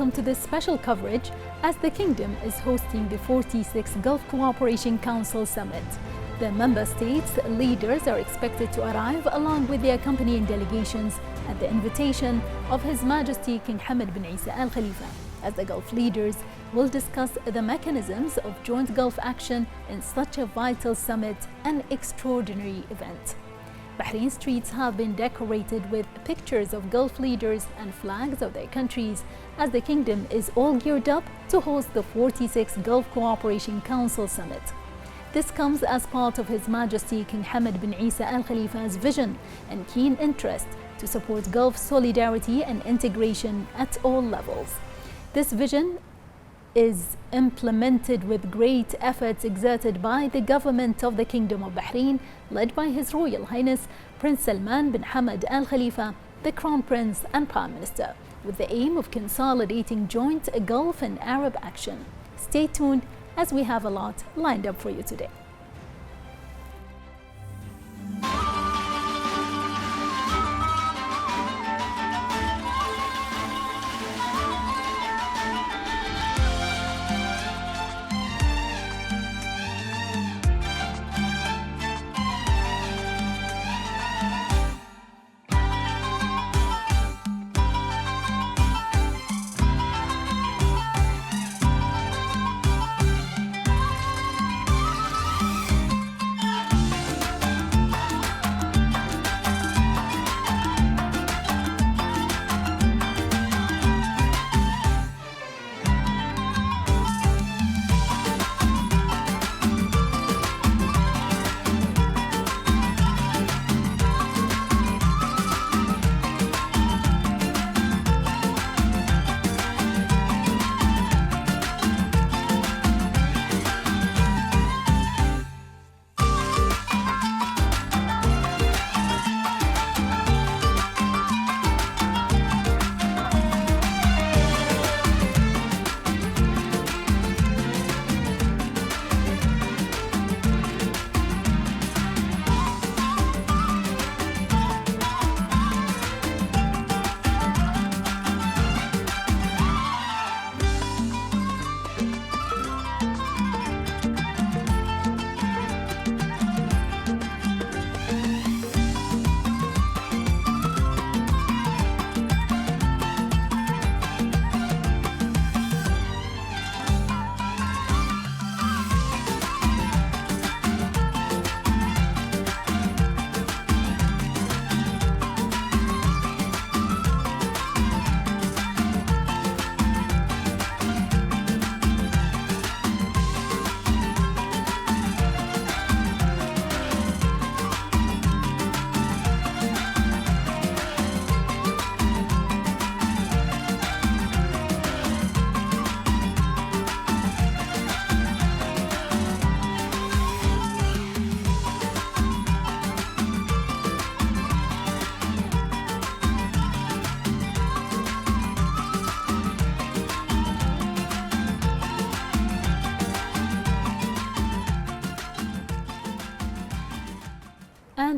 welcome to this special coverage as the Kingdom is hosting the 46th Gulf Cooperation Council Summit. The member states' leaders are expected to arrive along with the accompanying delegations at the invitation of His Majesty King Hamad bin Isa Al Khalifa, as the Gulf leaders will discuss the mechanisms of joint Gulf action in such a vital summit and extraordinary event. Bahrain streets have been decorated with pictures of Gulf leaders and flags of their countries as the Kingdom is all geared up to host the 46th Gulf Cooperation Council Summit. This comes as part of His Majesty King Hamad bin Isa Al Khalifa's vision and keen interest to support Gulf solidarity and integration at all levels. This vision is implemented with great efforts exerted by the government of the Kingdom of Bahrain, led by His Royal Highness Prince Salman bin Hamad Al Khalifa, the Crown Prince and Prime Minister, with the aim of consolidating joint Gulf and Arab action. Stay tuned as we have a lot lined up for you today.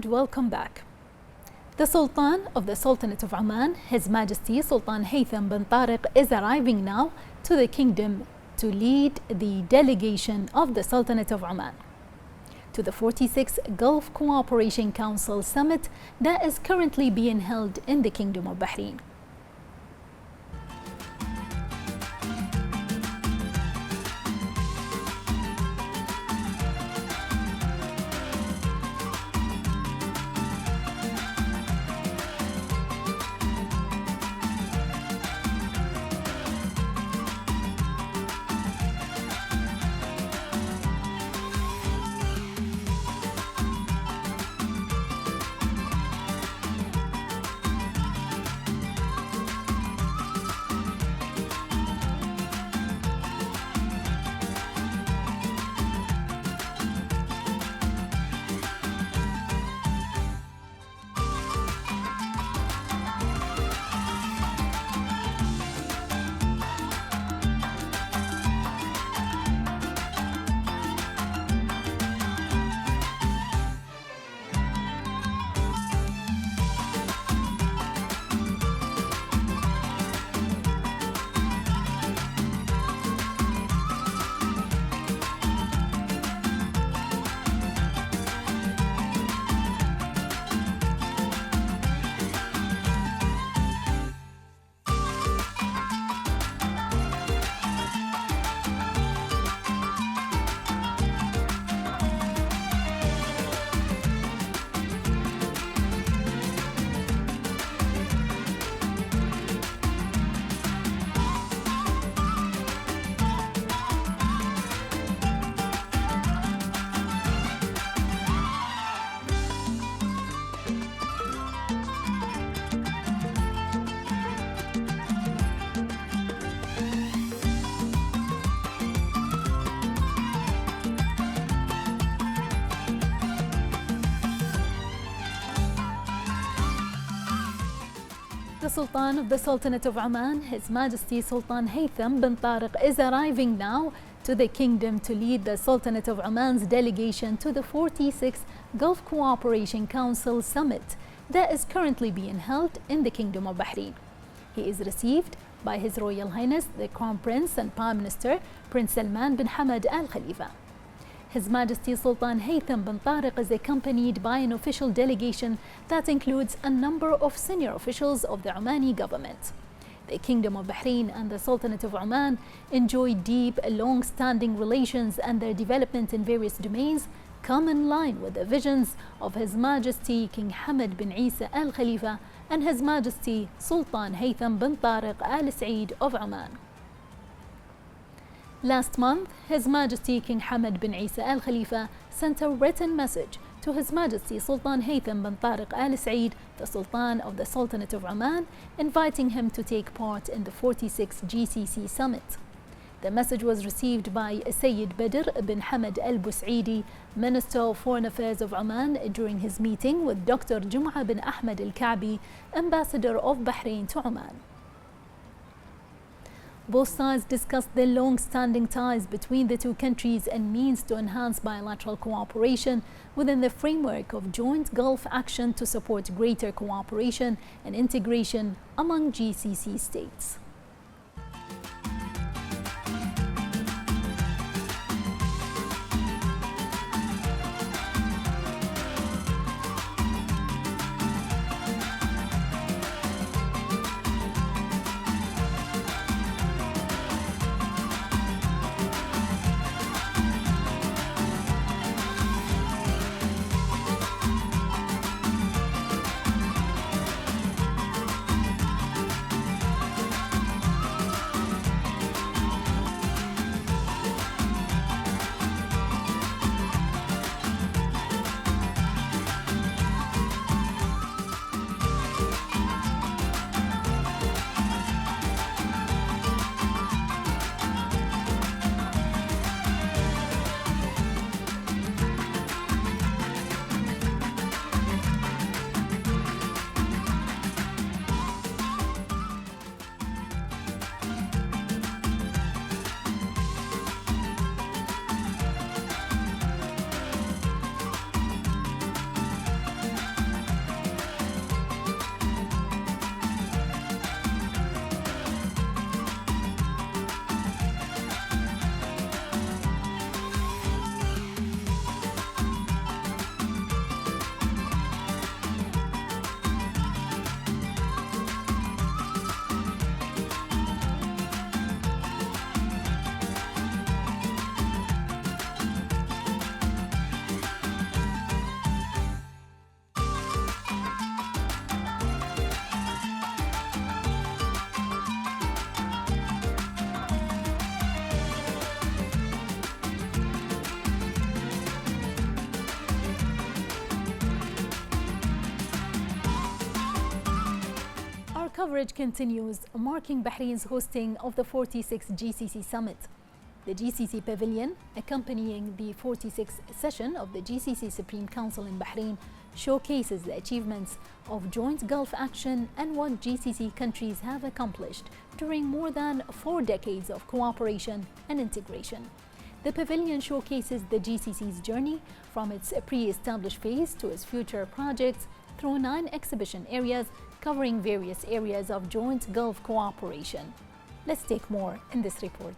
And welcome back. The Sultan of the Sultanate of Oman, His Majesty Sultan Haytham bin Tariq, is arriving now to the Kingdom to lead the delegation of the Sultanate of Oman to the 46th Gulf Cooperation Council Summit that is currently being held in the Kingdom of Bahrain. Sultan of the Sultanate of Oman, His Majesty Sultan Haytham bin Tariq, is arriving now to the kingdom to lead the Sultanate of Oman's delegation to the 46th Gulf Cooperation Council Summit that is currently being held in the Kingdom of Bahrain. He is received by His Royal Highness the Crown Prince and Prime Minister Prince Salman bin Hamad Al Khalifa. His Majesty Sultan Haytham bin Tariq is accompanied by an official delegation that includes a number of senior officials of the Omani government. The Kingdom of Bahrain and the Sultanate of Oman enjoy deep, long-standing relations, and their development in various domains come in line with the visions of His Majesty King Hamad bin Isa Al Khalifa and His Majesty Sultan Haytham bin Tariq Al Said of Oman. Last month, His Majesty King Hamad bin Isa Al Khalifa sent a written message to His Majesty Sultan Haytham bin Tariq Al Said, the Sultan of the Sultanate of Oman, inviting him to take part in the 46th GCC summit. The message was received by Sayyid Badr bin Hamad Al Busaidi, Minister of Foreign Affairs of Oman, during his meeting with Dr. Jum'a bin Ahmed Al Ka'bi, Ambassador of Bahrain to Oman. Both sides discussed the long-standing ties between the two countries and means to enhance bilateral cooperation within the framework of joint Gulf action to support greater cooperation and integration among GCC states. Coverage continues, marking Bahrain's hosting of the 46th GCC summit. The GCC pavilion, accompanying the 46th session of the GCC Supreme Council in Bahrain, showcases the achievements of joint Gulf action and what GCC countries have accomplished during more than 4 decades of cooperation and integration. The pavilion showcases the GCC's journey from its pre-established phase to its future projects through 9 exhibition areas covering various areas of joint Gulf cooperation. Let's take more in this report.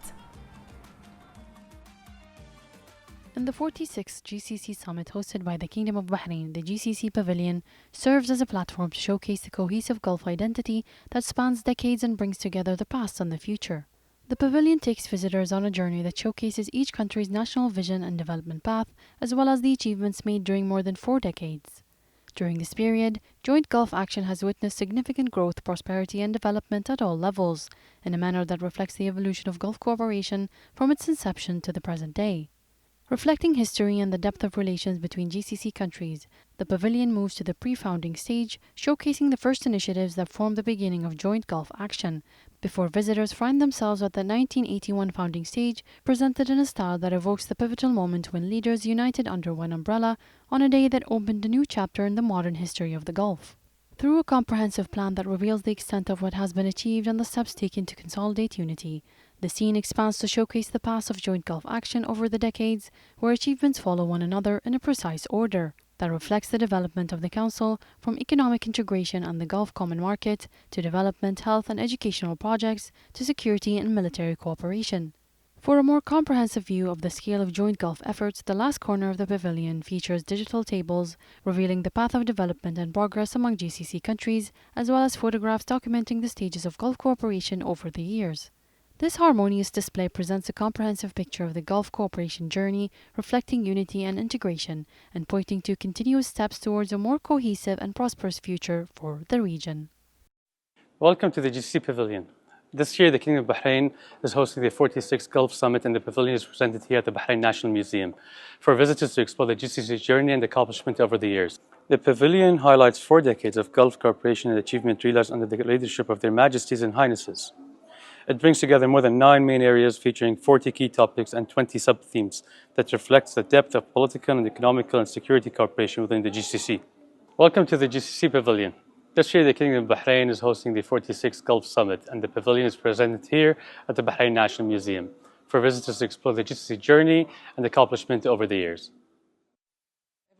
In the 46th GCC summit hosted by the Kingdom of Bahrain, the GCC Pavilion serves as a platform to showcase the cohesive Gulf identity that spans decades and brings together the past and the future. The pavilion takes visitors on a journey that showcases each country's national vision and development path, as well as the achievements made during more than 4 decades. During this period, joint Gulf action has witnessed significant growth, prosperity and development at all levels, in a manner that reflects the evolution of Gulf cooperation from its inception to the present day. Reflecting history and the depth of relations between GCC countries, the pavilion moves to the pre-founding stage, showcasing the first initiatives that formed the beginning of joint Gulf action, before visitors find themselves at the 1981 founding stage, presented in a style that evokes the pivotal moment when leaders united under one umbrella on a day that opened a new chapter in the modern history of the Gulf. Through a comprehensive plan that reveals the extent of what has been achieved and the steps taken to consolidate unity, the scene expands to showcase the past of joint Gulf action over the decades, where achievements follow one another in a precise order that reflects the development of the Council from economic integration and the Gulf Common Market to development, health and educational projects to security and military cooperation. For a more comprehensive view of the scale of joint Gulf efforts, the last corner of the pavilion features digital tables revealing the path of development and progress among GCC countries, as well as photographs documenting the stages of Gulf cooperation over the years. This harmonious display presents a comprehensive picture of the Gulf cooperation journey, reflecting unity and integration, and pointing to continuous steps towards a more cohesive and prosperous future for the region. Welcome to the GCC Pavilion. This year, the Kingdom of Bahrain is hosting the 46th Gulf Summit, and the pavilion is presented here at the Bahrain National Museum for visitors to explore the GCC's journey and accomplishment over the years. The pavilion highlights 4 decades of Gulf cooperation and achievement realized under the leadership of Their Majesties and Highnesses. It brings together more than 9 main areas featuring 40 key topics and 20 sub-themes that reflects the depth of political and economical and security cooperation within the GCC. Welcome to the GCC Pavilion. This year, the Kingdom of Bahrain is hosting the 46th Gulf Summit, and the pavilion is presented here at the Bahrain National Museum for visitors to explore the GCC journey and accomplishment over the years.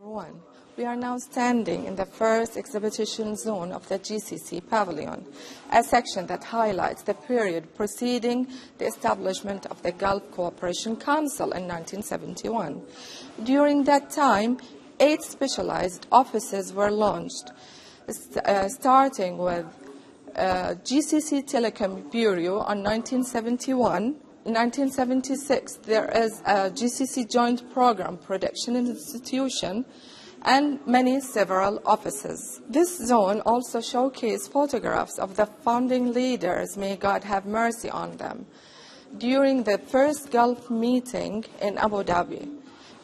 Everyone, we are now standing in the first exhibition zone of the GCC Pavilion, a section that highlights the period preceding the establishment of the Gulf Cooperation Council in 1971. During that time, 8 specialized offices were launched, starting with GCC Telecom Bureau on 1971. In 1976, there is a GCC Joint Program Production Institution and several offices. This zone also showcased photographs of the founding leaders, may God have mercy on them, during the first Gulf meeting in Abu Dhabi.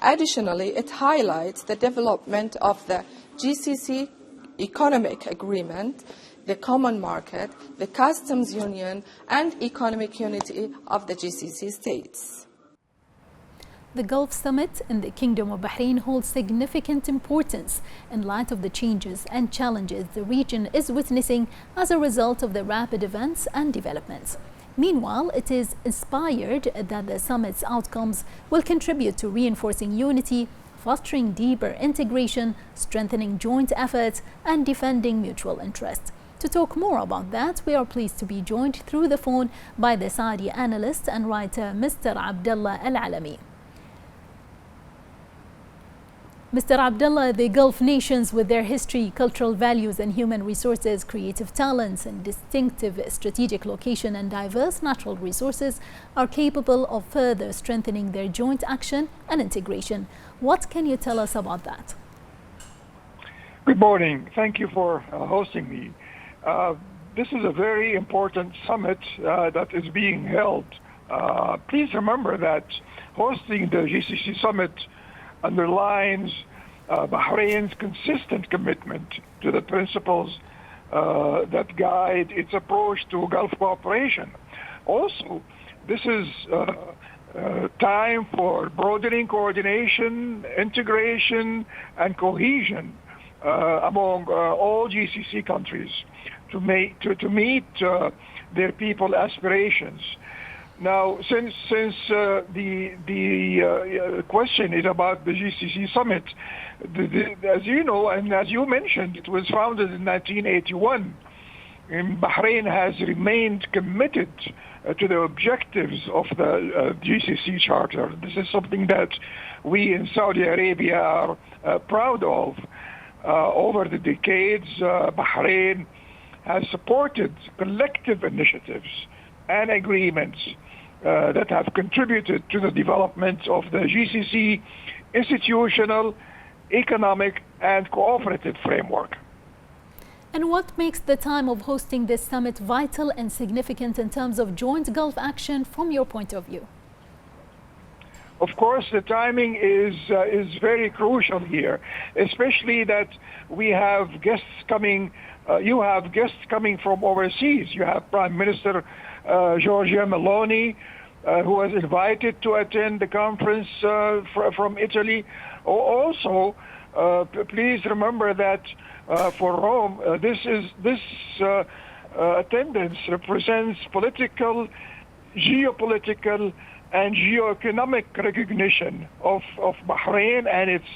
Additionally, it highlights the development of the GCC Economic Agreement, the Common Market, the Customs Union, and economic unity of the GCC states. The Gulf Summit in the Kingdom of Bahrain holds significant importance in light of the changes and challenges the region is witnessing as a result of the rapid events and developments. Meanwhile, it is inspired that the summit's outcomes will contribute to reinforcing unity, fostering deeper integration, strengthening joint efforts, and defending mutual interests. To talk more about that, we are pleased to be joined through the phone by the Saudi analyst and writer Mr. Abdullah Al-Alami. Mr. Abdullah, the Gulf nations, with their history, cultural values and human resources, creative talents and distinctive strategic location and diverse natural resources, are capable of further strengthening their joint action and integration. What can you tell us about that? Good morning. Thank you for hosting me. This is a very important summit that is being held. Please remember that hosting the GCC summit underlines Bahrain's consistent commitment to the principles that guide its approach to Gulf cooperation. Also, this is time for broadening coordination, integration, and cohesion among all GCC countries to meet their people aspirations. Now, since the question is about the GCC summit, as you know and as you mentioned, it was founded in 1981. And Bahrain has remained committed to the objectives of the GCC Charter. This is something that we in Saudi Arabia are proud of. Over the decades, Bahrain has supported collective initiatives and agreements that have contributed to the development of the GCC institutional, economic, and cooperative framework. And what makes the time of hosting this summit vital and significant in terms of joint Gulf action from your point of view? Of course, the timing is very crucial here, especially that we have guests coming. You have guests coming from overseas. You have Prime Minister Giorgia Meloni, who was invited to attend the conference from Italy. Also, Please remember that for Rome, this attendance represents political, geopolitical, and geoeconomic recognition of Bahrain and its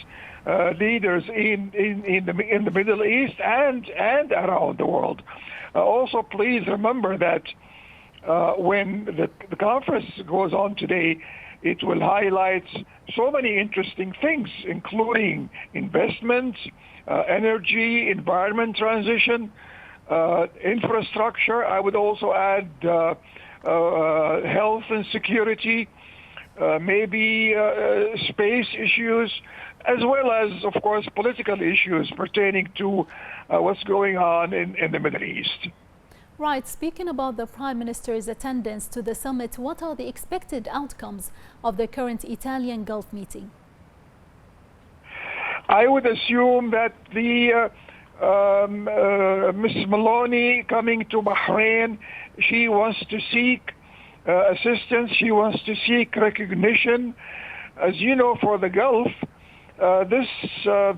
leaders in the Middle East and around the world. Also, please remember that when the conference goes on today, it will highlight so many interesting things, including investment, energy, environment transition, infrastructure. I would also add health and security, maybe space issues, as well as, of course, political issues pertaining to what's going on in the Middle East. Right. Speaking about the Prime Minister's attendance to the summit, what are the expected outcomes of the current Italian Gulf meeting? I would assume that the Ms. Maloney coming to Bahrain, she wants to seek assistance, she wants to seek recognition. As you know, for the Gulf, this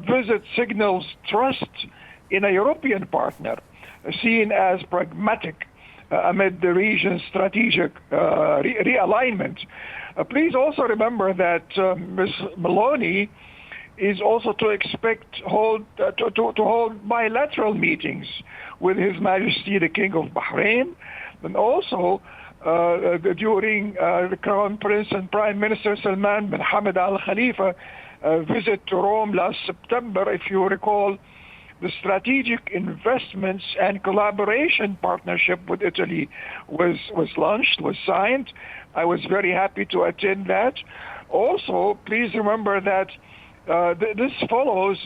visit signals trust in a European partner, seen as pragmatic amid the region's strategic realignment. Please also remember that Ms. Maloney is also to expect to hold bilateral meetings with His Majesty the King of Bahrain, and also during the Crown Prince and Prime Minister Salman bin Hamad Al Khalifa visit to Rome last September. If you recall, the strategic investments and collaboration partnership with Italy was launched, was signed. I was very happy to attend that. Also, please remember that this follows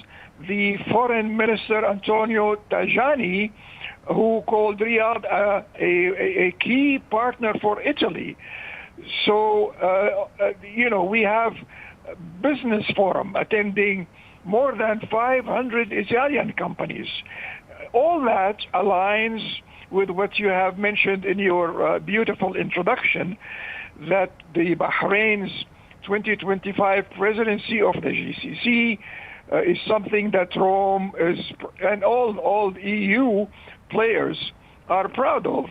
the Foreign Minister Antonio Tajani, who called Riyadh a key partner for Italy. So, we have business forum attending more than 500 Italian companies. All that aligns with what you have mentioned in your beautiful introduction, that the Bahrain's 2025 presidency of the GCC is something that Rome and all EU players are proud of.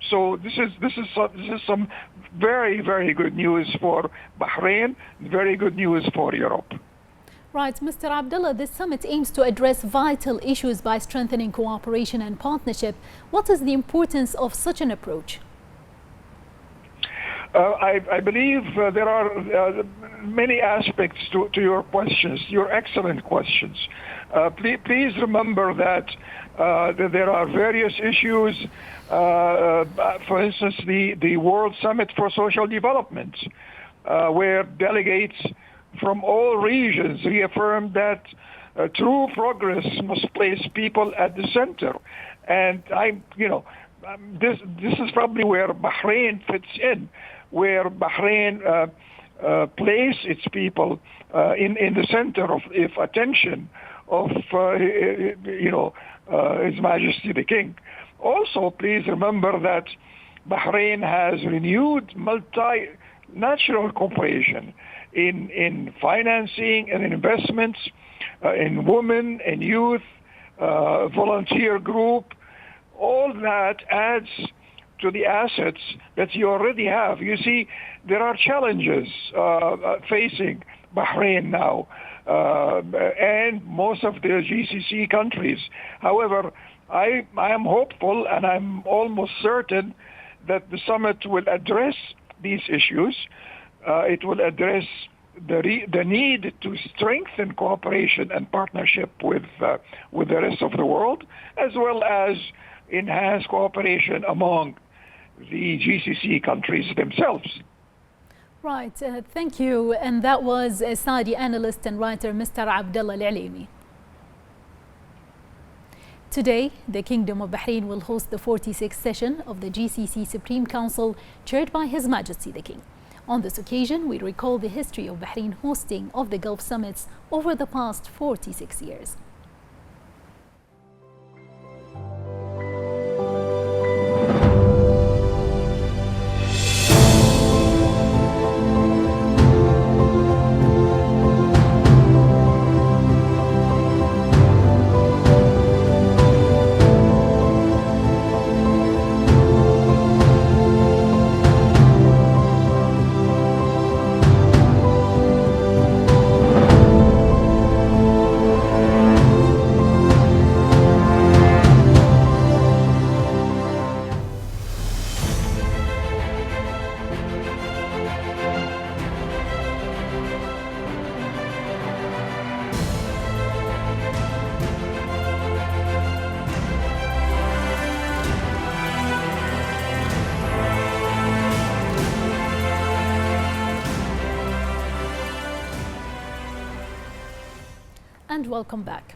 So this is some very, very good news for Bahrain, very good news for Europe. Right, Mr. Abdullah, this summit aims to address vital issues by strengthening cooperation and partnership. What is the importance of such an approach? I believe there are many aspects to your questions, your excellent questions. Please remember that there are various issues, for instance, the World Summit for Social Development, where delegates from all regions reaffirmed that true progress must place people at the center. And this is probably where Bahrain fits in, where Bahrain place its people in the center of attention of His Majesty the King. Also, please remember that Bahrain has renewed multinational cooperation in financing and investments, in women and youth, volunteer group. All that adds to the assets that you already have. You see, there are challenges facing Bahrain now and most of the GCC countries. However, I am hopeful and I'm almost certain that the summit will address these issues. It will address the need to strengthen cooperation and partnership with the rest of the world, as well as enhance cooperation among the GCC countries themselves. Right, thank you. And that was Saudi analyst and writer Mr. Abdullah Al-Alaimi. Today, the Kingdom of Bahrain will host the 46th session of the GCC Supreme Council, chaired by His Majesty the King. On this occasion, we recall the history of Bahrain hosting of the Gulf Summits over the past 46 years. and welcome back.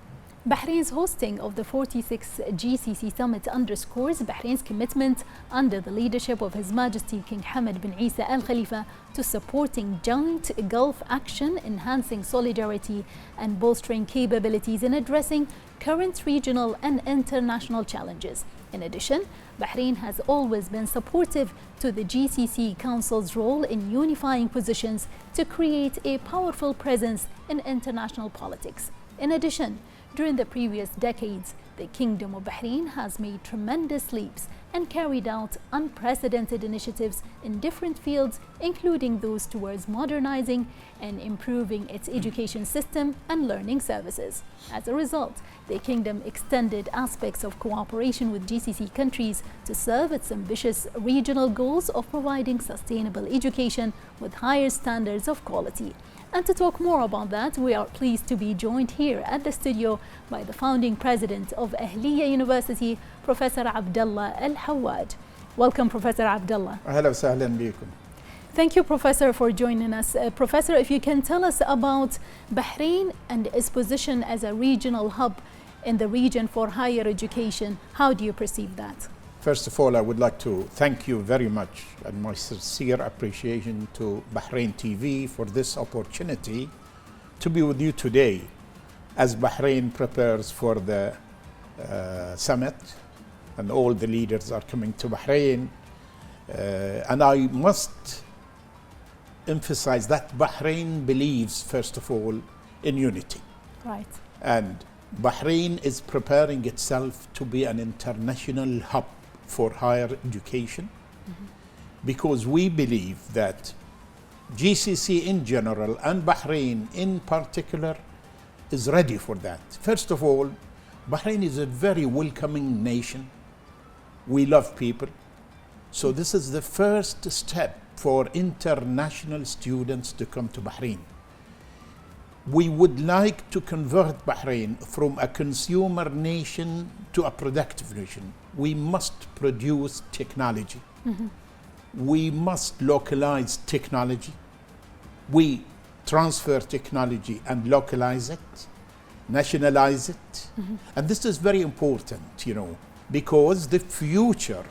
Bahrain's hosting of the 46th GCC Summit underscores Bahrain's commitment under the leadership of His Majesty King Hamad bin Isa Al Khalifa to supporting joint Gulf action, enhancing solidarity and bolstering capabilities in addressing current regional and international challenges. In addition, Bahrain has always been supportive to the GCC Council's role in unifying positions to create a powerful presence in international politics. In addition, during the previous decades, the Kingdom of Bahrain has made tremendous leaps and carried out unprecedented initiatives in different fields, including those towards modernizing and improving its education system and learning services. As a result, the Kingdom extended aspects of cooperation with GCC countries to serve its ambitious regional goals of providing sustainable education with higher standards of quality. And to talk more about that, we are pleased to be joined here at the studio by the founding president of Ahliya University, Professor Abdullah Al-Hawad. Welcome, Professor Abdullah. أهلا وسهلا بكم. Thank you, Professor, for joining us. Professor, if you can tell us about Bahrain and its position as a regional hub in the region for higher education, how do you perceive that? First of all, I would like to thank you very much and my sincere appreciation to Bahrain TV for this opportunity to be with you today as Bahrain prepares for the summit and all the leaders are coming to Bahrain. And I must emphasize that Bahrain believes, first of all, in unity. Right. And Bahrain is preparing itself to be an international hub for higher education, because we believe that GCC in general and Bahrain in particular is ready for that. First of all, Bahrain is a very welcoming nation. We love people. So this is the first step for international students to come to Bahrain. We would like to convert Bahrain from a consumer nation to a productive nation. We must produce technology. We must localize technology. We transfer technology and localize it, nationalize it. And this is very important, because the future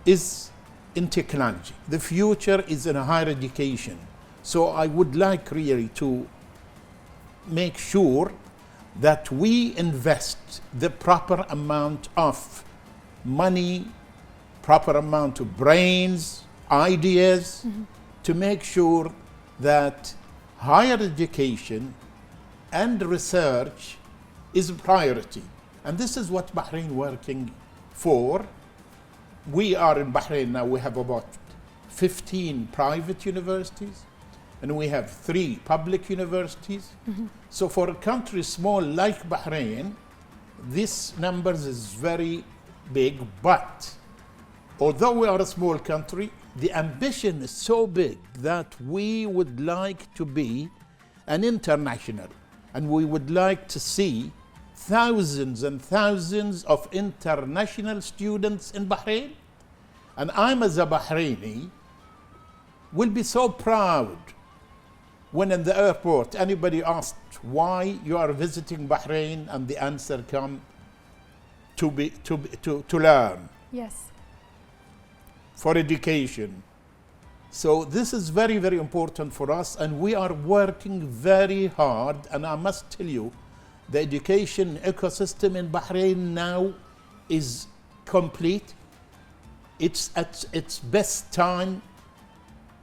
is in technology. The future is in higher education. So I would like really to make sure that we invest the proper amount of money, proper amount of brains, ideas, to make sure that higher education and research is a priority. And this is what Bahrain working for. We are in Bahrain now, we have about 15 private universities, and we have 3 public universities. So for a country small like Bahrain, this numbers is very big, but although we are a small country, the ambition is so big that we would like to be an international, and we would like to see thousands and thousands of international students in Bahrain. And I'm, as a Bahraini, will be so proud when in the airport anybody asked why you are visiting Bahrain, and the answer come to learn. Yes. For education. So this is very, very important for us, and we are working very hard. And I must tell you, the education ecosystem in Bahrain now is complete. It's at its best time,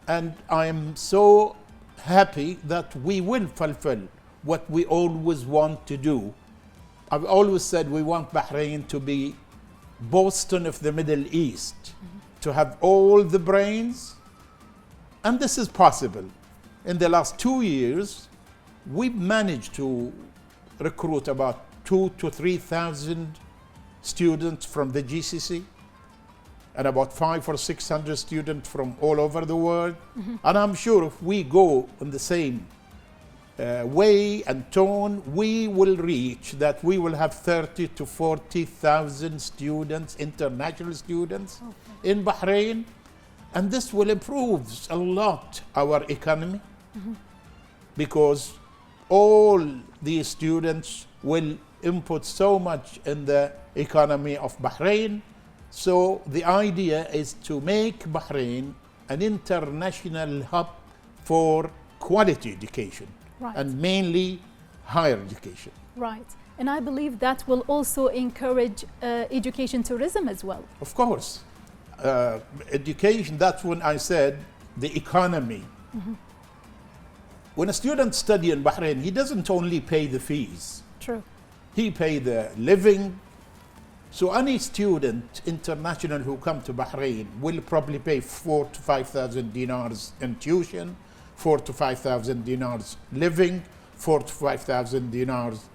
and I am so happy that we will fulfill what we always want to do. I've always said we want Bahrain to be Boston of the Middle East, to have all the brains, and this is possible. In the last 2 years, we've managed to recruit about 2,000 to 3,000 students from the GCC, and about 500 or 600 students from all over the world. And I'm sure if we go in the same way and tone, we will reach that we will have 30 to 40,000 students, international students in Bahrain. And this will improve a lot our economy, because all these students will input so much in the economy of Bahrain. So the idea is to make Bahrain an international hub for quality education, Right. and mainly higher education. Right. And I believe that will also encourage education tourism as well. Of course, education, that's when I said the economy. When a student study in Bahrain, he doesn't only pay the fees, True. he pay the living. So any student international who come to Bahrain will probably pay 4,000 to 5,000 dinars in tuition, 4,000 to 5,000 dinars living, 4,000 to 5,000 dinars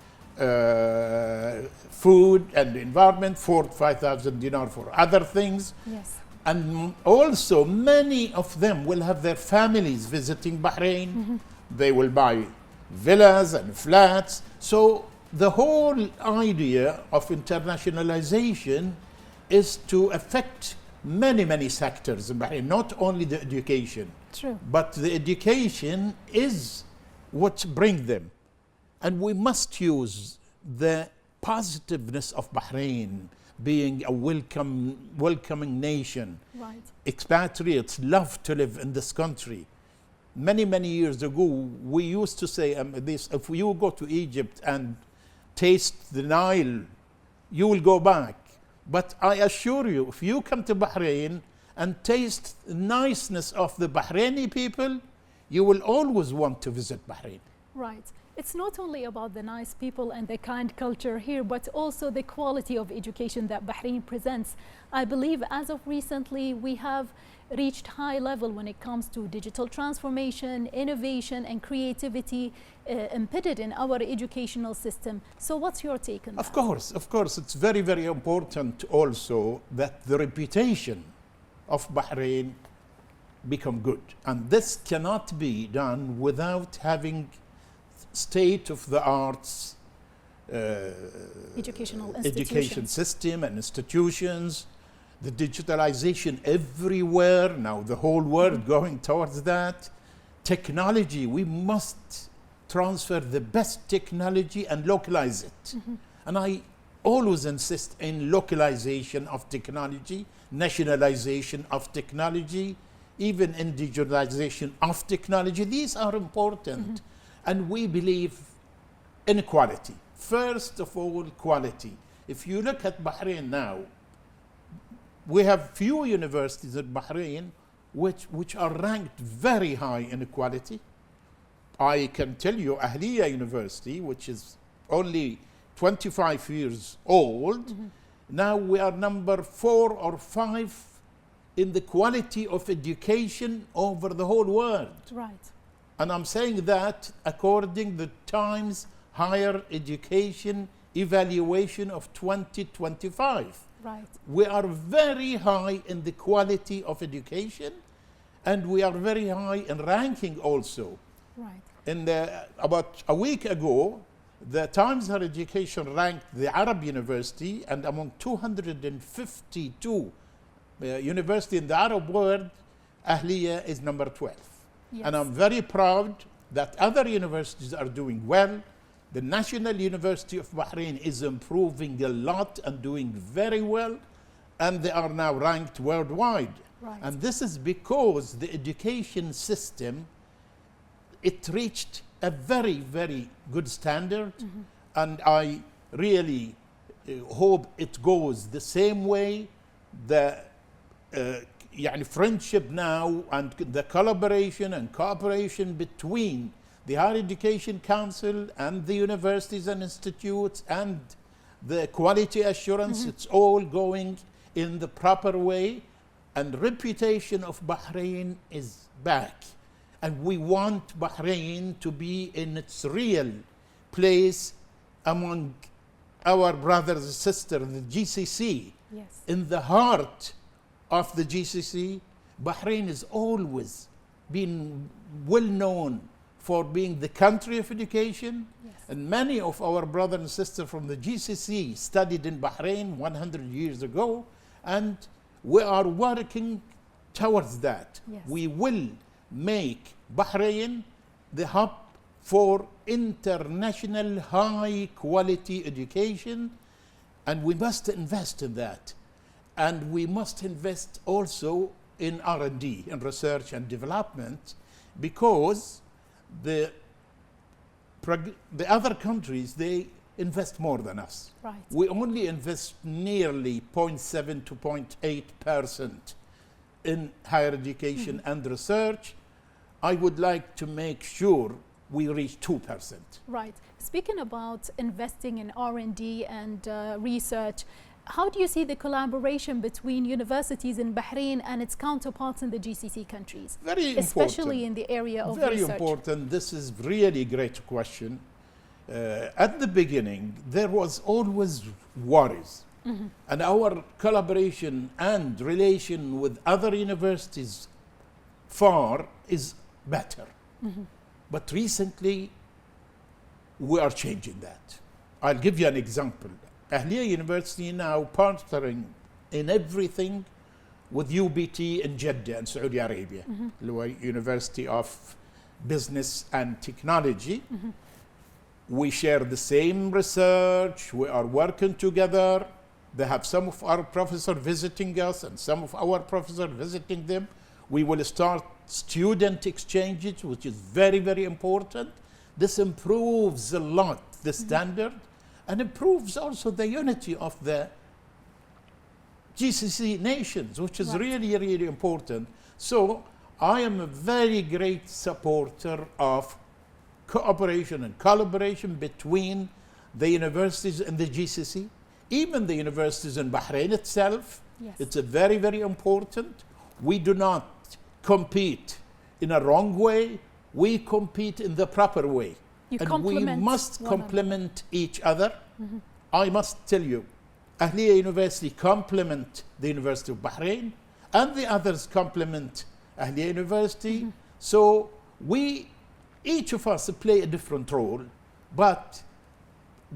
food and environment, 4,000 to 5,000 dinars for other things. Yes. And also many of them will have their families visiting Bahrain. They will buy villas and flats. So the whole idea of internationalization is to affect many, many sectors in Bahrain, not only the education. True. But the education is what brings them. And we must use the positiveness of Bahrain being a welcoming nation. Right. Expatriates love to live in this country. Many, many years ago, we used to say this: if you go to Egypt and taste the Nile, you will go back. But I assure you, if you come to Bahrain and taste the niceness of the Bahraini people, you will always want to visit Bahrain. Right. It's not only about the nice people and the kind culture here, but also the quality of education that Bahrain presents. I believe as of recently, we have reached high level when it comes to digital transformation, innovation, and creativity embedded in our educational system. So what's your take on that? Of course, it's very, very important also that the reputation of Bahrain become good. And this cannot be done without having state-of-the-arts education system and institutions, the digitalization everywhere, now the whole world going towards that. Technology, we must transfer the best technology and localize it. And I always insist in localization of technology, nationalization of technology, even individualization of technology. These are important. And we believe in quality. First of all, quality. If you look at Bahrain now, we have few universities in Bahrain which are ranked very high in quality. I can tell you Ahliya University, which is only 25 years old, now we are number 4 or 5 in the quality of education over the whole world. Right. And I'm saying that according to the Times Higher Education Evaluation of 2025. Right. We are very high in the quality of education, and we are very high in ranking also. Right. About a week ago, the Times Higher Education ranked the Arab University, and among 252 universities in the Arab world, Ahliya is number 12. Yes. And I'm very proud that other universities are doing well. The National University of Bahrain is improving a lot and doing very well, and they are now ranked worldwide. Right. And this is because the education system, it reached a very, very good standard, and I really hope it goes the same way. The friendship now and the collaboration and cooperation between the Higher Education Council and the universities and institutes and the quality assurance, it's all going in the proper way, and reputation of Bahrain is back. And we want Bahrain to be in its real place among our brothers and sisters, the GCC. Yes. In the heart of the GCC, Bahrain has always been well known for being the country of education. Yes. And many of our brothers and sisters from the GCC studied in Bahrain 100 years ago, and we are working towards that. Yes. We will make Bahrain the hub for international high quality education, and we must invest in that. And we must invest also in R&D, in research and development, because the other countries, they invest more than us. Right. We only invest nearly 0.7 to 0.8% in higher education and research. I would like to make sure we reach 2%. Right. Speaking about investing in R&D and research, how do you see the collaboration between universities in Bahrain and its counterparts in the GCC countries? Very important. Especially in the area of Very research. important. This is really a great question. At the beginning, there was always worries. And our collaboration and relation with other universities far is better. But recently, we are changing that. I'll give you an example. Ahliya University now partnering in everything with UBT in Jeddah in Saudi Arabia, University of Business and Technology. We share the same research, we are working together. They have some of our professors visiting us and some of our professors visiting them. We will start student exchanges, which is very, very important. This improves a lot the standard and improves also the unity of the GCC nations, which is really, really important. So I am a very great supporter of cooperation and collaboration between the universities in the GCC, even the universities in Bahrain itself. Yes. It's a very, very important. We do not compete in a wrong way. We compete in the proper way. And we must complement each other. I must tell you, Ahliya University complement the University of Bahrain, and the others complement Ahliya University. So each of us play a different role, but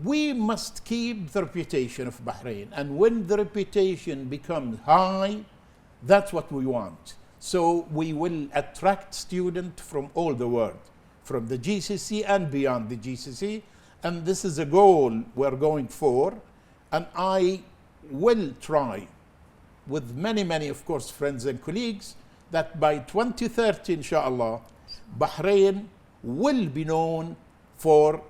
we must keep the reputation of Bahrain. And when the reputation becomes high, that's what we want. So we will attract students from all the world, from the GCC and beyond the GCC. And this is a goal we're going for. And I will try with many, many, of course, friends and colleagues, that by 2030, inshallah, Bahrain will be known for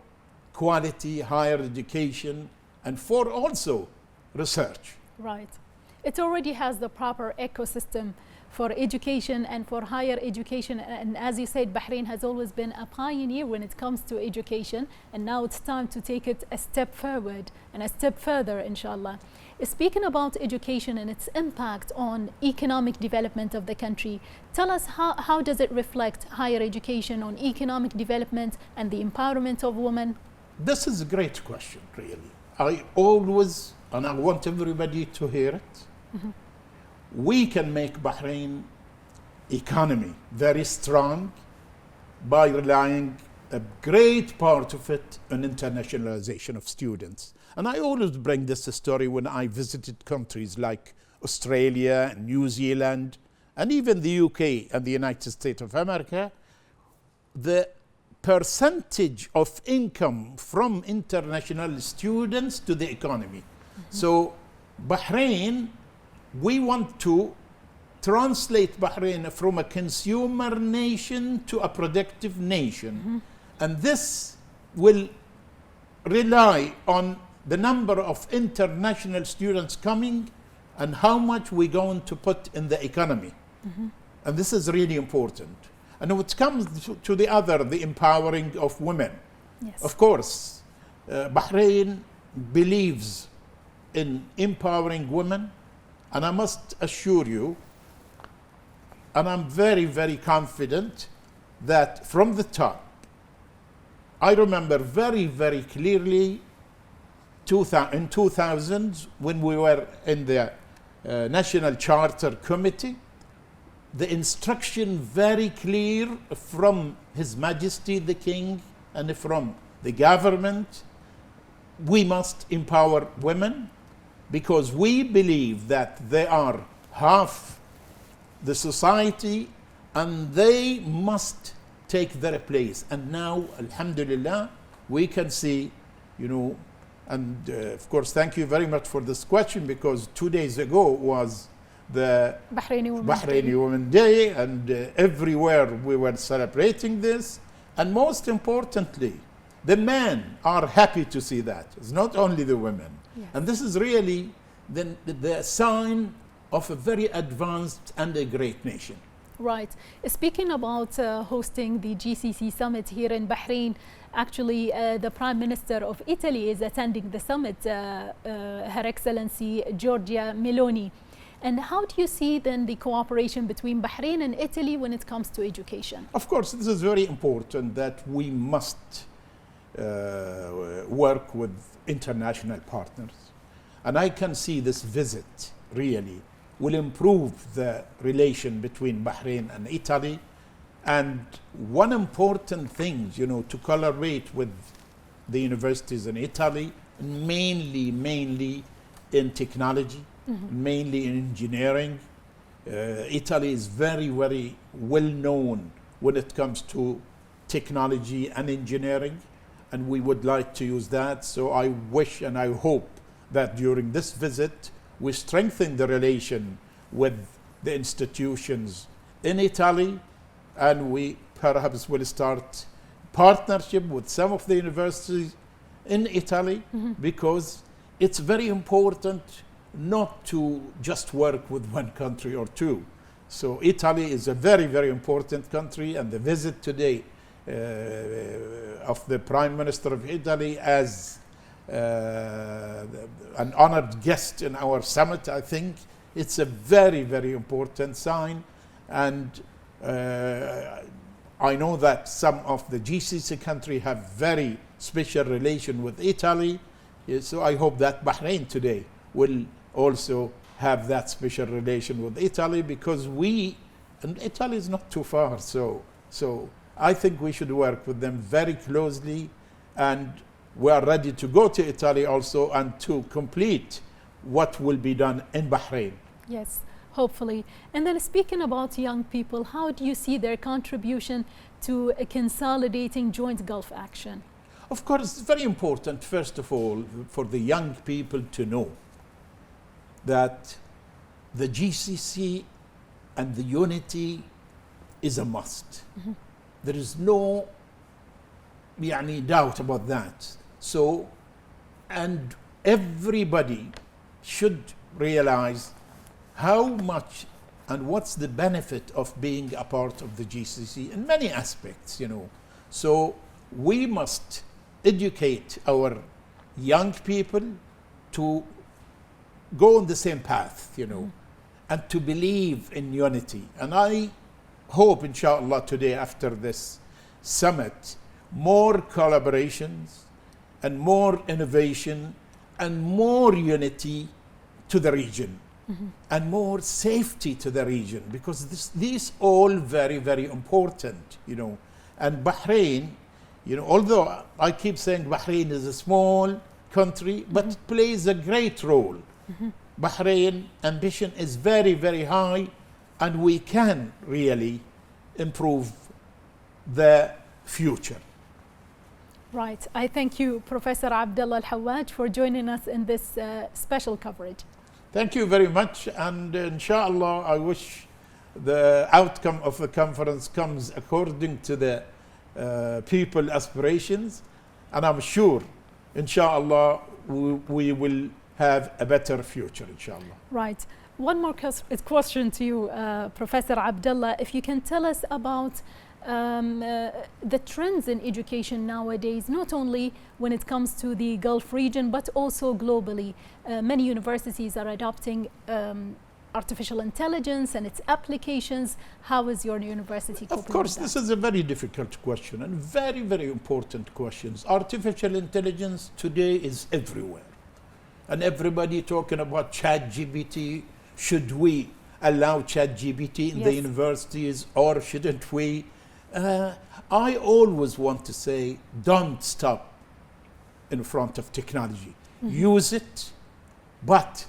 quality higher education and for also research. Right. It already has the proper ecosystem for education and for higher education, and as you said, Bahrain has always been a pioneer when it comes to education, and now it's time to take it a step forward and a step further, inshallah. Speaking about education and its impact on economic development of the country, tell us how does it reflect higher education on economic development and the empowerment of women? This is a great question, really. I always, and I want everybody to hear it, we can make Bahrain economy very strong by relying a great part of it on internationalization of students. And I always bring this story when I visited countries like Australia, New Zealand, and even the UK and the United States of America. The percentage of income from international students to the economy. So Bahrain, we want to translate Bahrain from a consumer nation to a productive nation. And this will rely on the number of international students coming and how much we're going to put in the economy. And this is really important. And when it comes to the other, the empowering of women, of course, Bahrain believes in empowering women. And I must assure you, and I'm very, very confident that from the top, I remember very, very clearly in 2000 when we were in the National Charter Committee, the instruction very clear from His Majesty the King and from the government, we must empower women because we believe that they are half the society and they must take their place. And now, alhamdulillah, we can see, and of course, thank you very much for this question, because 2 days ago was the Bahraini Women's Day, and everywhere we were celebrating this. And most importantly, the men are happy to see that. It's not only the women. Yes. And this is really the sign of a very advanced and a great nation. Right. Speaking about hosting the GCC summit here in Bahrain, actually the Prime Minister of Italy is attending the summit, Her Excellency Giorgia Meloni. And how do you see then the cooperation between Bahrain and Italy when it comes to education? Of course, this is very important that we must work with international partners. And I can see this visit really will improve the relation between Bahrain and Italy. And one important thing, to collaborate with the universities in Italy, mainly in technology, mainly in engineering. Italy is very, very well known when it comes to technology and engineering, and we would like to use that. So I wish and I hope that during this visit, we strengthen the relation with the institutions in Italy, and we perhaps will start partnership with some of the universities in Italy, because it's very important not to just work with one country or two. So Italy is a very, very important country, and the visit today of the Prime Minister of Italy as an honored guest in our summit, I think it's a very, very important sign. And I know that some of the GCC countries have very special relation with Italy. So I hope that Bahrain today will also have that special relation with Italy, because and Italy is not too far. So I think we should work with them very closely, and we are ready to go to Italy also and to complete what will be done in Bahrain. Yes, hopefully. And then speaking about young people, how do you see their contribution to consolidating joint Gulf action? Of course, it's very important, first of all, for the young people to know that the GCC and the unity is a must. There is no doubt about that. So, and everybody should realize how much and what's the benefit of being a part of the GCC in many aspects, So we must educate our young people to go on the same path, and to believe in unity. And I hope, inshallah, today after this summit, more collaborations and more innovation and more unity to the region, and more safety to the region, because these all very, very important, And Bahrain, although I keep saying Bahrain is a small country, but it plays a great role. Bahrain ambition is very, very high, and we can really improve the future. Right. I thank you, Professor Abdullah Al-Hawaj, for joining us in this special coverage. Thank you very much, and inshallah, I wish the outcome of the conference comes according to the people aspirations, and I'm sure, inshallah, we will have a better future, inshallah. Right. One more question to you, Professor Abdullah. If you can tell us about the trends in education nowadays, not only when it comes to the Gulf region, but also globally. Many universities are adopting artificial intelligence and its applications. How is your university coping with that? Of course, this is a very difficult question and very, very important questions. Artificial intelligence today is everywhere. And everybody talking about ChatGPT. Should we allow ChatGPT in the universities, or shouldn't we? I always want to say, don't stop in front of technology. Use it, but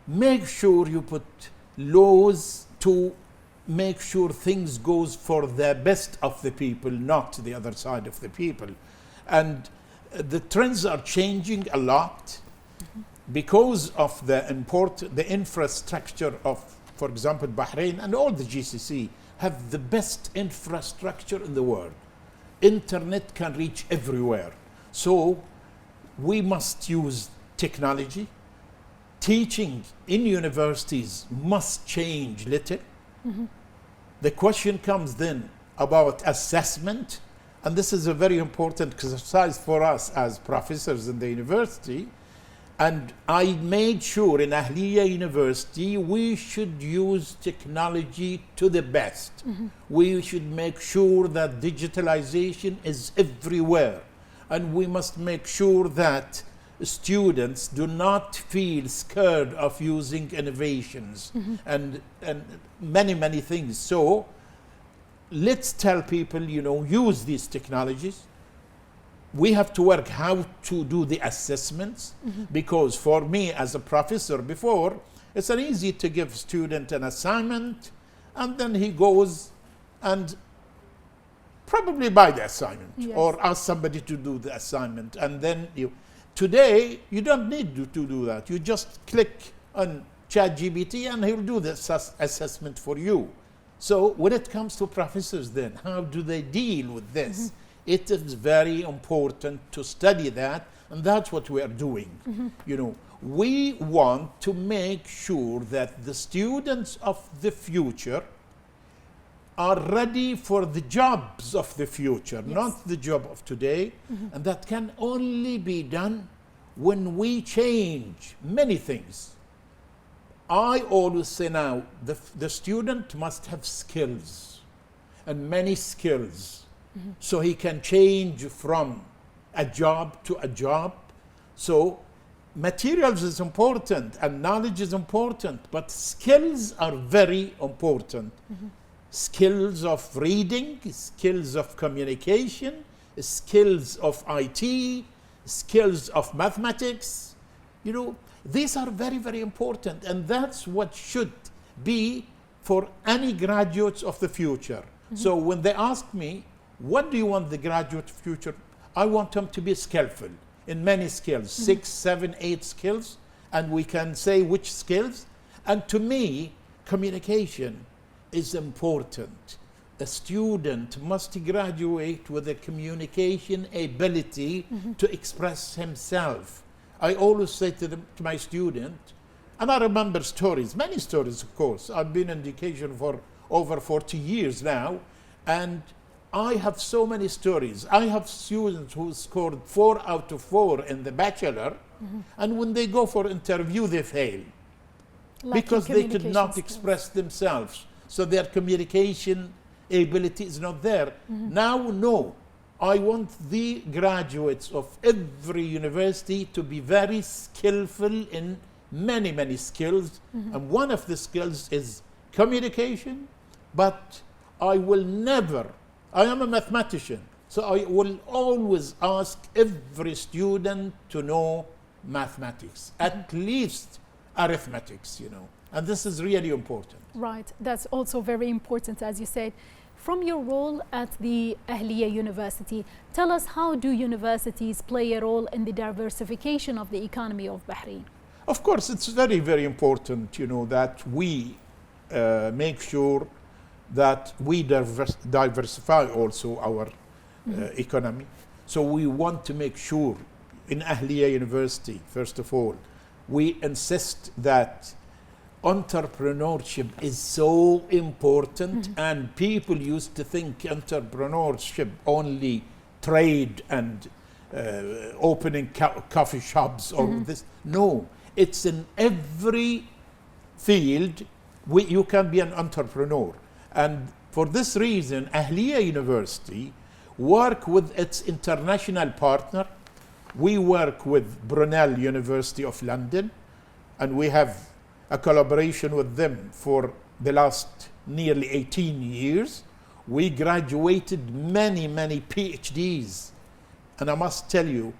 make sure you put laws to make sure things goes for the best of the people, not the other side of the people. And the trends are changing a lot because of the infrastructure of, for example, Bahrain and all the GCC have the best infrastructure in the world. Internet can reach everywhere. So we must use technology. Teaching in universities must change little. The question comes then about assessment, and this is a very important exercise for us as professors in the university. And I made sure in Ahliya University we should use technology to the best. We should make sure that digitalization is everywhere, and we must make sure that students do not feel scared of using innovations and many things. So let's tell people, use these technologies. We have to work how to do the assessments, because for me as a professor before, it's easy to give student an assignment and then he goes and probably buy the assignment or ask somebody to do the assignment, and then today, you don't need to do that. You just click on ChatGPT and he'll do the assessment for you. So when it comes to professors then, how do they deal with this? It is very important to study that, and that's what we are doing. We want to make sure that the students of the future are ready for the jobs of the future, not the job of today. And that can only be done when we change many things. I always say now, the student must have skills, and many skills, so he can change from a job to a job. So materials is important and knowledge is important, but skills are very important. Skills of reading, skills of communication, skills of IT, skills of mathematics. These are very important, and that's what should be for any graduates of the future. So when they ask me, what do you want the graduate future? I want them to be skillful in many skills, 6, 7, 8 skills, and we can say which skills. And to me, communication is important. A student must graduate with a communication ability to express himself. I always say to my student, and I remember stories, many stories of course. I've been in education for over 40 years now, and I have so many stories. I have students who scored 4 out of 4 in the bachelor, and when they go for interview, they fail because they could not express themselves. So their communication ability is not there. Now, no. I want the graduates of every university to be very skillful in many skills. And one of the skills is communication, but I will never, I am a mathematician, so I will always ask every student to know mathematics, at least arithmetics, and this is really important. Right, that's also very important, as you said. From your role at the Ahliya University, tell us, how do universities play a role in the diversification of the economy of Bahrain? Of course, it's very important, that we make sure that we diversify also our economy. So we want to make sure in Ahliya University, first of all, we insist that entrepreneurship is so important, and people used to think entrepreneurship only trade and opening coffee shops or this. No, it's in every field you can be an entrepreneur. And for this reason, Ahliya University work with its international partner. We work with Brunel University of London, and we have a collaboration with them for the last nearly 18 years. We graduated many PhDs. And I must tell you,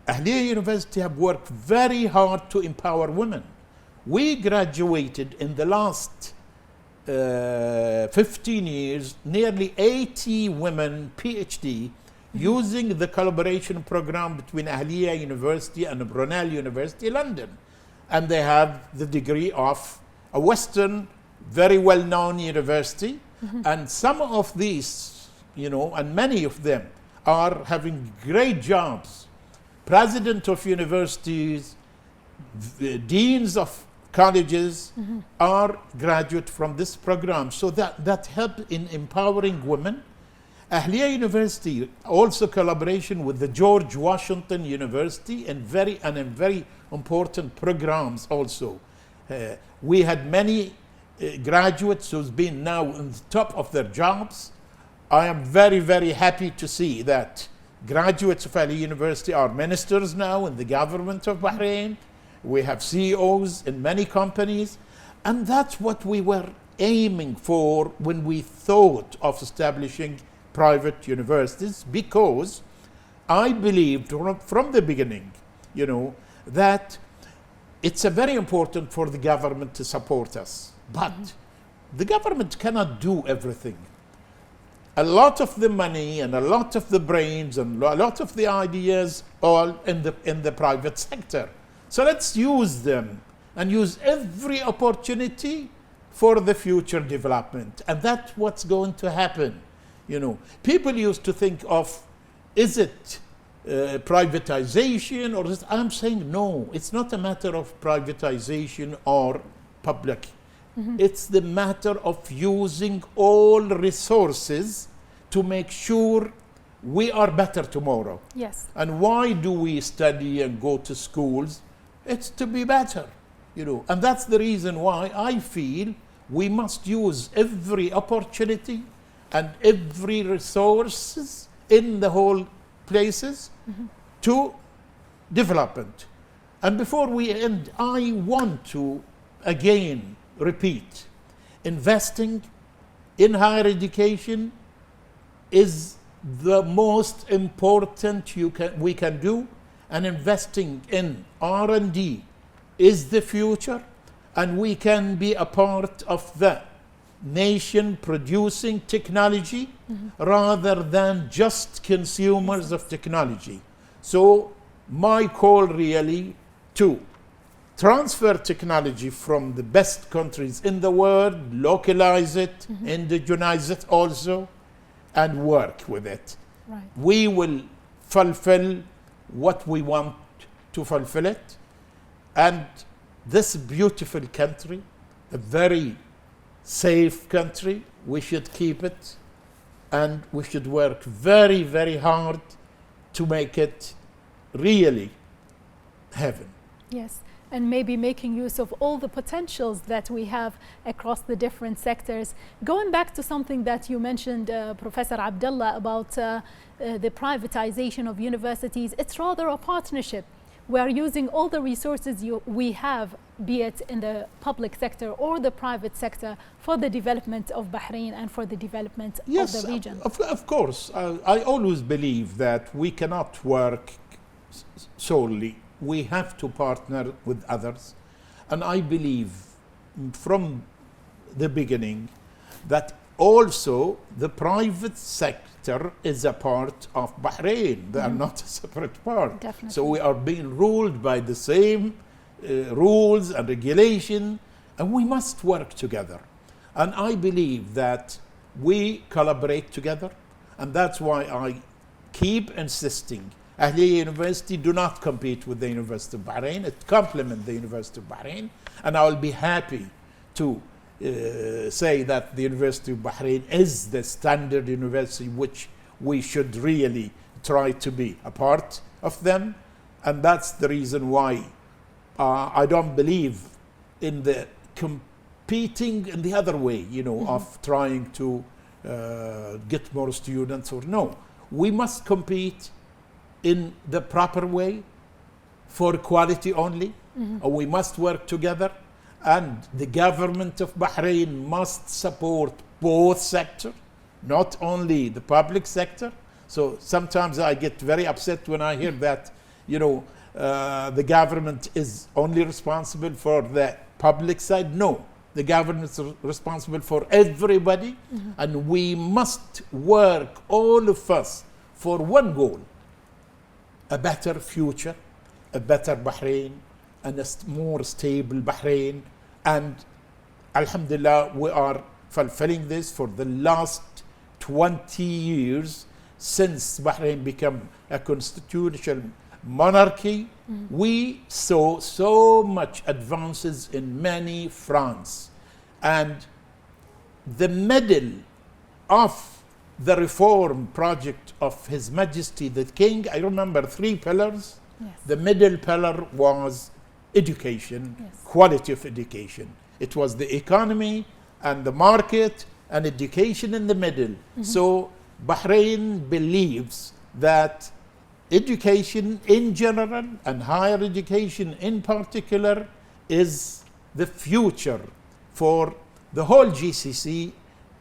Ahliya University have worked very hard to empower women. We graduated in the last 15 years, nearly 80 women PhD using the collaboration program between Ahliya University and Brunel University, London. And they have the degree of a Western, very well-known university. And some of these, and many of them are having great jobs. President of universities, deans of colleges are graduate from this program. So that helped in empowering women. Ahliya University also collaboration with the George Washington University and very important programs also. We had many graduates who's been now on the top of their jobs. I am very, very happy to see that graduates of Ahliya University are ministers now in the government of Bahrain. We have CEOs in many companies. And that's what we were aiming for when we thought of establishing private universities, because I believed from the beginning, that it's very important for the government to support us. But the government cannot do everything. A lot of the money and a lot of the brains and a lot of the ideas all in the private sector. So let's use them and use every opportunity for the future development. And that's what's going to happen. People used to think of, is it privatization or is I'm saying no, it's not a matter of privatization or public. It's the matter of using all resources to make sure we are better tomorrow. Yes. And why do we study and go to schools? It's to be better, And that's the reason why I feel we must use every opportunity and every resources in the whole places to development. And before we end, I want to again repeat, investing in higher education is the most important we can do, and investing in R&D is the future, and we can be a part of the nation producing technology rather than just consumers of technology. So my call really to transfer technology from the best countries in the world, localize it, indigenize it also, and work with it. Right. We will fulfill what we want to fulfill it. And this beautiful country, a very safe country, we should keep it, and we should work very, very hard to make it really heaven. Yes, and maybe making use of all the potentials that we have across the different sectors. Going back to something that you mentioned, Professor Abdullah, about the privatization of universities, it's rather a partnership. We are using all the resources we have, be it in the public sector or the private sector, for the development of Bahrain and for the development of the region. Of course. I always believe that we cannot work solely. We have to partner with others. And I believe from the beginning that also the private sector is a part of Bahrain. They are not a separate part. Definitely. So we are being ruled by the same rules and regulation, and we must work together. And I believe that we collaborate together, and that's why I keep insisting Ahliya University do not compete with the University of Bahrain. It complements the University of Bahrain, and I will be happy to say that the University of Bahrain is the standard university which we should really try to be a part of them. And that's the reason why I don't believe in the competing in the other way, of trying to get more students or no. We must compete in the proper way for quality only, or we must work together. And the government of Bahrain must support both sectors, not only the public sector. So sometimes I get very upset when I hear that, the government is only responsible for the public side. No, The government is responsible for everybody. And we must work, all of us, for one goal: a better future, a better Bahrain, and a more stable Bahrain. And alhamdulillah, we are fulfilling this for the last 20 years since Bahrain became a constitutional monarchy. We saw so much advances in many fronts. And the middle of the reform project of His Majesty the King, I remember 3 pillars. Yes. The middle pillar was education, Yes. quality of education. It was the economy and the market and education in the middle. So Bahrain believes that education in general and higher education in particular is the future for the whole GCC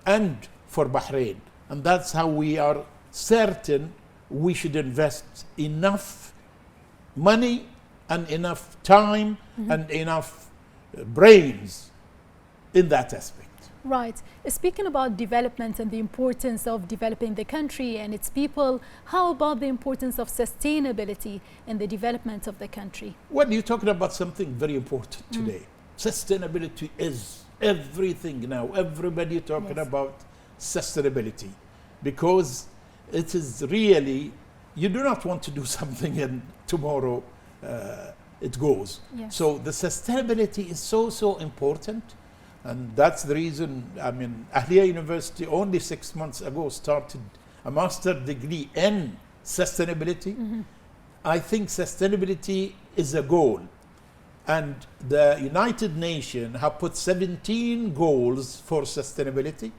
and for Bahrain. And that's how we are certain we should invest enough money and enough time and enough brains in that aspect. Right. Speaking about development and the importance of developing the country and its people, how about the importance of sustainability in the development of the country? Well, you're talking about something very important today. Sustainability is everything now. Everybody talking Yes. about sustainability, because it is really, you do not want to do something and tomorrow it goes. Yes. So the sustainability is so important. And that's the reason, I mean, Ahliya University only 6 months ago started a master degree in sustainability. I think sustainability is a goal. And the United Nations have put 17 goals for sustainability.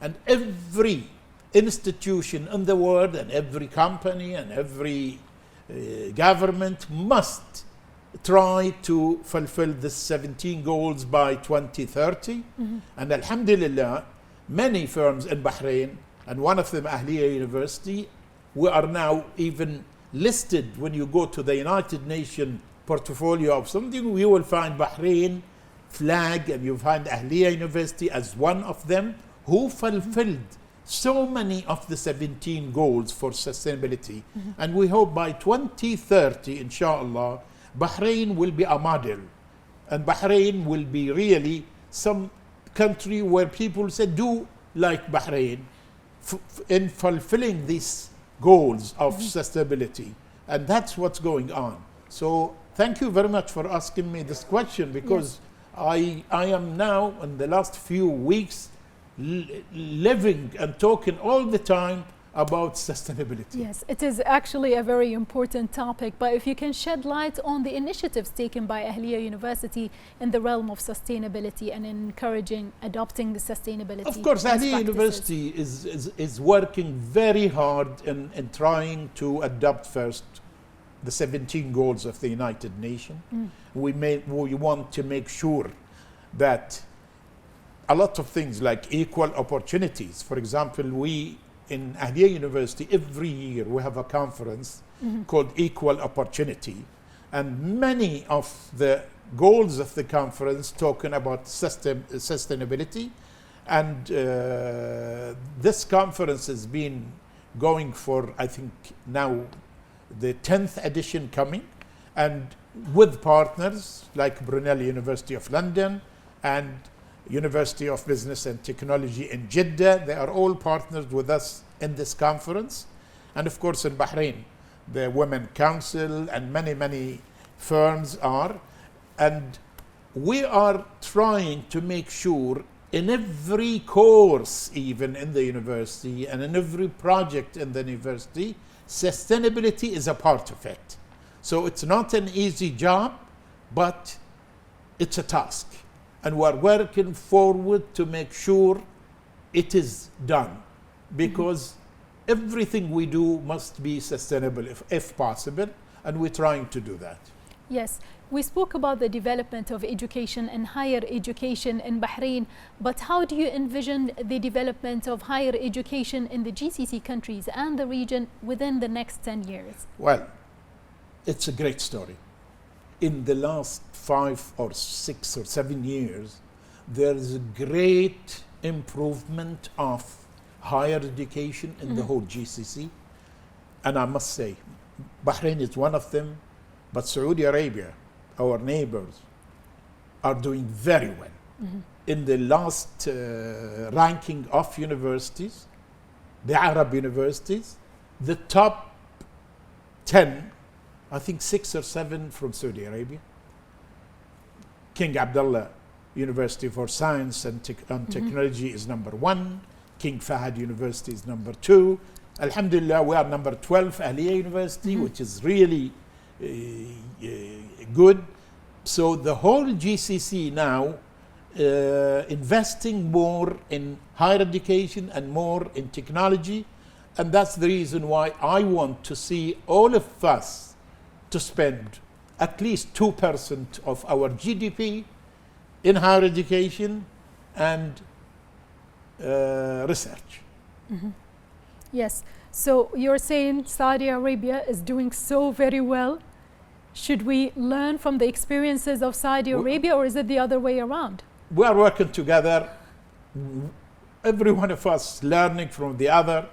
And every institution in the world and every company and every government must try to fulfill the 17 goals by 2030. And alhamdulillah, many firms in Bahrain, and one of them Ahliya University, we are now even listed. When you go to the United Nations portfolio of something, you will find Bahrain flag, and you find Ahliya University as one of them who fulfilled so many of the 17 goals for sustainability. And we hope by 2030, inshallah, Bahrain will be a model, and Bahrain will be really some country where people say, do like Bahrain in fulfilling these goals of sustainability. And that's what's going on. So thank you very much for asking me this question, because I am now, in the last few weeks, living and talking all the time about sustainability. Yes, it is actually a very important topic, but if you can shed light on the initiatives taken by Ahliya University in the realm of sustainability and encouraging adopting the sustainability. Of course, Ahliya University is working very hard in trying to adopt first the 17 goals of the United Nations. We want to make sure that a lot of things like equal opportunities, for example, we in Ahliya University, every year we have a conference called Equal Opportunity. And many of the goals of the conference talking about sustainability. And this conference has been going for, I think, now the 10th edition coming. And with partners like Brunel University of London and University of Business and Technology in Jeddah. They are all partners with us in this conference. And of course in Bahrain, the Women Council and many firms are. And we are trying to make sure in every course, even in the university, and in every project in the university, sustainability is a part of it. So it's not an easy job, but it's a task. And we're working forward to make sure it is done, because everything we do must be sustainable if possible, and we're trying to do that. Yes, we spoke about the development of education and higher education in Bahrain, but how do you envision the development of higher education in the GCC countries and the region within the next 10 years? Well, it's a great story. In the last 5 or 6 or 7 years, there's a great improvement of higher education in the whole GCC. And I must say, Bahrain is one of them, but Saudi Arabia, our neighbors, are doing very well. In the last ranking of universities, the Arab universities, the top 10, I think 6 or 7 from Saudi Arabia. King Abdullah University for Science and Technology is number 1. King Fahd University is number 2. Alhamdulillah, we are number 12, Ahliya University, which is really good. So the whole GCC now investing more in higher education and more in technology. And that's the reason why I want to see all of us to spend at least 2% of our GDP in higher education and research. Yes. So you're saying Saudi Arabia is doing so very well. Should we learn from the experiences of Saudi Arabia, or is it the other way around? We are working together, every one of us learning from the other.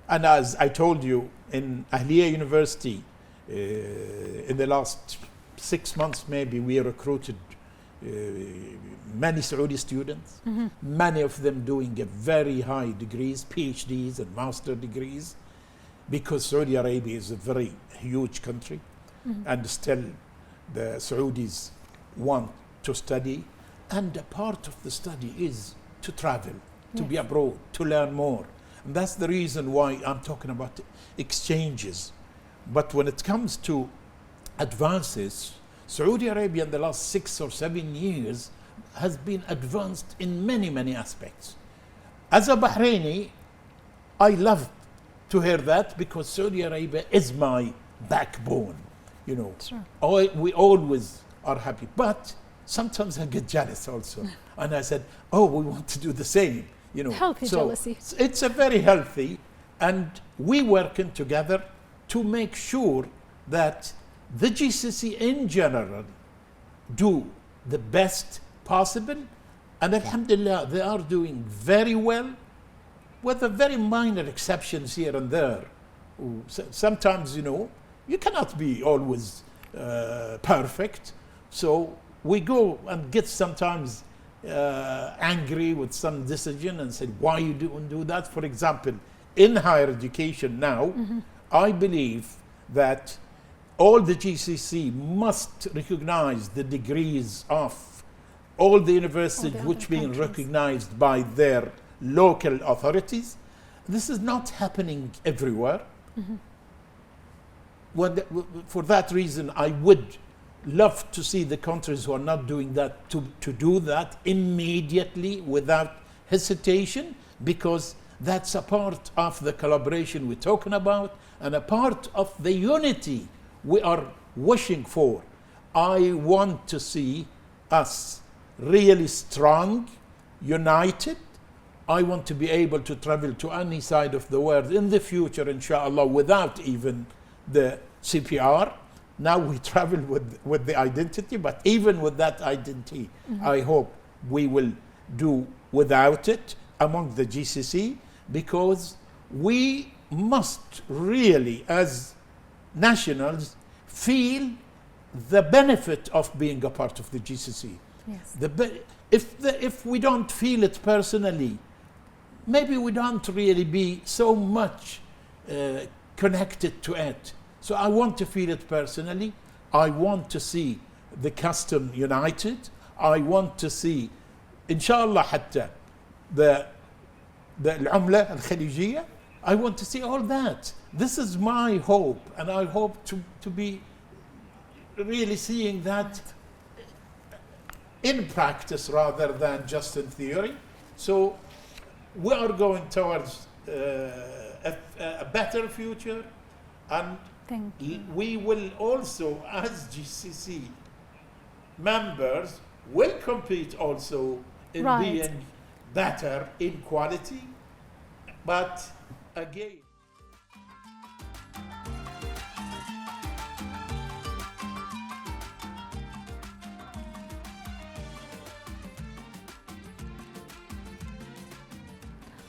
And as I told you, in Ahliya University, in the last 6 months maybe, we recruited many Saudi students, many of them doing a very high degrees, PhDs and master degrees, because Saudi Arabia is a very huge country, and still the Saudis want to study, and a part of the study is to travel, to be abroad, to learn more. And that's the reason why I'm talking about exchanges. But when it comes to advances, Saudi Arabia in the last 6 or 7 years has been advanced in many, many aspects. As a Bahraini, I love to hear that, because Saudi Arabia is my backbone. You know, sure. We always are happy. But sometimes I get jealous also. And I said, oh, we want to do the same. You know, healthy jealousy. It's a very healthy, and we working together to make sure that the GCC in general do the best possible, and alhamdulillah they are doing very well, with the very minor exceptions here and there. Sometimes, you know, you cannot be always perfect, so we go and get sometimes angry with some decision and say, why you don't do that? For example, in higher education now, I believe that all the GCC must recognize the degrees of all the universities which being recognized by their local authorities. This is not happening everywhere. For that reason, I would love to see the countries who are not doing that to do that immediately without hesitation, because that's a part of the collaboration we're talking about and a part of the unity we are wishing for. I want to see us really strong, united. I want to be able to travel to any side of the world in the future, inshallah, without even the CPR. Now we travel with the identity, but even with that identity, I hope we will do without it among the GCC, because we must really, as nationals, feel the benefit of being a part of the GCC. Yes. If we don't feel it personally, maybe we don't really be so much connected to it. So I want to feel it personally. I want to see the custom united. I want to see, inshallah, حتى the العملة الخليجية. I want to see all that. This is my hope, and I hope to be really seeing that in practice rather than just in theory. So we are going towards a better future, and we will also, as GCC members, will compete also in being better in quality, but again,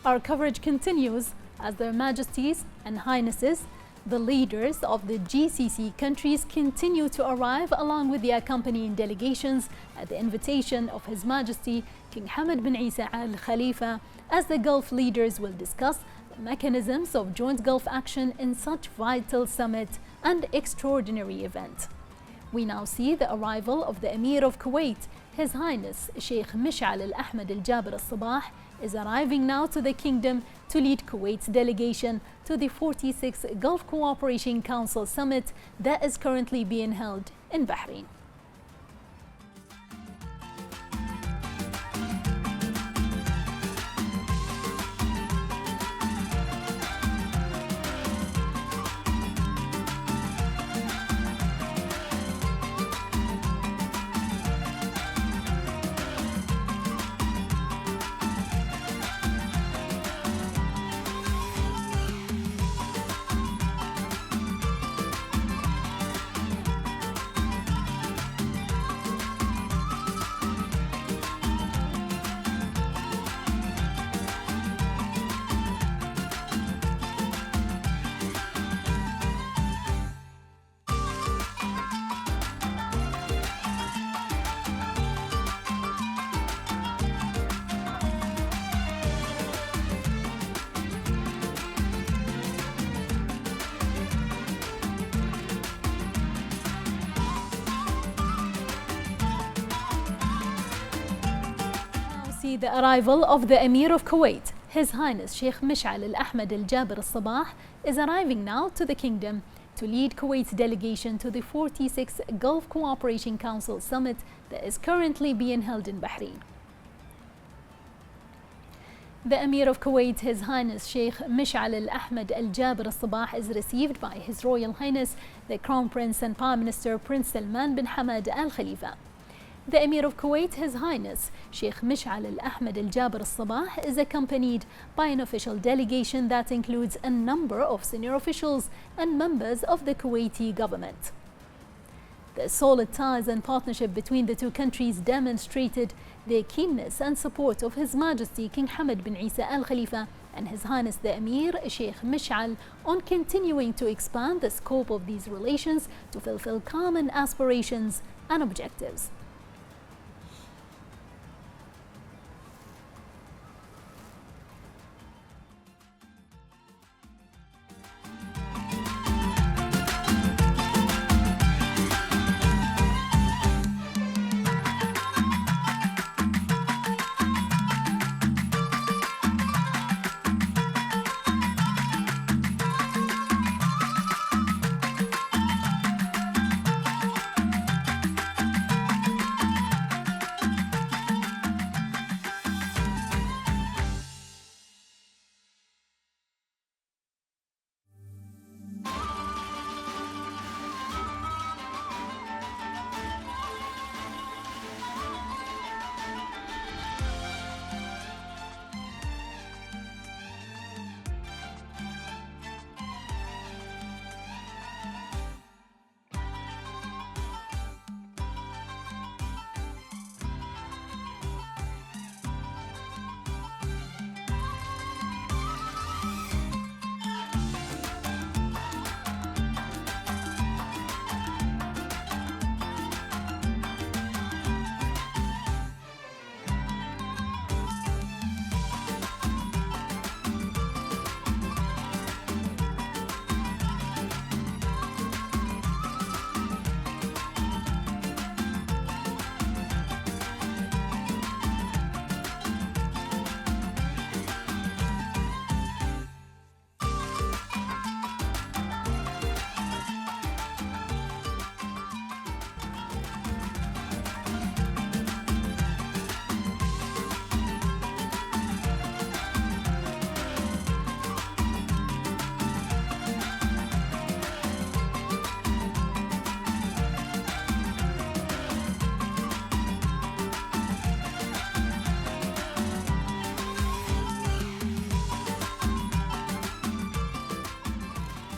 Our coverage continues as Their Majesties and Highnesses, the leaders of the GCC countries, continue to arrive along with the accompanying delegations at the invitation of His Majesty King Hamad bin Isa Al Khalifa, as the Gulf leaders will discuss the mechanisms of joint Gulf action in such vital summit and extraordinary event. We now see the arrival of the Emir of Kuwait. His Highness Sheikh Mish'al Al Ahmed Al Jaber Al Sabah is arriving now to the kingdom to lead Kuwait's delegation to the 46th Gulf Cooperation Council Summit that is currently being held in Bahrain. The arrival of the Emir of Kuwait, His Highness Sheikh Mish'al Al Ahmed Al Jaber Al Sabah, is arriving now to the kingdom to lead Kuwait's delegation to the 46th Gulf Cooperation Council Summit that is currently being held in Bahrain. The Emir of Kuwait, His Highness Sheikh Mish'al Al Ahmed Al Jaber Al Sabah, is received by His Royal Highness the Crown Prince and Prime Minister Prince Salman bin Hamad Al Khalifa. The Emir of Kuwait, His Highness Sheikh Mish'al Al Ahmed Al Jaber Al Sabah, is accompanied by an official delegation that includes a number of senior officials and members of the Kuwaiti government. The solid ties and partnership between the two countries demonstrated the keenness and support of His Majesty King Hamad bin Isa Al Khalifa and His Highness the Emir Sheikh Mish'al on continuing to expand the scope of these relations to fulfill common aspirations and objectives.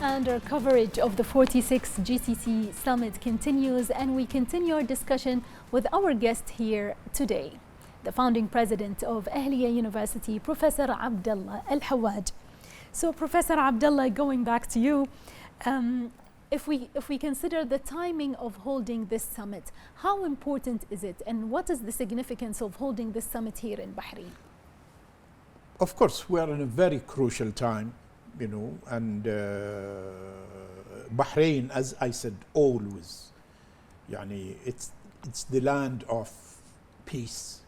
And our coverage of the 46th GCC Summit continues, and we continue our discussion with our guest here today. the founding president of Ahliya University, Professor Abdullah Al-Hawaj. So, Professor Abdullah, going back to you, if we consider the timing of holding this summit, how important is it, and what is the significance of holding this summit here in Bahrain? Of course, we are in a very crucial time, and Bahrain, as I said, always, it's the land of peace,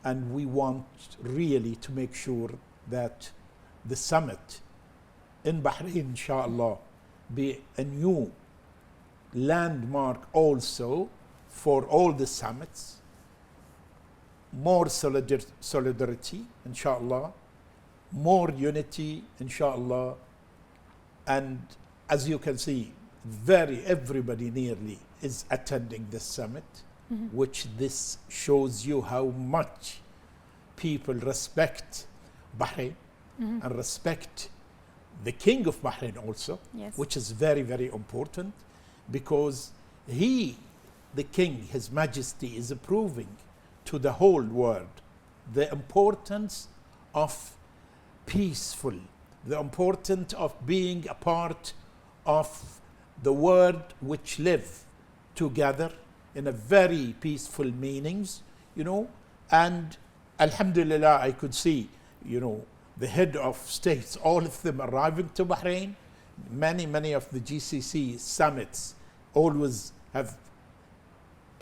and we want really to make sure that the summit in Bahrain, inshallah, be a new landmark also for all the summits, more solidarity, inshallah, more unity, inshallah, and as you can see, everybody nearly is attending this summit, which this shows you how much people respect Bahrain and respect the King of Bahrain also, yes, which is very, very important, because the King, His Majesty, is proving to the whole world the importance of peaceful, the importance of being a part of the world which live together in a very peaceful meanings, and alhamdulillah, I could see, the head of states, all of them arriving to Bahrain. Many of the GCC summits always have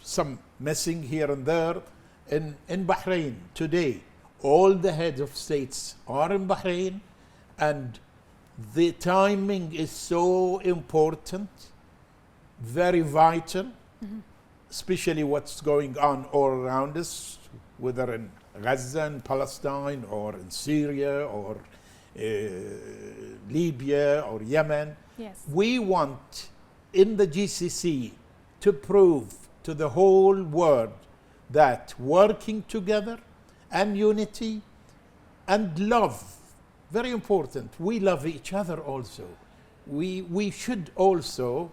some missing here and there. In Bahrain today, all the heads of states are in Bahrain, and the timing is so important, very vital, especially what's going on all around us, whether in Gaza and Palestine, or in Syria, or Libya, or Yemen. Yes. We want in the GCC to prove to the whole world that working together and unity and love, very important. We love each other also. We should also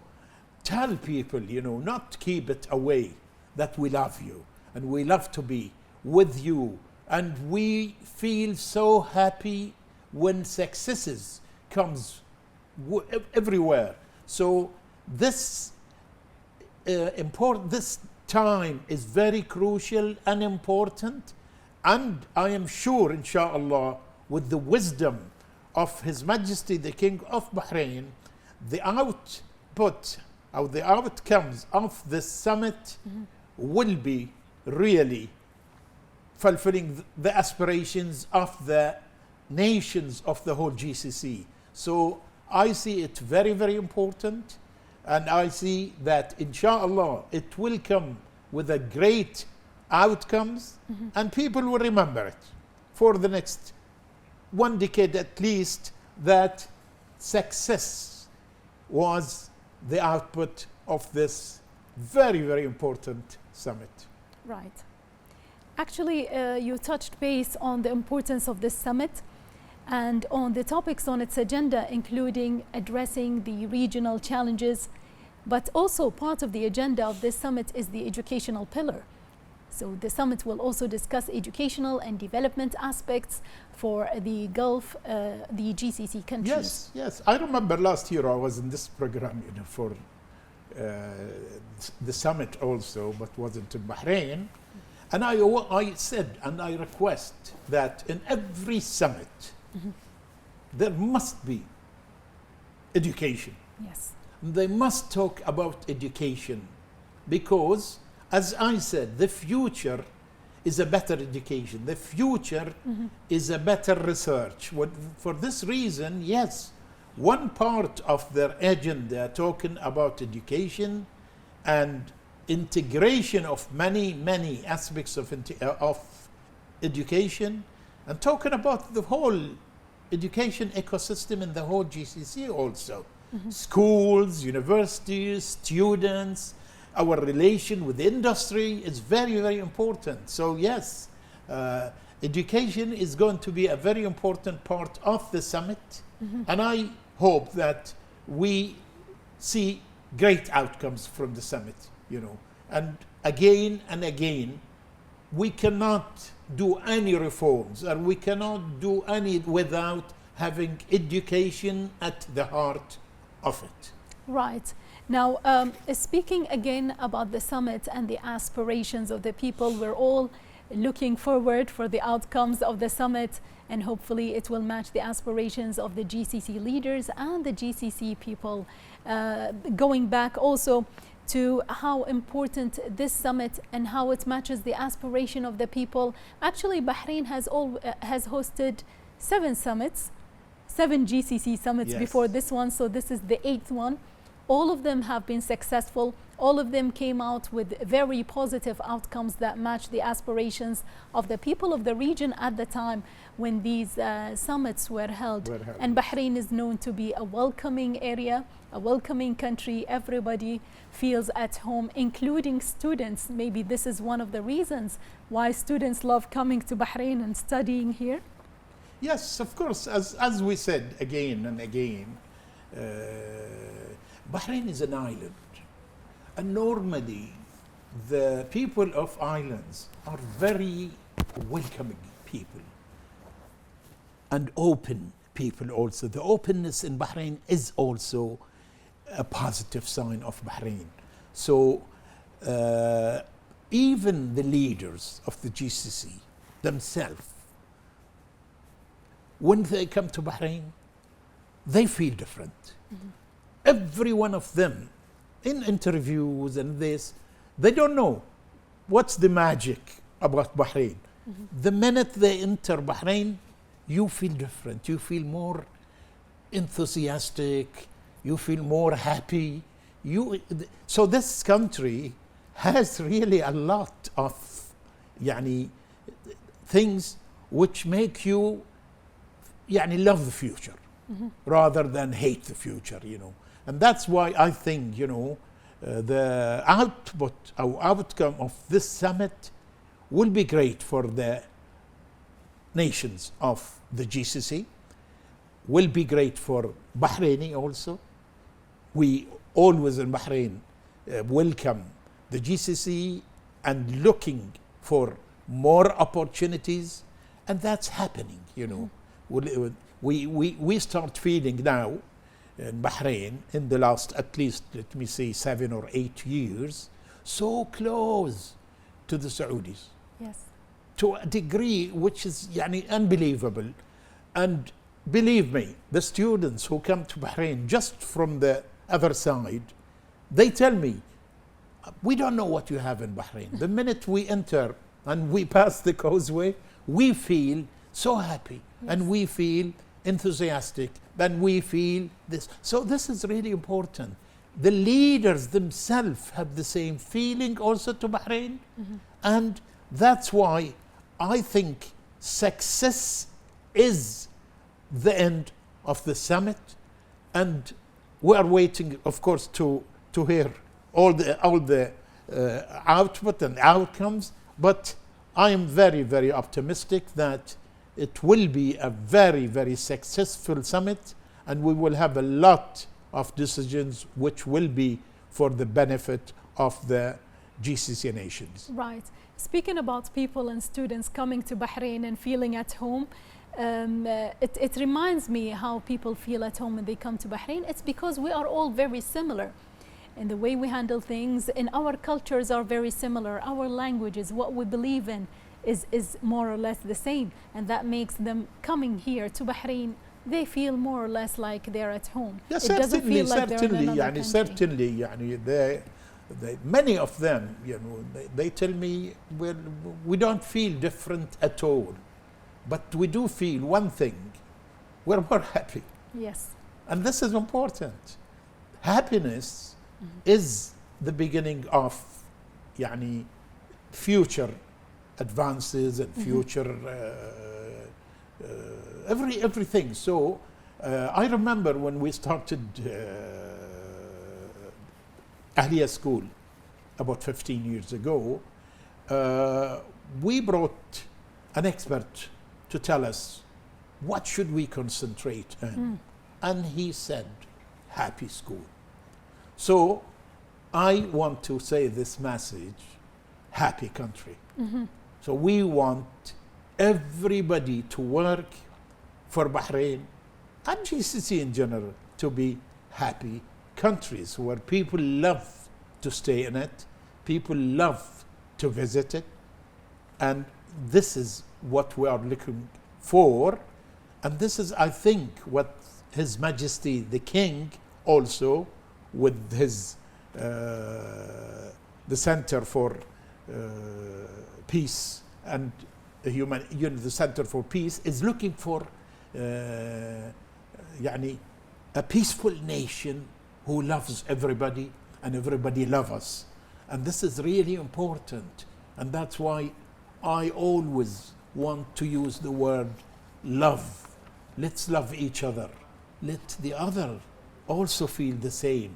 tell people, not keep it away, that we love you and we love to be with you, and we feel so happy when successes comes everywhere. So this this time is very crucial and important, and I am sure, inshallah, with the wisdom of His Majesty the King of Bahrain, the output or the outcomes of this summit will be really fulfilling the aspirations of the nations of the whole GCC. So I see it very, very important, and I see that inshallah it will come with a great outcomes, and people will remember it for the next 1 decade at least, that success was the output of this very, very important summit. Right. Actually, you touched base on the importance of this summit and on the topics on its agenda, including addressing the regional challenges, but also part of the agenda of this summit is the educational pillar. So the summit will also discuss educational and development aspects for the Gulf, the GCC countries. Yes. I remember last year I was in this program, for the summit also, but wasn't in Bahrain. And I said, and I request that in every summit, there must be education. Yes. They must talk about education, because, as I said, the future is a better education. The future is a better research. For this reason, yes, one part of their agenda talking about education and integration of many aspects of education, and talking about the whole education ecosystem in the whole GCC also. Schools, universities, students, our relation with industry is very, very important. So yes, education is going to be a very important part of the summit, and I hope that we see great outcomes from the summit, and again, we cannot do any reforms, and we cannot do any without having education at the heart of it. Right. Now, speaking again about the summit and the aspirations of the people, we're all looking forward for the outcomes of the summit, and hopefully it will match the aspirations of the GCC leaders and the GCC people. Going back also to how important this summit and how it matches the aspiration of the people. Actually, Bahrain has hosted 7 summits, 7 GCC summits before this one, so this is the 8th one. All of them have been successful. All of them came out with very positive outcomes that match the aspirations of the people of the region at the time when these summits were held. And Bahrain is known to be a welcoming area, a welcoming country. Everybody feels at home, including students. Maybe this is one of the reasons why students love coming to Bahrain and studying here. Yes, of course, as we said again and again, Bahrain is an island, and normally the people of islands are very welcoming people and open people also. The openness in Bahrain is also a positive sign of Bahrain. So even the leaders of the GCC themselves, when they come to Bahrain, they feel different. Every one of them, in interviews and this, they don't know what's the magic about Bahrain. The minute they enter Bahrain, you feel different. You feel more enthusiastic. You feel more happy. So this country has really a lot of things which make you love the future rather than hate the future, And that's why I think, the output or outcome of this summit will be great for the nations of the GCC, will be great for Bahraini also. We always in Bahrain welcome the GCC and looking for more opportunities, and that's happening, We start feeling now in Bahrain in the last, at least, let me say, 7 or 8 years, so close to the Saudis. Yes. To a degree which is unbelievable. And believe me, the students who come to Bahrain just from the other side, they tell me, we don't know what you have in Bahrain. The minute we enter and we pass the causeway, we feel so happy, and we feel enthusiastic, and we feel this. So this is really important. The leaders themselves have the same feeling also to Bahrain, and that's why I think success is the end of the summit, and we are waiting, of course, to hear all the output and outcomes. But I am very, very optimistic that it will be a very, very successful summit, and we will have a lot of decisions which will be for the benefit of the GCC nations. Right. Speaking about people and students coming to Bahrain and feeling at home, it reminds me how people feel at home when they come to Bahrain. It's because we are all very similar. And the way we handle things in our cultures are very similar. Our languages, what we believe in, is more or less the same, and that makes them coming here to Bahrain, they feel more or less like they're at home. Yes, it doesn't feel like they're in another country. Certainly, many of them, they tell me, well, we don't feel different at all, but we do feel one thing: we're more happy. Yes. And this is important. Happiness is the beginning of future advances and future everything. So I remember when we started Ahliya School about 15 years ago, we brought an expert to tell us what should we concentrate on. And he said, happy school. So I want to say this message: happy country. So we want everybody to work for Bahrain and GCC in general to be happy countries where people love to stay in it, people love to visit it, and this is what we are looking for. And this is, I think, what His Majesty the King also, with his the Center for Peace and Human, the Center for Peace, is looking for يعني a peaceful nation who loves everybody and everybody loves us. And this is really important. And that's why I always want to use the word love. Let's love each other. Let the other also feel the same.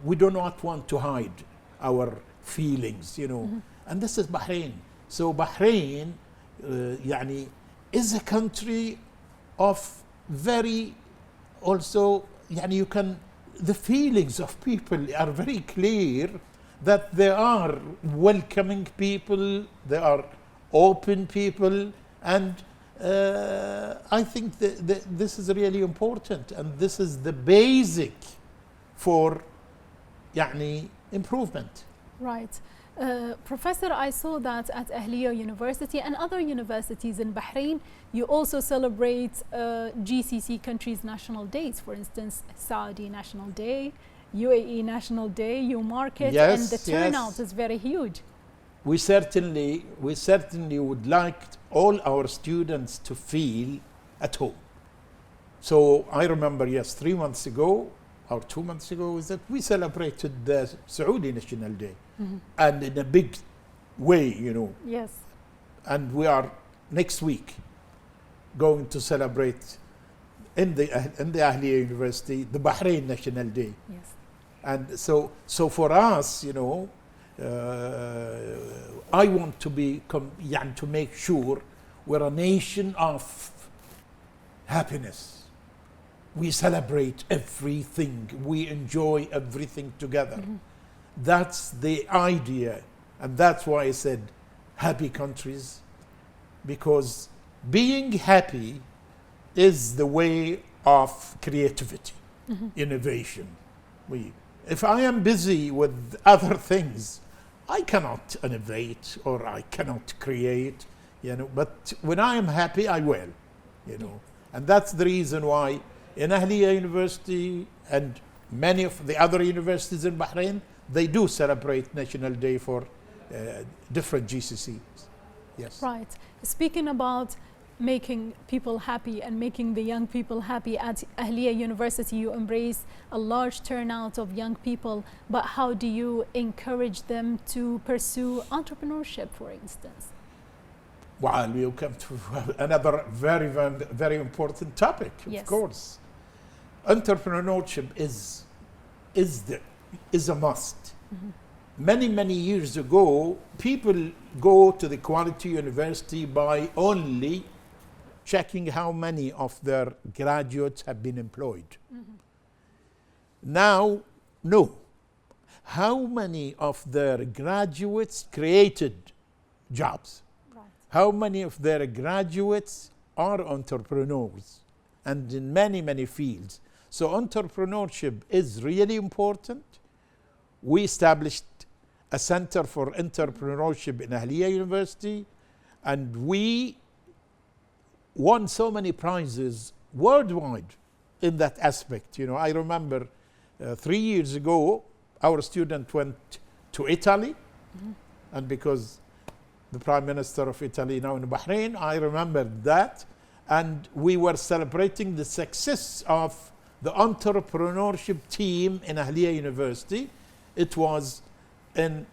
We do not want to hide our feelings, you know. And this is Bahrain. So Bahrain يعني is a country of very also يعني you can, the feelings of people are very clear that they are welcoming people, they are open people, and I think that this is really important, and this is the basic for يعني improvement. Right. Professor, I saw that at Ahliya University and other universities in Bahrain, you also celebrate GCC countries' national days. For instance, Saudi National Day, UAE National Day, you mark it, and the turnout is very huge. We certainly would like all our students to feel at home. So I remember, 3 months ago, or 2 months ago, is that we celebrated the Saudi National Day, and in a big way, you know. Yes. And we are next week going to celebrate in the Ahliya University the Bahrain National Day. Yes. And so for us, you know, I want to to make sure we're a nation of happiness. We celebrate everything. We enjoy everything together. That's the idea. And that's why I said happy countries, because being happy is the way of creativity, innovation. If I am busy with other things, I cannot innovate or I cannot create, you know. But when I am happy, I will, you know. And that's the reason why in Ahliya University and many of the other universities in Bahrain, they do celebrate National Day for different GCCs. Yes. Right. Speaking about making people happy and making the young people happy, at Ahliya University you embrace a large turnout of young people, but how do you encourage them to pursue entrepreneurship, for instance? Well, you come to another very, very, very important topic, of course. Entrepreneurship is a must. Many years ago, people go to the quality university by only checking how many of their graduates have been employed. Now, no. How many of their graduates created jobs? Right. How many of their graduates are entrepreneurs, and in many fields? So entrepreneurship is really important. We established a Center for Entrepreneurship in Ahliya University, and we won so many prizes worldwide in that aspect. You know, I remember 3 years ago, our student went to Italy, and because the Prime Minister of Italy now in Bahrain, I remember that, and we were celebrating the success of the entrepreneurship team in Ahliya University. It was in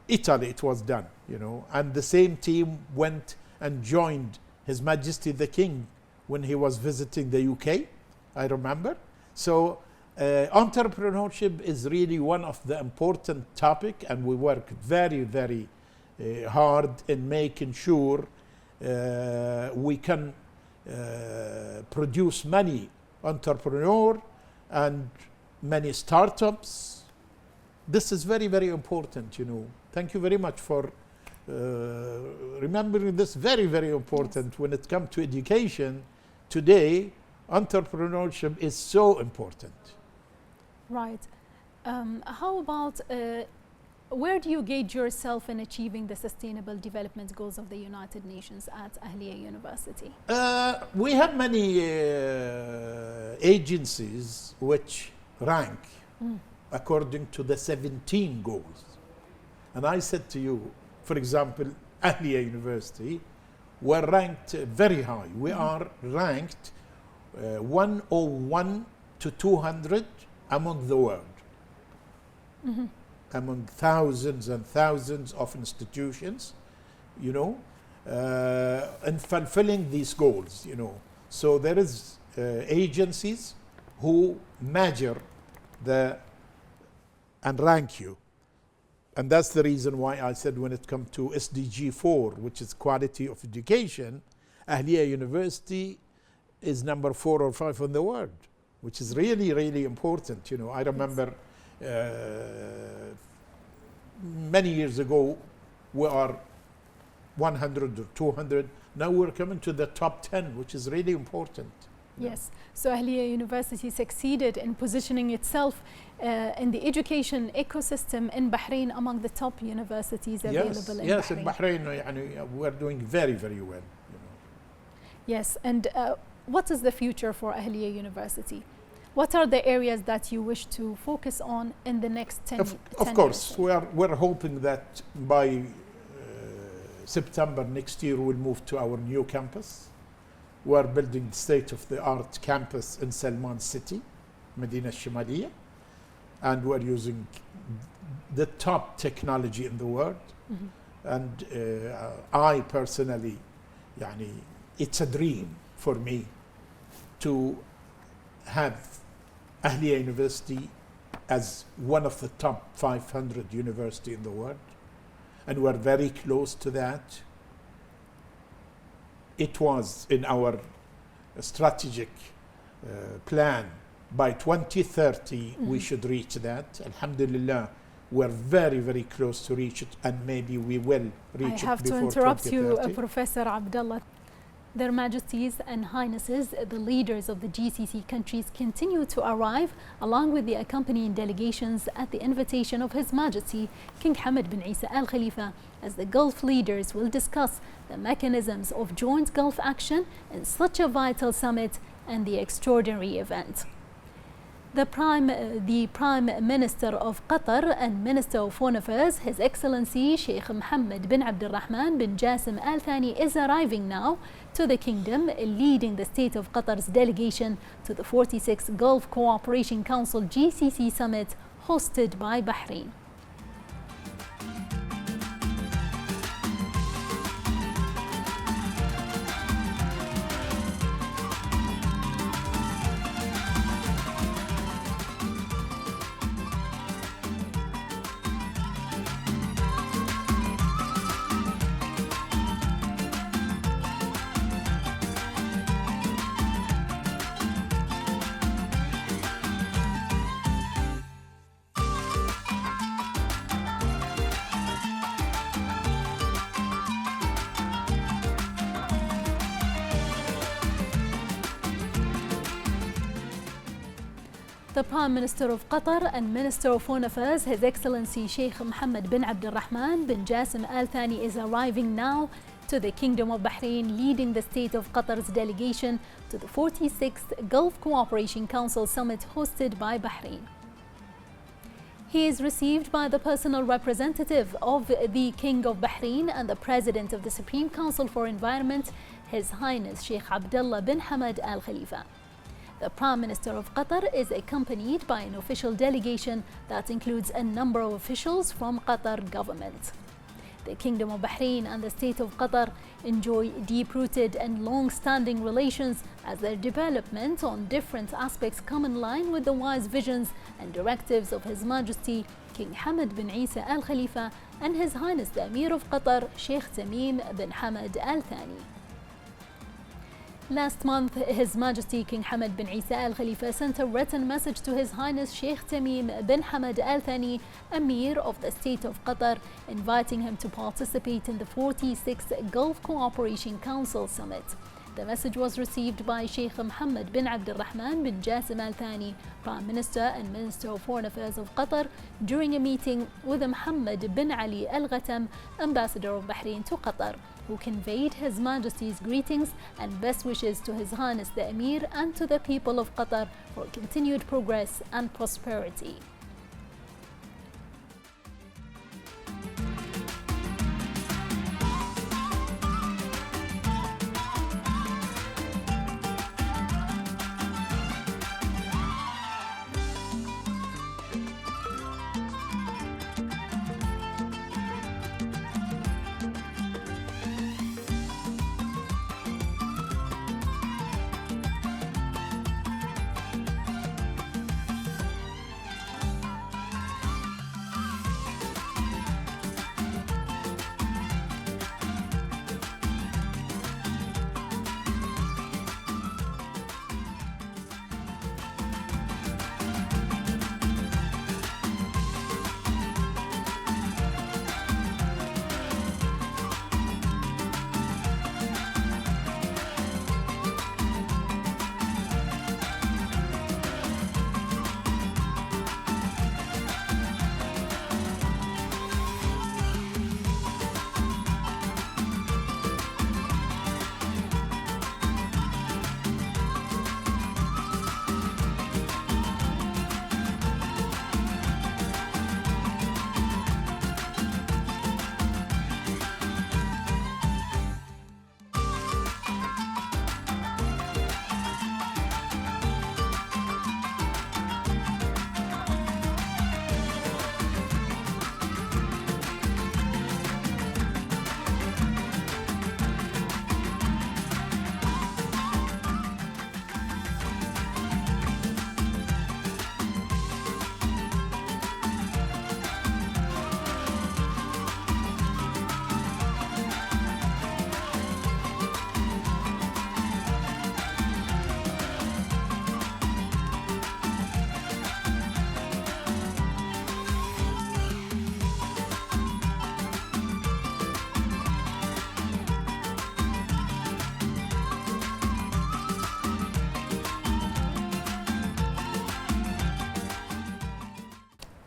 Italy, it was done, you know, and the same team went and joined His Majesty the King when he was visiting the UK, I remember. So entrepreneurship is really one of the important topic, and we work very hard in making sure we can produce many entrepreneurs and many startups. This is very important, you know. Thank you very much for remembering this very, very important when it comes to education. Today, entrepreneurship is so important. Right. How about where do you gauge yourself in achieving the Sustainable Development Goals of the United Nations at Ahliya University? We have many agencies which rank according to the 17 goals. And I said to you, for example, Ahliya University, we're ranked very high. We are ranked 101 to 200 among the world. Among thousands and thousands of institutions, you know, and fulfilling these goals, you know. So there is agencies who measure and rank you. And that's the reason why I said when it comes to SDG 4, which is quality of education, Ahliya University is number 4 or 5 in the world, which is really, really important. You know, I remember many years ago, we are 100 or 200. Now we're coming to the top 10, which is really important. Yes. So Ahliya University succeeded in positioning itself in the education ecosystem in Bahrain among the top universities available in Bahrain. Yes, in Bahrain, we're doing very, very well. You know. Yes. And what is the future for Ahliya University? What are the areas that you wish to focus on in the next 10 years? Of course, we're hoping that by September next year we'll move to our new campus. We're building state-of-the-art campus in Salman City, Medina Shimaliya, and we're using the top technology in the world. And I personally, it's a dream for me to have Ahliya University as one of the top 500 universities in the world, and we're very close to that. It was in our strategic plan by 2030 we should reach that. Alhamdulillah, we're very, very close to reach it, and maybe we will reach it before 2030. I have to interrupt you, Professor Abdullah. Their Majesties and Highnesses, the leaders of the GCC countries, continue to arrive along with the accompanying delegations at the invitation of His Majesty King Hamad bin Isa Al Khalifa, as the Gulf leaders will discuss the mechanisms of joint Gulf action in such a vital summit and the extraordinary event. The Prime Minister of Qatar and Minister of Foreign Affairs, His Excellency Sheikh Mohammed bin Abdulrahman bin Jassim Al Thani, is arriving now to the kingdom, leading the state of Qatar's delegation to the 46th Gulf Cooperation Council GCC summit hosted by Bahrain. The Prime Minister of Qatar and Minister of Foreign Affairs, His Excellency Sheikh Mohammed bin Abdulrahman bin Jassim Al Thani, is arriving now to the Kingdom of Bahrain, leading the state of Qatar's delegation to the 46th Gulf Cooperation Council summit hosted by Bahrain. He is received by the personal representative of the King of Bahrain and the President of the Supreme Council for Environment, His Highness Sheikh Abdullah bin Hamad Al Khalifa. The Prime Minister of Qatar is accompanied by an official delegation that includes a number of officials from Qatar government. The Kingdom of Bahrain and the State of Qatar enjoy deep-rooted and long-standing relations, as their development on different aspects come in line with the wise visions and directives of His Majesty King Hamad bin Isa Al Khalifa and His Highness the Emir of Qatar Sheikh Tamim bin Hamad Al Thani. Last month, His Majesty King Hamad bin Isa Al Khalifa sent a written message to His Highness Sheikh Tamim bin Hamad Al Thani, Emir of the State of Qatar, inviting him to participate in the 46th Gulf Cooperation Council Summit. The message was received by Sheikh Mohammed bin Abdul Rahman bin Jassim Al Thani, Prime Minister and Minister of Foreign Affairs of Qatar, during a meeting with Mohammed bin Ali Al Ghatam, Ambassador of Bahrain to Qatar, who conveyed His Majesty's greetings and best wishes to His Highness the Emir and to the people of Qatar for continued progress and prosperity.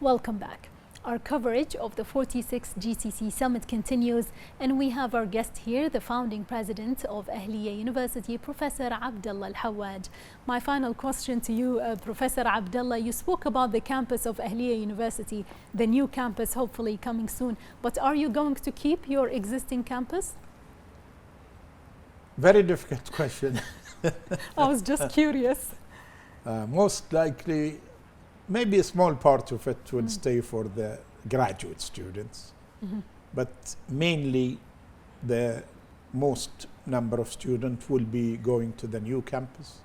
Welcome back. Our coverage of the 46th GCC Summit continues, and we have our guest here, the founding president of Ahliya University, Professor Abdullah Al-Hawaj. My final question to you, Professor Abdullah, you spoke about the campus of Ahliya University, the new campus hopefully coming soon, but are you going to keep your existing campus? Very difficult question. I was just curious. Most likely, maybe a small part of it will stay for the graduate students, but mainly the most number of students will be going to the new campus.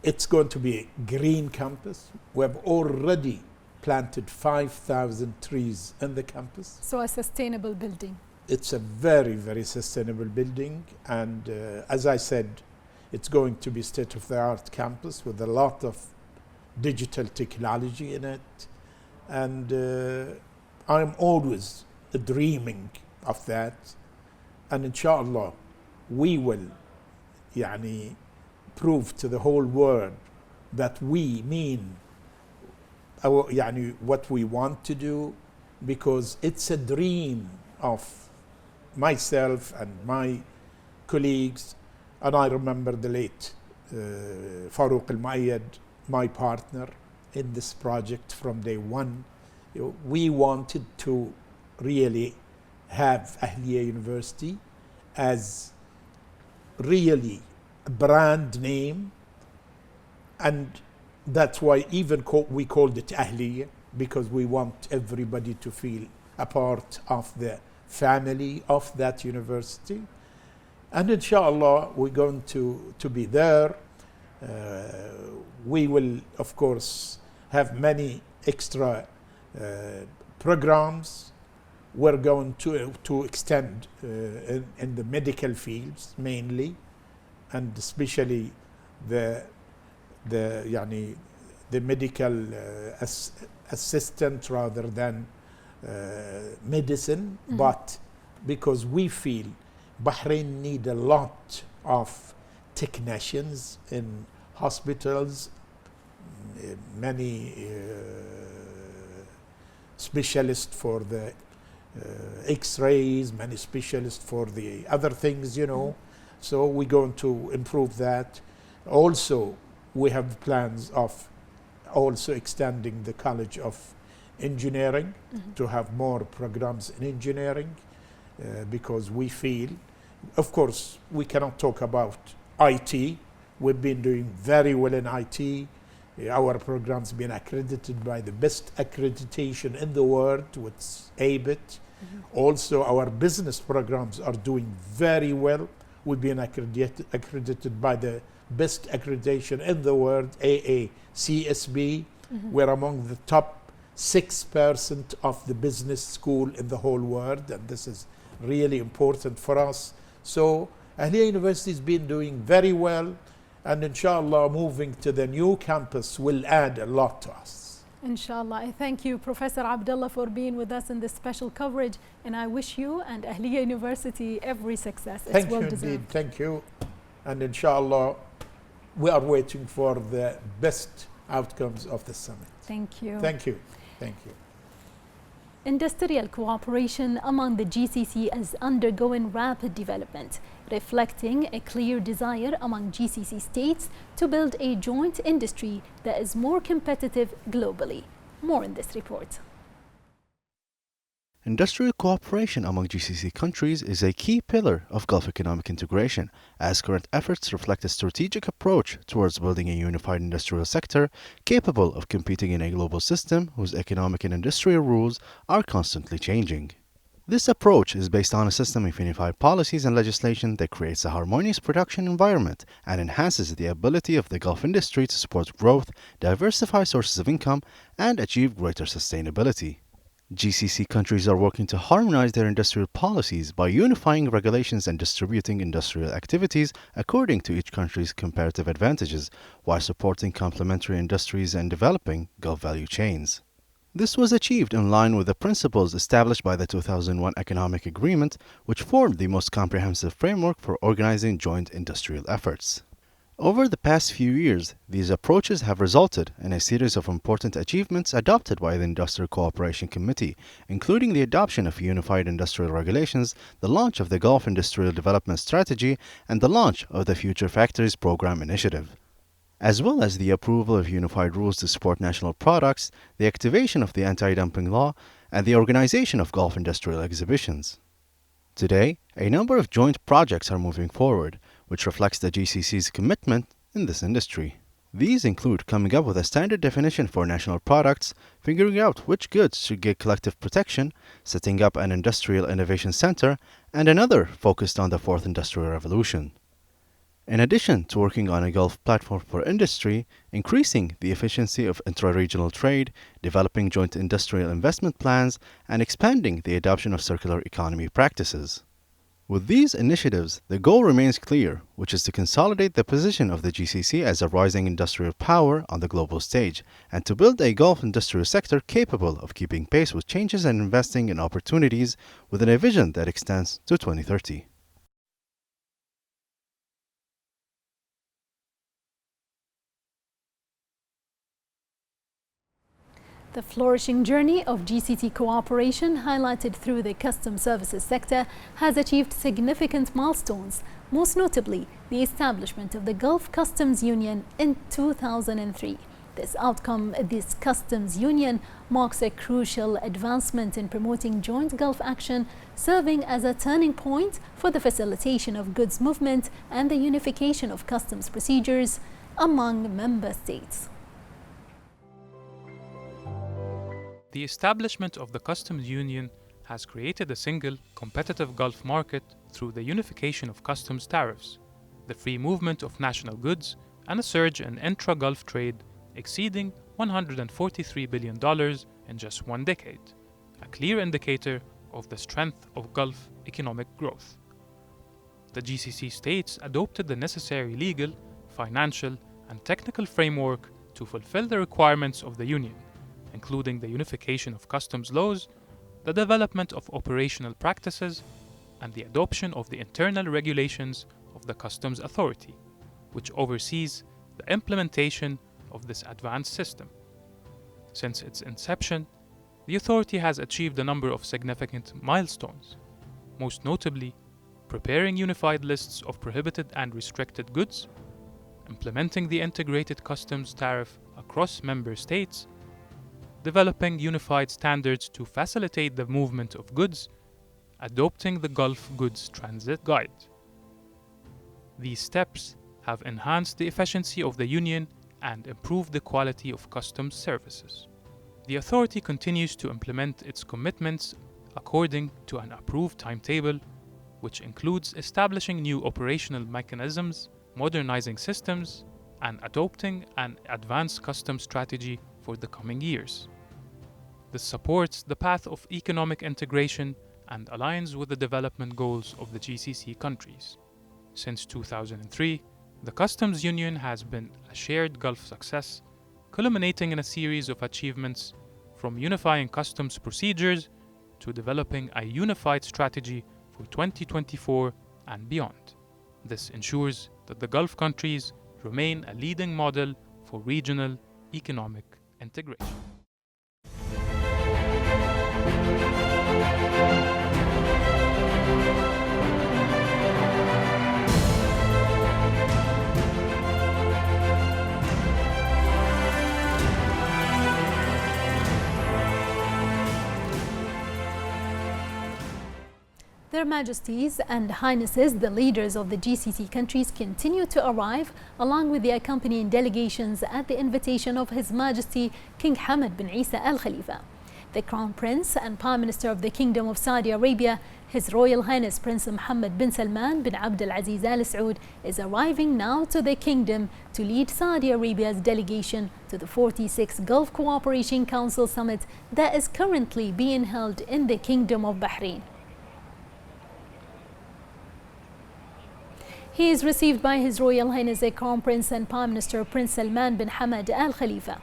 It's going to be a green campus. We have already planted 5,000 trees in the campus. So a sustainable building. It's a very, very sustainable building, and as I said, it's going to be state-of-the-art campus with a lot of digital technology in it. And I'm always dreaming of that. And inshallah, we will prove to the whole world that we mean what we want to do, because it's a dream of myself and my colleagues. And I remember the late Farouk Al-Muayyad, my partner in this project from day one. We wanted to really have Ahliya University as really a brand name, and that's why even we called it Ahliya, because we want everybody to feel a part of the family of that university. And inshallah, we're going to be there. We will, of course, have many extra programs we're going to extend in the medical fields mainly, and especially the medical assistant rather than medicine. But because we feel Bahrain need a lot of technicians in hospitals, many specialists for the x-rays, many specialists for the other things, So we're going to improve that. Also, we have plans of also extending the College of Engineering to have more programs in engineering, because we feel, of course, we cannot talk about IT. We've been doing very well in IT. Our program's been accredited by the best accreditation in the world, with ABIT. Also, our business programs are doing very well. We've been accredited by the best accreditation in the world, AACSB. We're among the top 6% of the business school in the whole world, and this is really important for us. So Ahliya University has been doing very well, and inshallah moving to the new campus will add a lot to us. Inshallah. I thank you, Professor Abdullah, for being with us in this special coverage, and I wish you and Ahliya University every success. Thank you indeed. Thank you. And inshallah, we are waiting for the best outcomes of the summit. Thank you. Thank you. Thank you. Industrial cooperation among the GCC is undergoing rapid development, reflecting a clear desire among GCC states to build a joint industry that is more competitive globally. More in this report. Industrial cooperation among GCC countries is a key pillar of Gulf economic integration, as current efforts reflect a strategic approach towards building a unified industrial sector capable of competing in a global system whose economic and industrial rules are constantly changing. This approach is based on a system of unified policies and legislation that creates a harmonious production environment and enhances the ability of the Gulf industry to support growth, diversify sources of income, and achieve greater sustainability. GCC countries are working to harmonize their industrial policies by unifying regulations and distributing industrial activities according to each country's comparative advantages, while supporting complementary industries and developing Gulf value chains. This was achieved in line with the principles established by the 2001 Economic Agreement, which formed the most comprehensive framework for organizing joint industrial efforts. Over the past few years, these approaches have resulted in a series of important achievements adopted by the Industrial Cooperation Committee, including the adoption of unified industrial regulations, the launch of the Gulf Industrial Development Strategy, and the launch of the Future Factories Program Initiative, as well as the approval of unified rules to support national products, the activation of the anti-dumping law, and the organization of Gulf industrial exhibitions. Today, a number of joint projects are moving forward, which reflects the GCC's commitment in this industry. These include coming up with a standard definition for national products, figuring out which goods should get collective protection, setting up an industrial innovation center, and another focused on the fourth industrial revolution. In addition to working on a Gulf platform for industry, increasing the efficiency of intra-regional trade, developing joint industrial investment plans, and expanding the adoption of circular economy practices. With these initiatives, the goal remains clear, which is to consolidate the position of the GCC as a rising industrial power on the global stage, and to build a Gulf industrial sector capable of keeping pace with changes and investing in opportunities within a vision that extends to 2030. The flourishing journey of GCC cooperation, highlighted through the customs services sector, has achieved significant milestones, most notably the establishment of the Gulf Customs Union in 2003. This customs union marks a crucial advancement in promoting joint Gulf action, serving as a turning point for the facilitation of goods movement and the unification of customs procedures among member states. The establishment of the customs union has created a single, competitive Gulf market through the unification of customs tariffs, the free movement of national goods, and a surge in intra-Gulf trade exceeding $143 billion in just one decade, a clear indicator of the strength of Gulf economic growth. The GCC states adopted the necessary legal, financial, and technical framework to fulfill the requirements of the Union, including the unification of customs laws, the development of operational practices, and the adoption of the internal regulations of the Customs Authority, which oversees the implementation of this advanced system. Since its inception, the authority has achieved a number of significant milestones, most notably preparing unified lists of prohibited and restricted goods, implementing the integrated customs tariff across member states, developing unified standards to facilitate the movement of goods, adopting the Gulf Goods Transit Guide. These steps have enhanced the efficiency of the Union and improved the quality of customs services. The authority continues to implement its commitments according to an approved timetable, which includes establishing new operational mechanisms, modernizing systems, and adopting an advanced customs strategy for the coming years. This supports the path of economic integration and aligns with the development goals of the GCC countries. Since 2003, the Customs Union has been a shared Gulf success, culminating in a series of achievements from unifying customs procedures to developing a unified strategy for 2024 and beyond. This ensures that the Gulf countries remain a leading model for regional economic integration. Their Majesties and Highnesses, the leaders of the GCC countries, continue to arrive along with the accompanying delegations at the invitation of His Majesty King Hamad bin Isa Al Khalifa. The Crown Prince and Prime Minister of the Kingdom of Saudi Arabia, His Royal Highness Prince Mohammed bin Salman bin Abdul Aziz Al Saud, is arriving now to the Kingdom to lead Saudi Arabia's delegation to the 46th Gulf Cooperation Council Summit that is currently being held in the Kingdom of Bahrain. He is received by His Royal Highness the Crown Prince and Prime Minister Prince Salman bin Hamad Al Khalifa.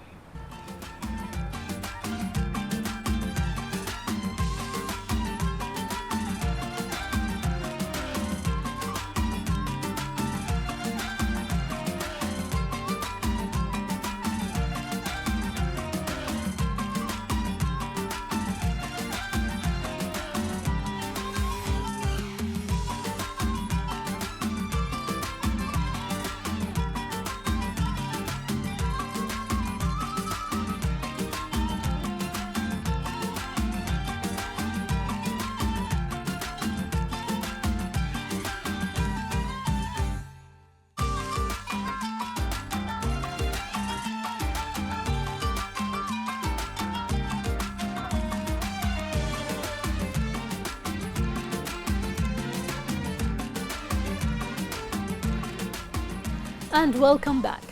And welcome back.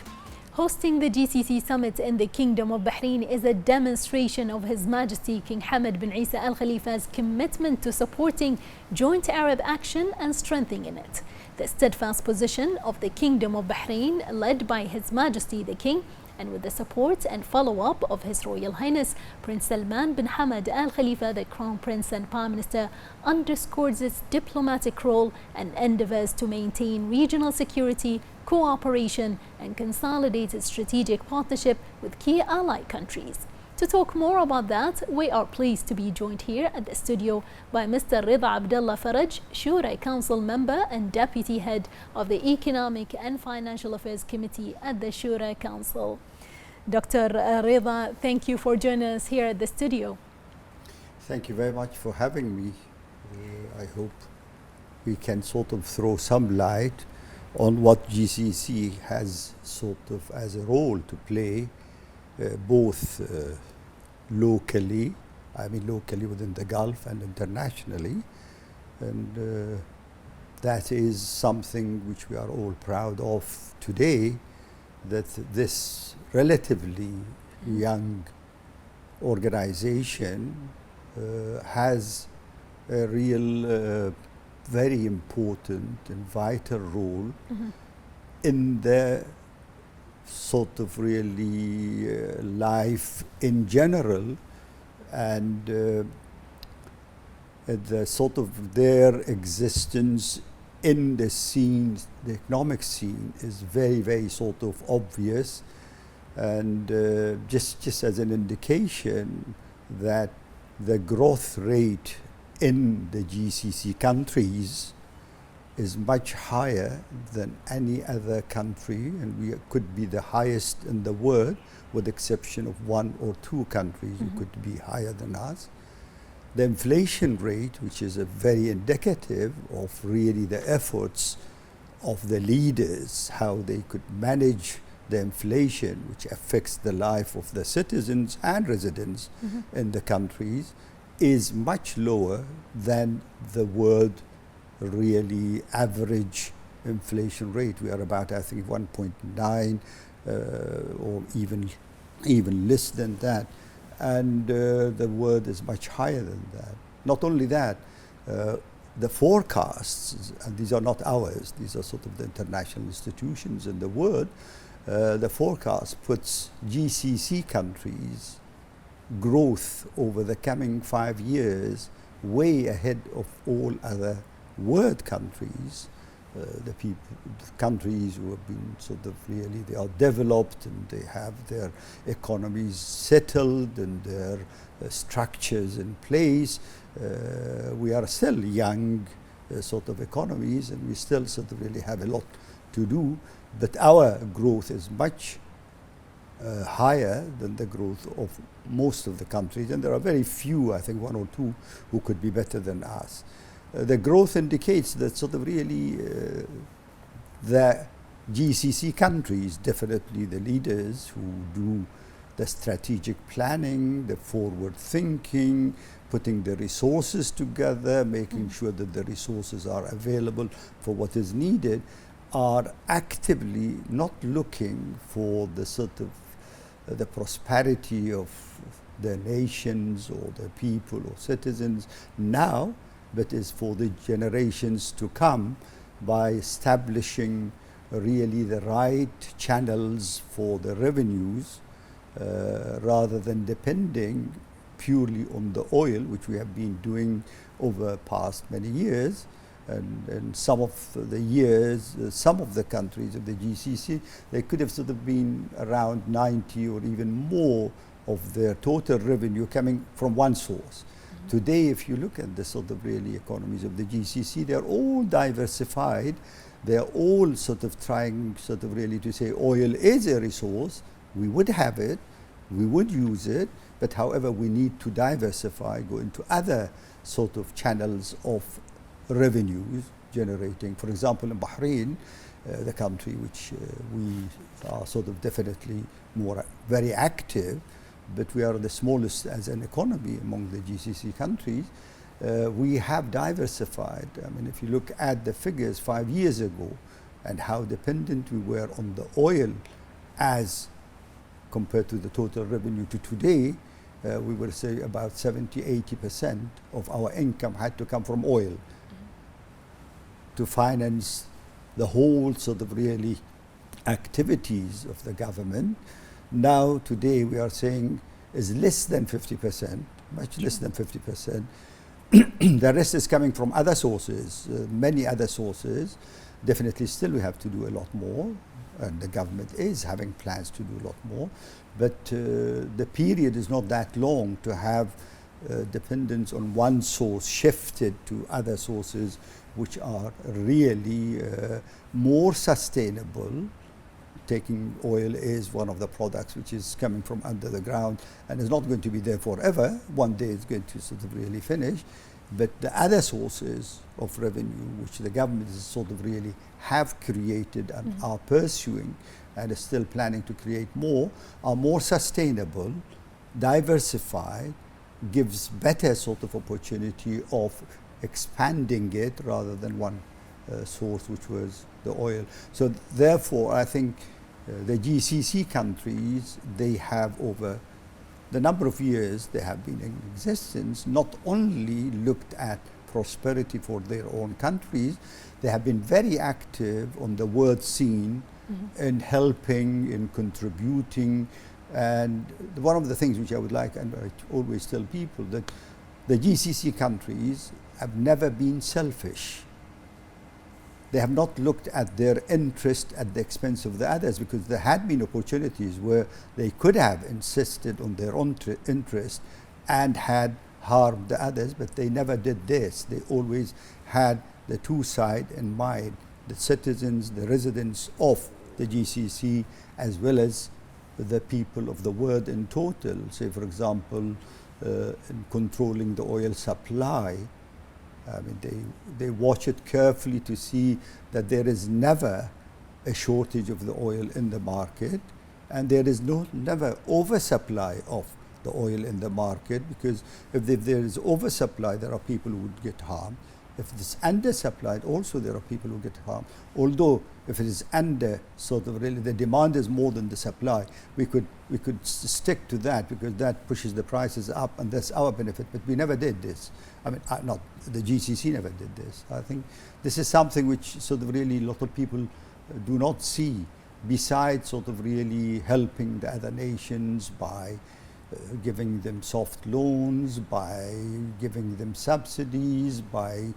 Hosting the GCC summit in the Kingdom of Bahrain is a demonstration of His Majesty King Hamad bin Isa Al Khalifa's commitment to supporting joint Arab action and strengthening it. The steadfast position of the Kingdom of Bahrain, led by His Majesty the King, and with the support and follow-up of His Royal Highness Prince Salman bin Hamad Al Khalifa, the Crown Prince and Prime Minister, underscores its diplomatic role and endeavours to maintain regional security, cooperation, and consolidate its strategic partnership with key ally countries. To talk more about that, we are pleased to be joined here at the studio by Mr. Rida Abdullah Faraj, Shura Council member and Deputy Head of the Economic and Financial Affairs Committee at the Shura Council. Dr. Rida, thank you for joining us here at the studio. Thank you very much for having me. I hope we can sort of throw some light on what GCC has sort of as a role to play, both locally within the Gulf and internationally. And that is something which we are all proud of today, that this relatively young organization has a real, very important and vital role in the sort of really life in general, and the sort of their existence in the scene, the economic scene, is very, very sort of obvious. And just as an indication that the growth rate in the GCC countries is much higher than any other country, and we could be the highest in the world, with the exception of one or two countries who could be higher than us. The inflation rate, which is a very indicative of really the efforts of the leaders, how they could manage the inflation, which affects the life of the citizens and residents in the countries, is much lower than the world really average inflation rate. We are about, I think, 1.9 or even less than that. And the world is much higher than that. Not only that, the forecasts, and these are not ours, these are sort of the international institutions in the world, the forecast puts GCC countries' growth over the coming 5 years way ahead of all other world countries. The countries who have been sort of really, they are developed and they have their economies settled and their structures in place. We are still young sort of economies, and we still sort of really have a lot to do, but our growth is much higher than the growth of most of the countries, and there are very few, I think one or two, who could be better than us. The growth indicates that sort of really the GCC countries, definitely the leaders who do the strategic planning, the forward thinking, putting the resources together, making sure that the resources are available for what is needed, are actively not looking for the sort of the prosperity of the nations or the people or citizens now, but is for the generations to come, by establishing really the right channels for the revenues, rather than depending purely on the oil, which we have been doing over past many years. And some of the years, some of the countries of the GCC, they could have sort of been around 90 or even more of their total revenue coming from one source. Today, if you look at the sort of really economies of the GCC, they're all diversified. They're all sort of trying sort of really to say oil is a resource, we would have it, we would use it, but however we need to diversify, go into other sort of channels of revenues generating. For example, in Bahrain, the country which we are sort of definitely more very active, but we are the smallest as an economy among the GCC countries. We have diversified. I mean, if you look at the figures 5 years ago and how dependent we were on the oil as compared to the total revenue to today, we will say about 70–80% of our income had to come from oil to finance the whole sort of really activities of the government. Now, today, we are saying is less than 50%, much less than 50%. The rest is coming from other sources, many other sources. Definitely still we have to do a lot more, and the government is having plans to do a lot more, but the period is not that long to have dependence on one source shifted to other sources which are really more sustainable. Taking oil is one of the products which is coming from under the ground and is not going to be there forever. One day it's going to sort of really finish. But the other sources of revenue, which the government is sort of really have created and are pursuing and is still planning to create more, are more sustainable, diversified, gives better sort of opportunity of expanding it rather than one source, which was the oil. So therefore, I think the GCC countries, they have over the number of years they have been in existence, not only looked at prosperity for their own countries, they have been very active on the world scene in helping, in contributing. And one of the things which I would like, and I always tell people, that the GCC countries have never been selfish. They have not looked at their interest at the expense of the others, because there had been opportunities where they could have insisted on their own interest and had harmed the others, but they never did this. They always had the two sides in mind, the citizens, the residents of the GCC, as well as the people of the world in total. Say, for example, in controlling the oil supply, I mean, they watch it carefully to see that there is never a shortage of the oil in the market, and there is never oversupply of the oil in the market, because if there is oversupply, there are people who would get harmed. If it's undersupplied, also there are people who get harmed. Although if it is under, sort of really the demand is more than the supply, we could stick to that, because that pushes the prices up, and that's our benefit. But we never did this. I mean, not the GCC never did this. I think this is something which sort of really a lot of people do not see, besides sort of really helping the other nations by giving them soft loans, by giving them subsidies, by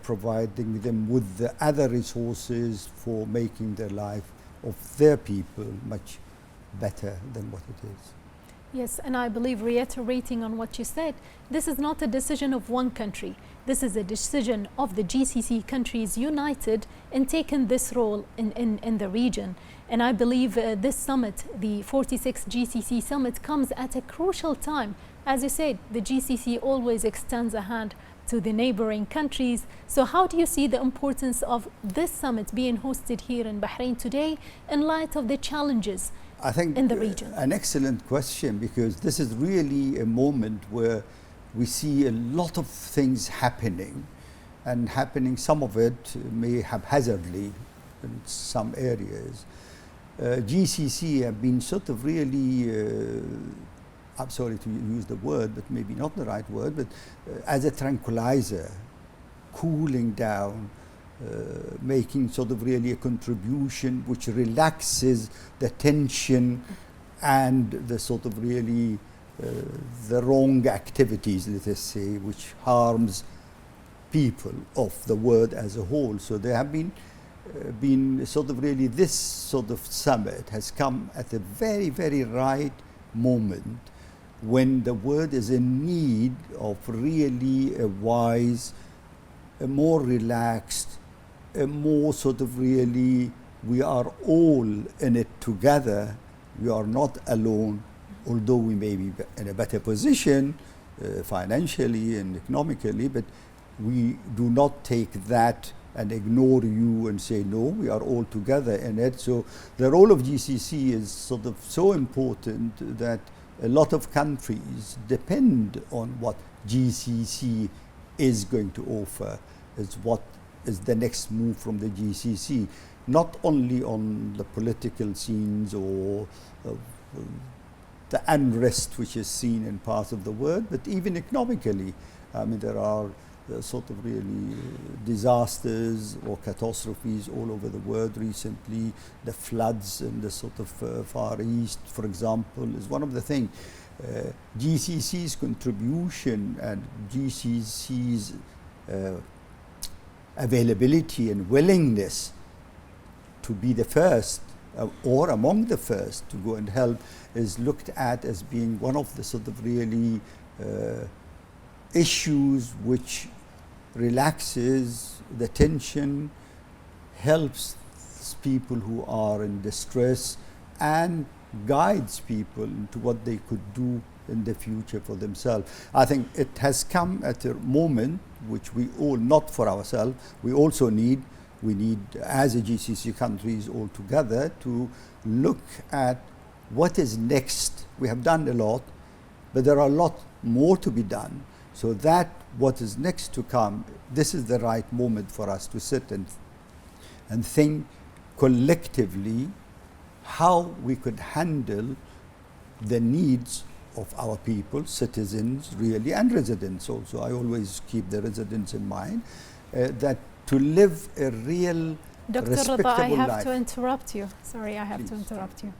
providing them with the other resources for making the life of their people much better than what it is. Yes, and I believe, reiterating on what you said, this is not a decision of one country. This is a decision of the GCC countries united in taking this role in the region. And I believe this summit, the 46th GCC summit, comes at a crucial time. As you said, the GCC always extends a hand to the neighboring countries. So how do you see the importance of this summit being hosted here in Bahrain today in light of the challenges I think in the region? An excellent question, because this is really a moment where we see a lot of things happening, and happening, some of it may haphazardly in some areas. GCC have been sort of really, I'm sorry to use the word, but maybe not the right word, but as a tranquilizer, cooling down, making sort of really a contribution which relaxes the tension and the sort of really the wrong activities, let us say, which harms people of the world as a whole. So there have been sort of really, this sort of summit has come at a very, very right moment, when the world is in need of really a wise, a more relaxed, a more sort of really, we are all in it together. We are not alone, although we may be in a better position financially and economically, but we do not take that and ignore you and say, no, we are all together in it. So the role of GCC is sort of so important that a lot of countries depend on what GCC is going to offer, is what is the next move from the GCC, not only on the political scenes or the unrest which is seen in parts of the world, but even economically. I mean, there are sort of really disasters or catastrophes all over the world recently. The floods in the sort of Far East, for example, is one of the things. GCC's contribution and GCC's availability and willingness to be the first or among the first to go and help is looked at as being one of the sort of really issues which relaxes the tension, helps people who are in distress, and guides people into what they could do in the future for themselves. I think it has come at a moment which we all, not for ourselves, we also need, as a GCC countries all together, to look at what is next. We have done a lot, but there are a lot more to be done. So that what is next to come, this is the right moment for us to sit and think collectively how we could handle the needs of our people, citizens really, and residents also. I always keep the residents in mind, that to live a real Dr. respectable Rida, I have life. to interrupt you. Sorry, I have to Please. interrupt you.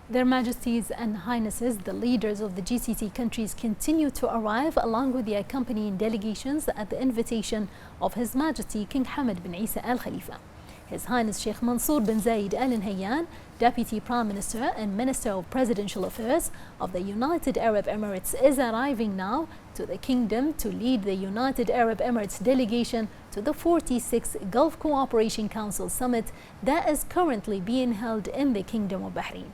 Their Majesties and Highnesses, the leaders of the GCC countries, continue to arrive along with the accompanying delegations at the invitation of His Majesty King Hamad bin Isa Al Khalifa. His Highness Sheikh Mansour bin Zayed Al Nahyan, Deputy Prime Minister and Minister of Presidential Affairs of the United Arab Emirates, is arriving now to the kingdom to lead the United Arab Emirates delegation to the 46th Gulf Cooperation Council Summit that is currently being held in the Kingdom of Bahrain.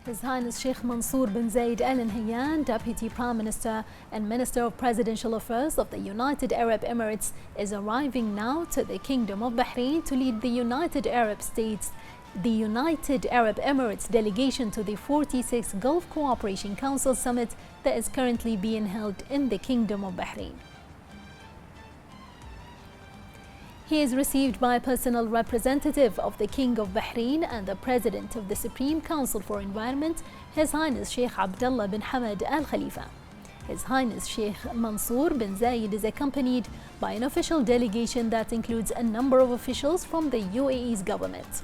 His Highness Sheikh Mansour bin Zayed Al Nahyan, Deputy Prime Minister and Minister of Presidential Affairs of the United Arab Emirates, is arriving now to the Kingdom of Bahrain to lead the United Arab Emirates delegation to the 46th Gulf Cooperation Council Summit that is currently being held in the Kingdom of Bahrain. He is received by a personal representative of the King of Bahrain and the President of the Supreme Council for Environment, His Highness Sheikh Abdullah bin Hamad Al Khalifa. His Highness Sheikh Mansour bin Zayed is accompanied by an official delegation that includes a number of officials from the UAE's government.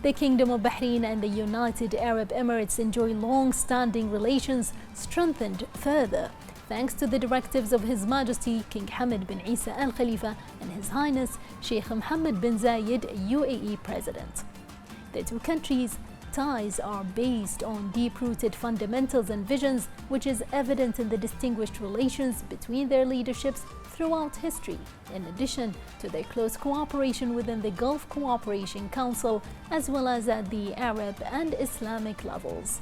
The Kingdom of Bahrain and the United Arab Emirates enjoy long-standing relations strengthened further thanks to the directives of His Majesty King Hamad bin Isa Al Khalifa and His Highness Sheikh Mohammed bin Zayed, UAE President. The two countries' ties are based on deep-rooted fundamentals and visions, which is evident in the distinguished relations between their leaderships throughout history, in addition to their close cooperation within the Gulf Cooperation Council, as well as at the Arab and Islamic levels.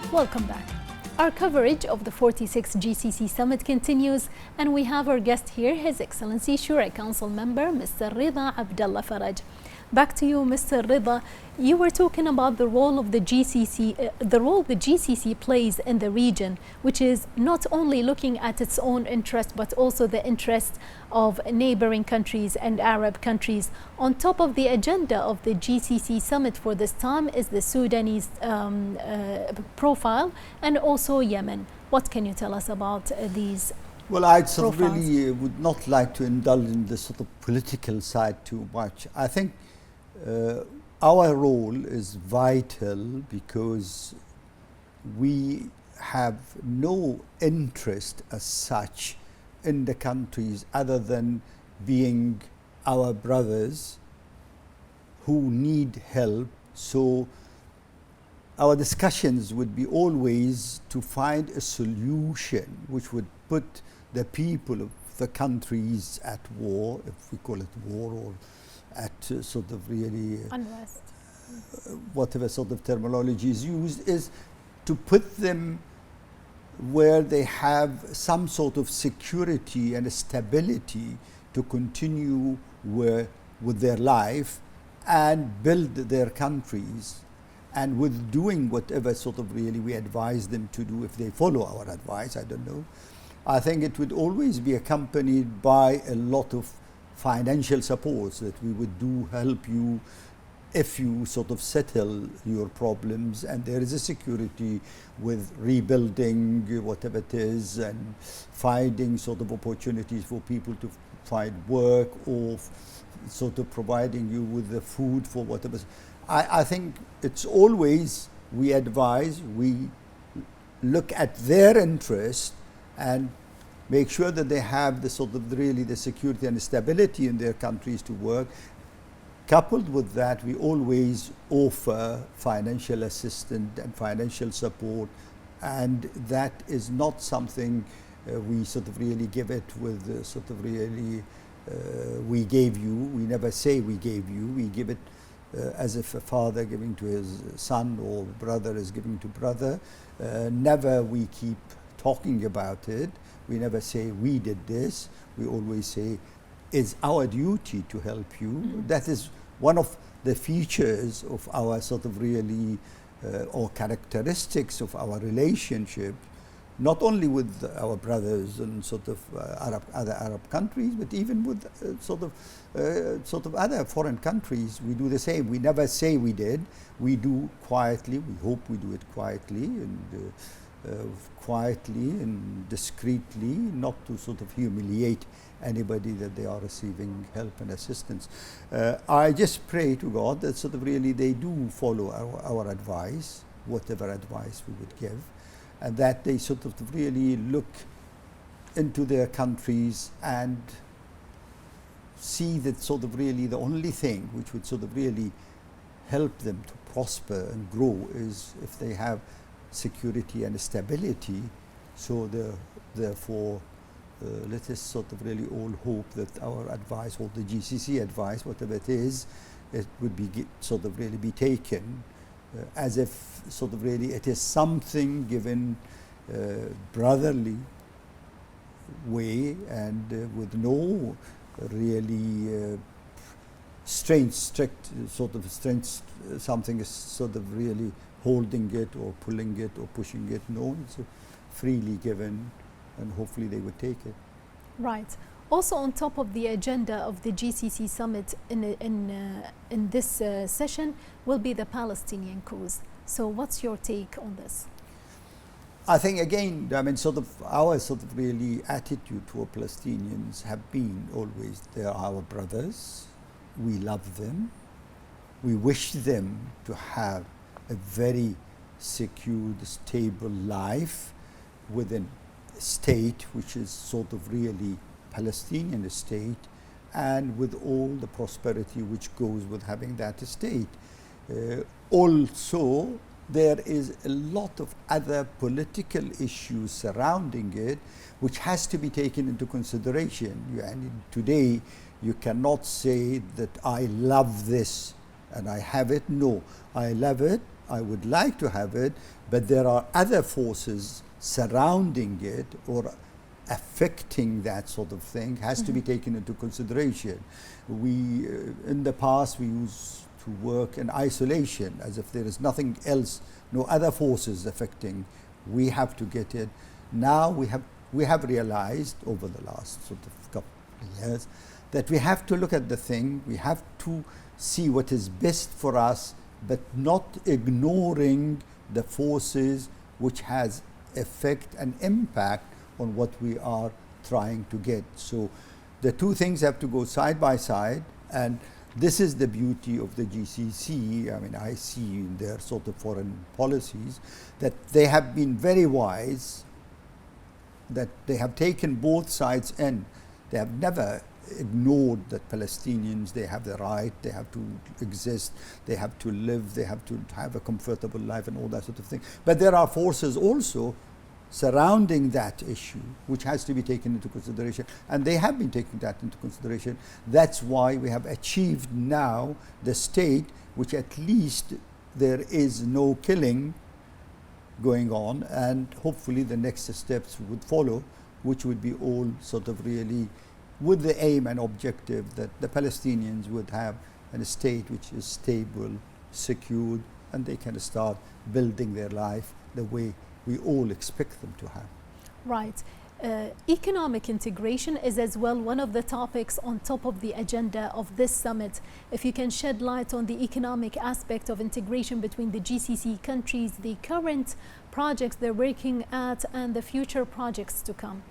Welcome back. Our coverage of the 46th GCC Summit continues, and we have our guest here, His Excellency Shura Council Member, Mr. Rida Abdullah Faraj. Back to you, Mr. Rida. You were talking about the role of the GCC plays in the region, which is not only looking at its own interest, but also the interest of neighboring countries and Arab countries. On top of the agenda of the GCC summit for this time is the Sudanese profile and also Yemen. What can you tell us about these? Well, I really would not like to indulge in the sort of political side too much. I think our role is vital because we have no interest as such in the countries other than being our brothers who need help. So our discussions would be always to find a solution which would put the people of the countries at war, if we call it war, or at sort of really Unrest. whatever sort of terminology is used, is to put them where they have some sort of security and stability to continue with their life and build their countries, and with doing whatever sort of really we advise them to do. If they follow our advice, I don't know, I think it would always be accompanied by a lot of financial supports that we would do help you if you sort of settle your problems and there is a security with rebuilding whatever it is and finding sort of opportunities for people to find work, or sort of providing you with the food for whatever. I think it's always, we advise, we look at their interest and make sure that they have the sort of really the security and stability in their countries to work. Coupled with that, we always offer financial assistance and financial support, and that is not something we sort of really give it with sort of really we gave you. We never say we gave you. We give it as if a father giving to his son or brother is giving to brother. Never we keep talking about it. We never say we did this. We always say it's our duty to help you. Mm-hmm. That is one of the features of our sort of really or characteristics of our relationship, not only with our brothers and sort of other Arab countries, but even with sort of other foreign countries. We do the same. We never say we did. We do quietly. We hope we do it quietly and discreetly, not to sort of humiliate anybody that they are receiving help and assistance. I just pray to God that sort of really they do follow our advice, whatever advice we would give, and that they sort of really look into their countries and see that sort of really the only thing which would sort of really help them to prosper and grow is if they have security and stability. So therefore let us sort of really all hope that our advice, or the GCC advice, whatever it is, it would be sort of really be taken as if sort of really it is something given brotherly way and with no really strict something is sort of really holding it or pulling it or pushing it. No, it's freely given, and hopefully they would take it. Right. Also on top of the agenda of the GCC summit in this session will be the Palestinian cause. So what's your take on this? I think again, I mean, sort of our sort of really attitude toward Palestinians have been always, they are our brothers. We love them. We wish them to have a very secure, stable life within a state which is sort of really Palestinian state, and with all the prosperity which goes with having that state. Also, there is a lot of other political issues surrounding it which has to be taken into consideration. And today you cannot say that I love this and I have it. No, I love it, I would like to have it, but there are other forces surrounding it or affecting that sort of thing has to be taken into consideration. We, in the past, we used to work in isolation as if there is nothing else, no other forces affecting. We have to get it. Now we have realized over the last sort of couple of years that we have to look at the thing, we have to see what is best for us, but not ignoring the forces which has effect and impact on what we are trying to get. So the two things have to go side by side, and This is the beauty of the GCC. I mean, I see in their sort of foreign policies that they have been very wise, that they have taken both sides in. They have never ignored that Palestinians, they have the right, they have to exist, they have to live, they have to have a comfortable life and all that sort of thing. But there are forces also surrounding that issue which has to be taken into consideration, and they have been taking that into consideration. That's why we have achieved now the state which at least there is no killing going on, and hopefully the next steps would follow, which would be all sort of really with the aim and objective that the Palestinians would have a state which is stable, secured, and they can start building their life the way we all expect them to have. Right. Economic integration is as well one of the topics on top of the agenda of this summit. If you can shed light on the economic aspect of integration between the GCC countries, the current projects they're working at, and the future projects to come.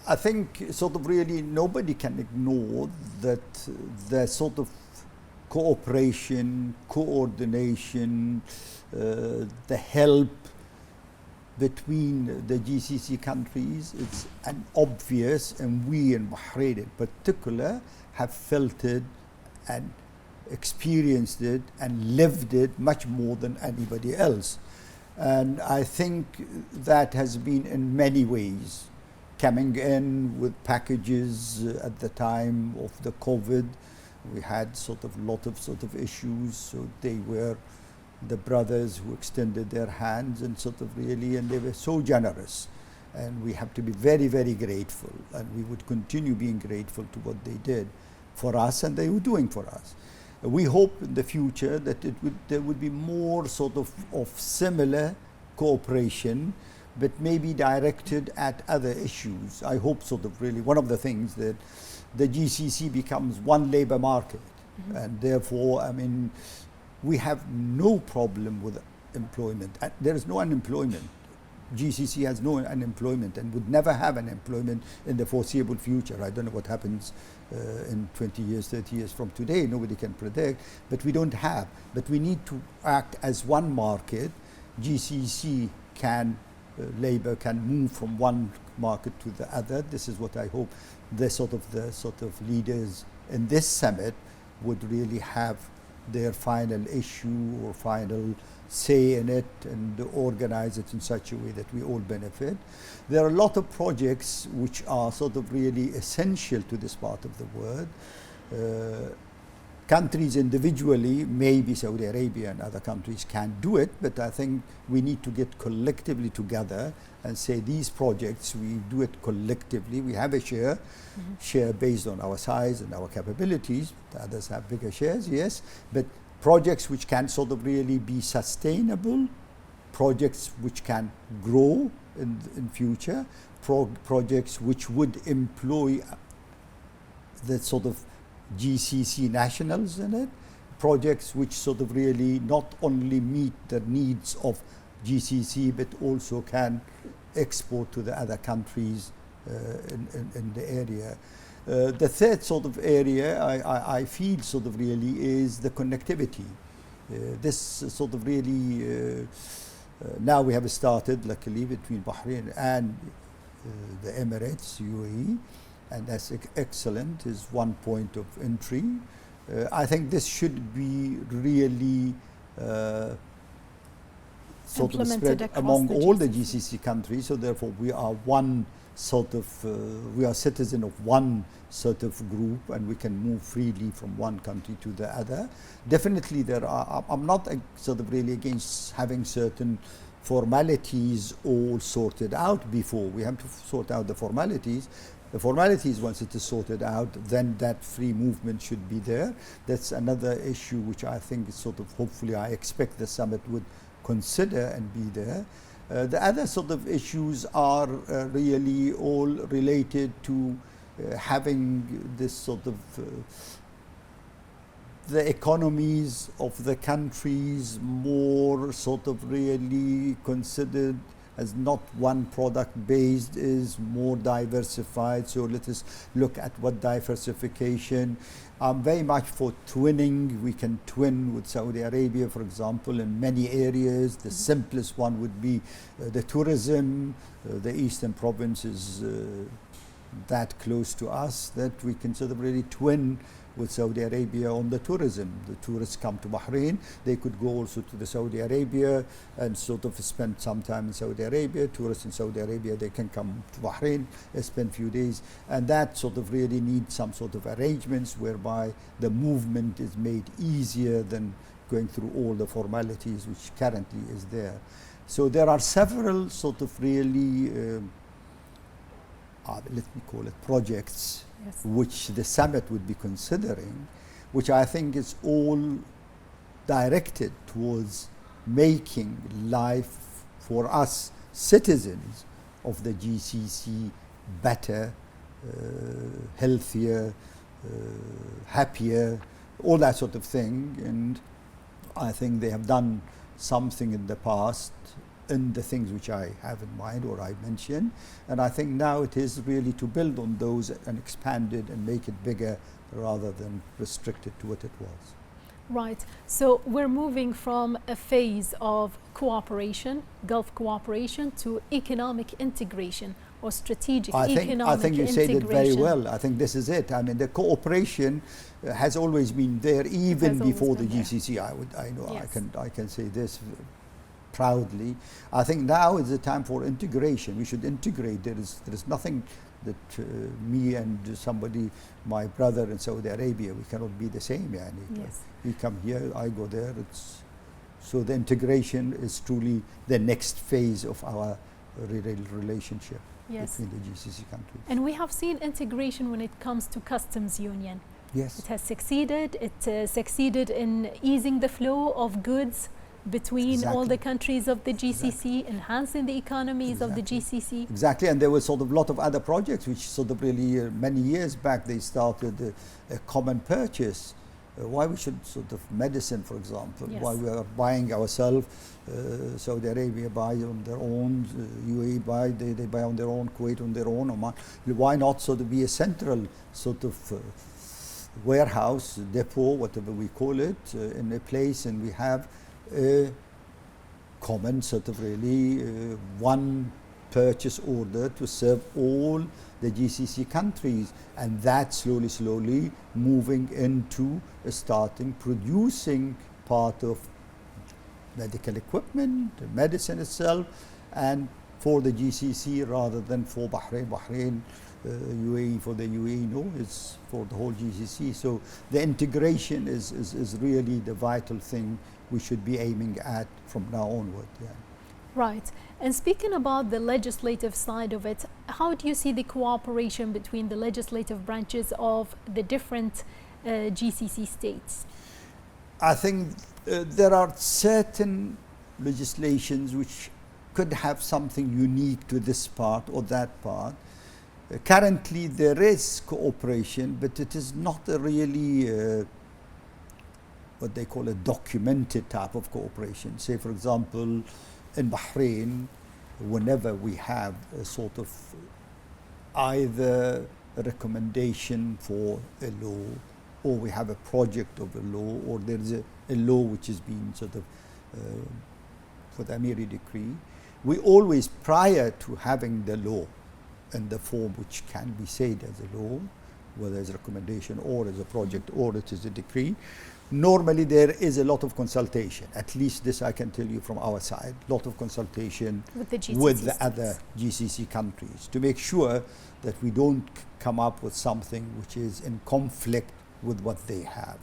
I think sort of really nobody can ignore that the sort of cooperation, coordination, the help between the GCC countries, it's an obvious, and we in Bahrain in particular have felt it and experienced it and lived it much more than anybody else. And I think that has been in many ways coming in with packages at the time of the COVID. We had sort of lot of sort of issues, so they were the brothers who extended their hands and sort of really, and they were so generous, and we have to be very, very grateful, and we would continue being grateful to what they did for us and they were doing for us. We hope in the future that there would be more sort of similar cooperation, but maybe directed at other issues. I hope sort of really one of the things that the GCC becomes one labor market, and therefore, I mean, we have no problem with employment. There is no unemployment. GCC has no unemployment and would never have unemployment in the foreseeable future. I don't know what happens in 20 years, 30 years from today. Nobody can predict, but we don't have. But we need to act as one market. GCC can, labor can move from one market to the other. This is what I hope the sort of leaders in this summit would really have their final issue or final say in it, and organize it in such a way that we all benefit. There are a lot of projects which are sort of really essential to this part of the world. Countries individually, maybe Saudi Arabia and other countries can do it, but I think we need to get collectively together and say these projects, we do it collectively. We have a share based on our size and our capabilities. The others have bigger shares, yes, but projects which can sort of really be sustainable, projects which can grow in future, projects which would employ the sort of GCC nationals in it, projects which sort of really not only meet the needs of GCC but also can export to the other countries in the area. The third sort of area I feel sort of really is the connectivity. This sort of really, now we have started luckily between Bahrain and the Emirates, UAE, and that's excellent, is one point of entry. I think this should be really sort of spread among all the GCC countries, so therefore we are one sort of, we are citizen of one sort of group, and we can move freely from one country to the other. Definitely there are, I'm not sort of really against having certain formalities all sorted out before. We have to sort out the formalities. The formalities, once it is sorted out, then that free movement should be there. That's another issue which I think is sort of, hopefully I expect the summit would consider and be there. The other sort of issues are really all related to having this sort of the economies of the countries more sort of really considered as not one product based, is more diversified. So let us look at what diversification. I'm very much for twinning. We can twin with Saudi Arabia, for example, in many areas. The simplest one would be the tourism. The eastern province is that close to us that we can sort of really twin with Saudi Arabia on the tourism. The tourists come to Bahrain, they could go also to the Saudi Arabia and sort of spend some time in Saudi Arabia. Tourists in Saudi Arabia, they can come to Bahrain, spend a few days, and that sort of really needs some sort of arrangements whereby the movement is made easier than going through all the formalities which currently is there. So there are several sort of really let me call it projects, yes, which the summit would be considering, which I think is all directed towards making life for us citizens of the GCC better, healthier, happier, all that sort of thing. And I think they have done something in the past in the things which I have in mind or I mentioned, and I think now it is really to build on those and expand it and make it bigger rather than restrict it to what it was. Right. So we're moving from a phase of cooperation, Gulf cooperation, to economic integration or strategic economic integration. I think you said it very well. I think this is it. I mean, the cooperation has always been there, even before the GCC. I can say this proudly. I think now is the time for integration. We should integrate. There is nothing that me and somebody, my brother in Saudi Arabia, we cannot be the same. Yes. We come here, I go there. So the integration is truly the next phase of our relationship, yes, between the GCC countries. And we have seen integration when it comes to customs union. Yes. It has succeeded. It succeeded in easing the flow of goods between all the countries of the GCC, enhancing the economies of the GCC. Exactly, and there was sort of a lot of other projects which sort of really many years back they started a common purchase. Why we should sort of medicine, for example, yes, why we are buying ourselves, Saudi Arabia buy on their own, UAE buy, they buy on their own, Kuwait on their own, Oman. Why not sort of be a central sort of warehouse, depot, whatever we call it, in a place, and we have a common sort of really one purchase order to serve all the GCC countries, and that slowly moving into starting producing part of medical equipment, medicine itself, and for the GCC rather than for Bahrain, UAE for the UAE, no, it's for the whole GCC. So the integration is really the vital thing we should be aiming at from now onward. Yeah. Right. And speaking about the legislative side of it, how do you see the cooperation between the legislative branches of the different GCC states? I think there are certain legislations which could have something unique to this part or that part. Currently there is cooperation, but it is not a really what they call a documented type of cooperation. Say, for example, in Bahrain, whenever we have a sort of either a recommendation for a law, or we have a project of a law, or there is a law which is being sort of for the Amiri decree, we always, prior to having the law in the form which can be said as a law, whether it's a recommendation or as a project or it is a decree, normally there is a lot of consultation. At least this I can tell you from our side, a lot of consultation with the other GCC countries to make sure that we don't come up with something which is in conflict with what they have.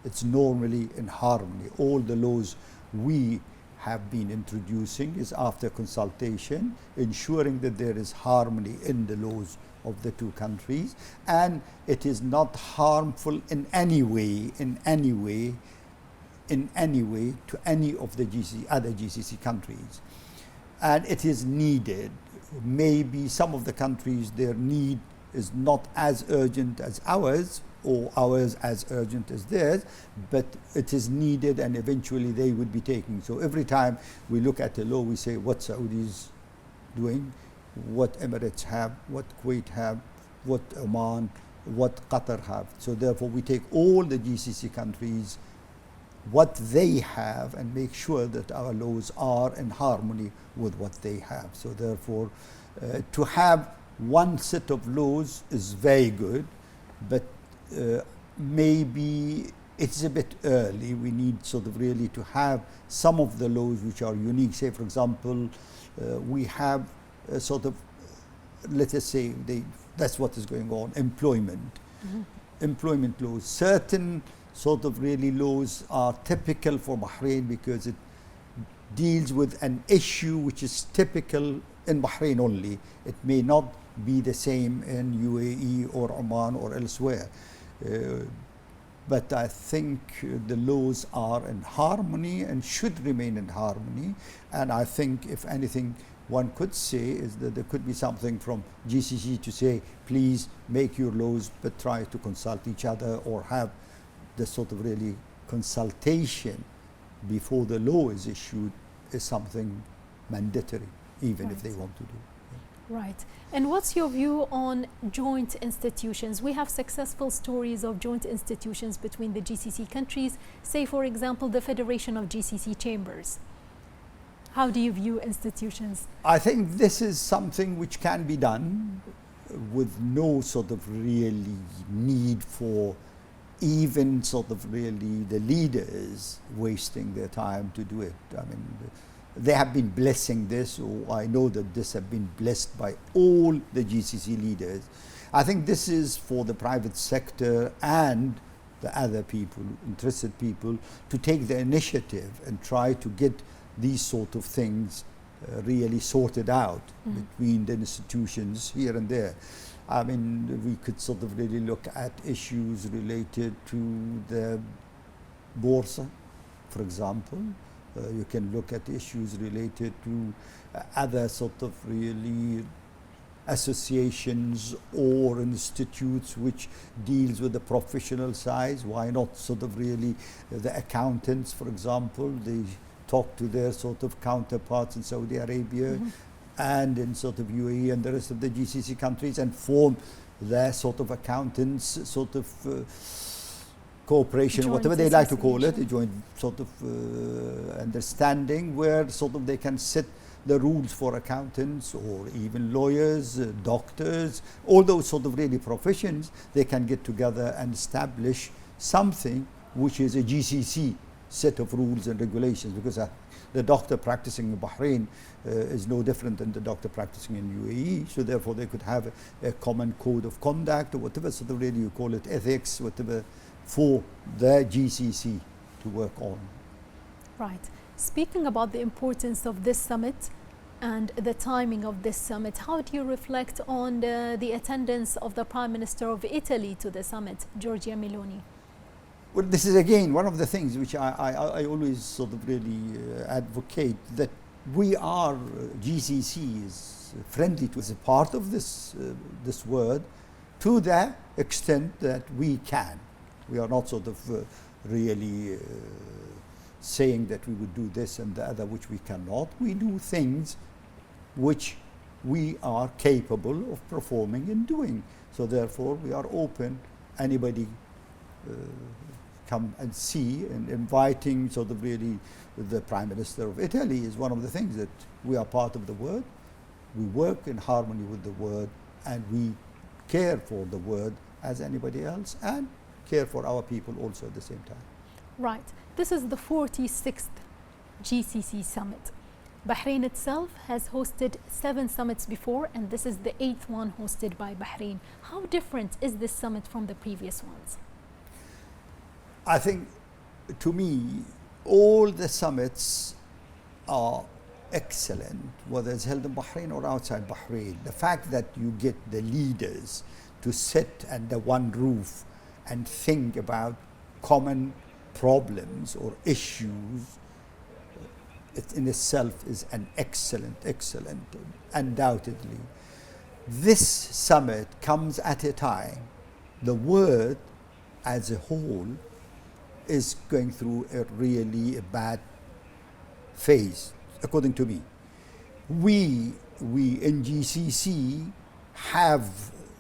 It's normally in harmony. All the laws we have been introducing is after consultation, ensuring that there is harmony in the laws of the two countries, and it is not harmful in any way to any of the other GCC countries. And it is needed. Maybe some of the countries, their need is not as urgent as ours, or ours as urgent as theirs, but it is needed, and eventually they would be taking. So every time we look at a law, we say what Saudis doing, what Emirates have, what Kuwait have, what Oman, what Qatar have. So therefore we take all the GCC countries, what they have, and make sure that our laws are in harmony with what they have. So therefore to have one set of laws is very good, but maybe it's a bit early. We need sort of really to have some of the laws which are unique. Say for example, we have a sort of, let us say, that's what is going on, employment. Employment laws. Certain sort of really laws are typical for Bahrain because it deals with an issue which is typical in Bahrain only. It may not be the same in UAE or Oman or elsewhere. But I think the laws are in harmony and should remain in harmony. And I think, if anything, one could say is that there could be something from GCC to say, please make your laws, but try to consult each other, or have the sort of really consultation before the law is issued is something mandatory, even if they want to do. Right. And what's your view on joint institutions? We have successful stories of joint institutions between the GCC countries, say, for example, the Federation of GCC Chambers. How do you view institutions? I think this is something which can be done with no sort of really need for even sort of really the leaders wasting their time to do it. I mean, they have been blessing this, or I know that this have been blessed by all the GCC leaders. I think this is for the private sector and the other people, interested people, to take the initiative and try to get these sort of things really sorted out between the institutions here and there. I mean, we could sort of really look at issues related to the Borsa, for example. You can look at issues related to other sort of really associations or institutes which deals with the professional side. Why not sort of really the accountants, for example, they talk to their sort of counterparts in Saudi Arabia and in sort of UAE and the rest of the GCC countries, and form their sort of accountants sort of cooperation, whatever they like to call it, a joint sort of understanding where sort of they can set the rules for accountants or even lawyers, doctors, all those sort of really professions. They can get together and establish something which is a GCC set of rules and regulations, because the doctor practicing in Bahrain is no different than the doctor practicing in UAE. So therefore they could have a common code of conduct, or whatever sort of really you call it, ethics, whatever, for the GCC to work on. Right. Speaking about the importance of this summit and the timing of this summit, how do you reflect on the attendance of the Prime Minister of Italy to the summit, Giorgia Meloni? Well, this is again one of the things which I always sort of really advocate, that we are, GCC is friendly to, as a part of this word, to the extent that we can. We are not sort of really saying that we would do this and the other which we cannot. We do things which we are capable of performing and doing. So therefore we are open, anybody come and see, and inviting sort of really the Prime Minister of Italy is one of the things, that we are part of the word. We work in harmony with the word, and we care for the word as anybody else, and care for our people also at the same time. Right. This is the 46th GCC summit. Bahrain itself has hosted 7 summits before, and this is the 8th one hosted by Bahrain. How different is this summit from the previous ones? I think, to me, all the summits are excellent, whether it's held in Bahrain or outside Bahrain. The fact that you get the leaders to sit under one roof and think about common problems or issues, it in itself is an excellent, undoubtedly. This summit comes at a time, the world as a whole is going through a really bad phase, according to me. We we in GCC have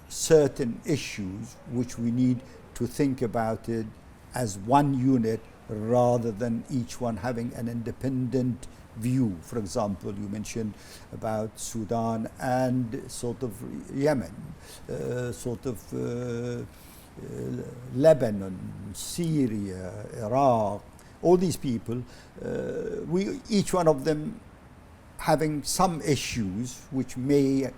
certain issues which we need to think about it as one unit rather than each one having an independent view. For example, you mentioned about Sudan and sort of Yemen, Lebanon, Syria, Iraq, all these people, each one of them having some issues which may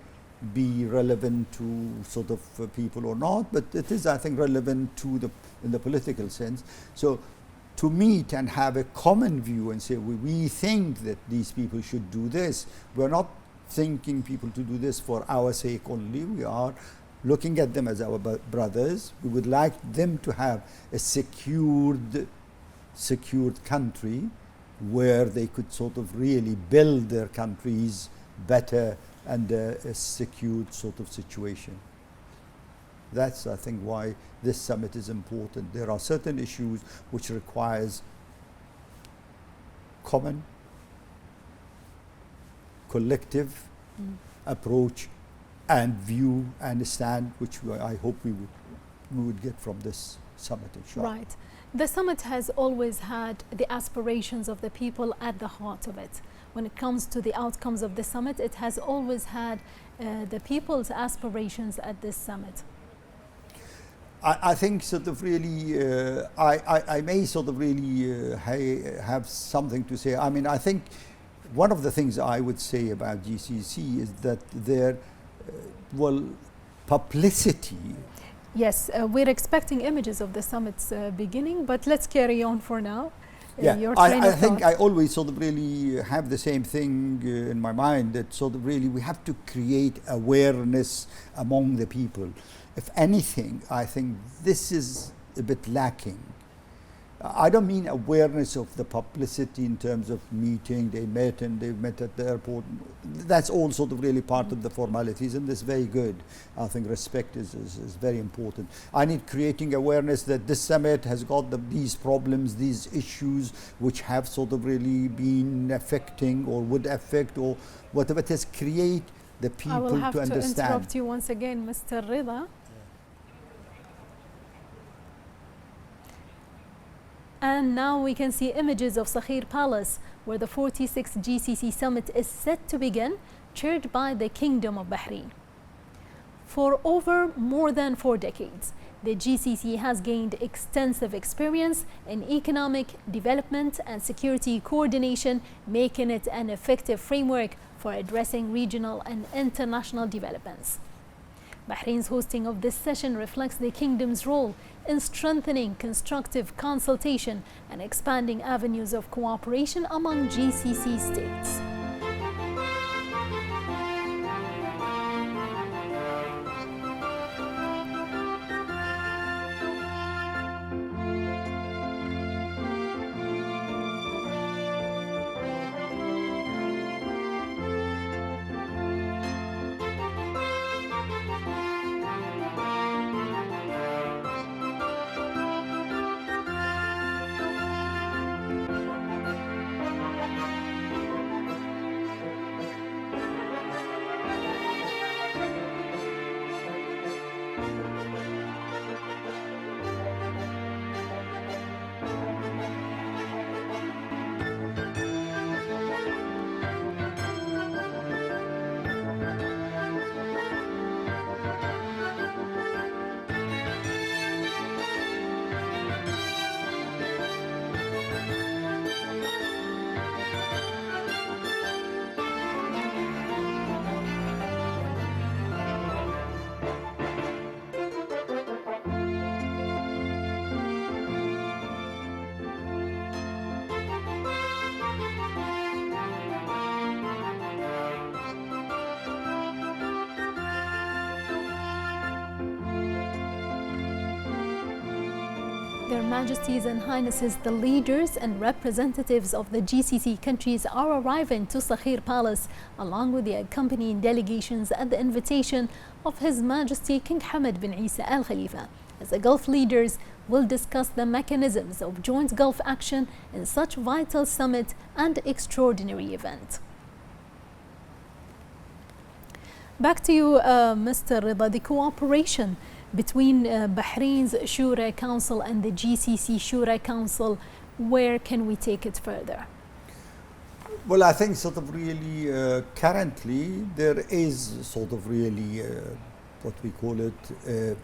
be relevant to sort of people or not, but it is, I think, relevant to in the political sense. So to meet and have a common view and say, we think that these people should do this. We're not thinking people to do this for our sake only. We are looking at them as our brothers. We would like them to have a secured country where they could sort of really build their countries better under a secured sort of situation. That's, I think, why this summit is important. There are certain issues which requires common, collective approach and view and stand, which I hope we would get from this summit, inshallah. Right. The summit has always had the aspirations of the people at the heart of it. When it comes to the outcomes of the summit, it has always had the people's aspirations at this summit. I think sort of really, I may sort of really have something to say. I mean, I think one of the things I would say about GCC is that their, publicity. Yes, we're expecting images of the summit's beginning, but let's carry on for now. Yeah, I think I always sort of really have the same thing in my mind, that sort of really we have to create awareness among the people. If anything, I think this is a bit lacking. I don't mean awareness of the publicity in terms of meeting, they met at the airport. That's all sort of really part of the formalities, and that's very good. I think respect is very important. I need creating awareness that this summit has got these problems, these issues which have sort of really been affecting or would affect or whatever it is, create the people to understand. I will have to interrupt you once again, Mr. Rida. And now we can see images of Sakhir Palace, where the 46th GCC summit is set to begin, chaired by the Kingdom of Bahrain. For over more than 4 decades, the GCC has gained extensive experience in economic development and security coordination, making it an effective framework for addressing regional and international developments. Bahrain's hosting of this session reflects the Kingdom's role in strengthening constructive consultation and expanding avenues of cooperation among GCC states. Their Majesties and Highnesses, the leaders and representatives of the GCC countries are arriving to Sakhir Palace, along with the accompanying delegations at the invitation of His Majesty King Hamad bin Isa Al Khalifa, as the Gulf leaders will discuss the mechanisms of joint Gulf action in such vital summit and extraordinary event. Back to you, Mr. Rida, the cooperation between Bahrain's Shura Council and the GCC Shura Council, where can we take it further? Well, I think sort of really currently there is sort of really what we call it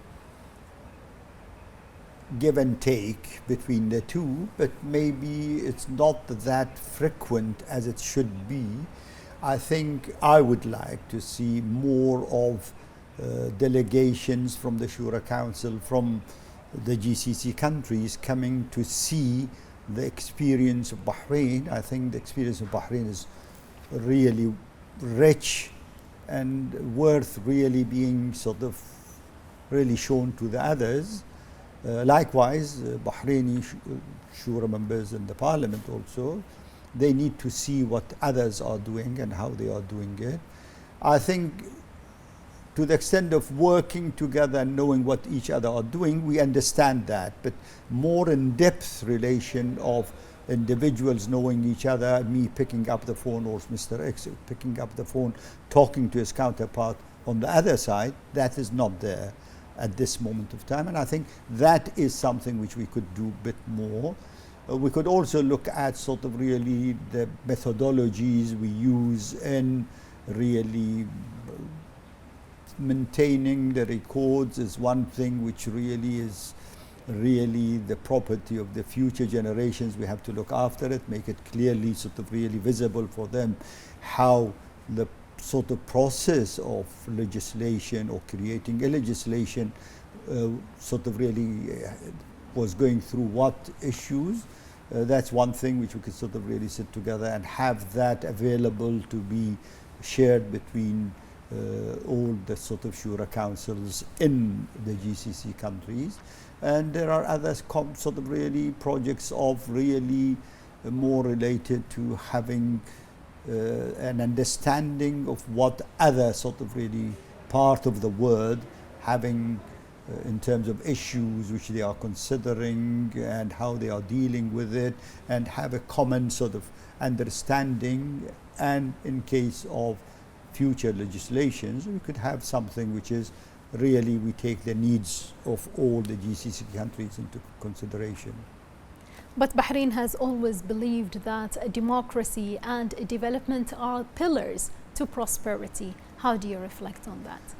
give and take between the two, but maybe it's not that frequent as it should be. I think I would like to see more of delegations from the Shura Council, from the GCC countries coming to see the experience of Bahrain. I think the experience of Bahrain is really rich and worth really being sort of really shown to the others. Likewise, Bahraini Shura members in the parliament also, they need to see what others are doing and how they are doing it. I think to the extent of working together and knowing what each other are doing, we understand that, but more in-depth relation of individuals knowing each other, me picking up the phone or Mr. X picking up the phone, talking to his counterpart on the other side, that is not there at this moment of time. And I think that is something which we could do a bit more. We could also look at sort of really the methodologies we use in really maintaining the records is one thing which really is really the property of the future generations. We have to look after it, make it clearly sort of really visible for them how the sort of process of legislation or creating a legislation sort of really was going through what issues. That's one thing which we could sort of really sit together and have that available to be shared between all the sort of Shura councils in the GCC countries. And there are other sort of really projects of really more related to having an understanding of what other sort of really part of the world having in terms of issues which they are considering and how they are dealing with it, and have a common sort of understanding. And in case of future legislations, we could have something which is really we take the needs of all the GCC countries into consideration. But Bahrain has always believed that democracy and development are pillars to prosperity. How do you reflect on that?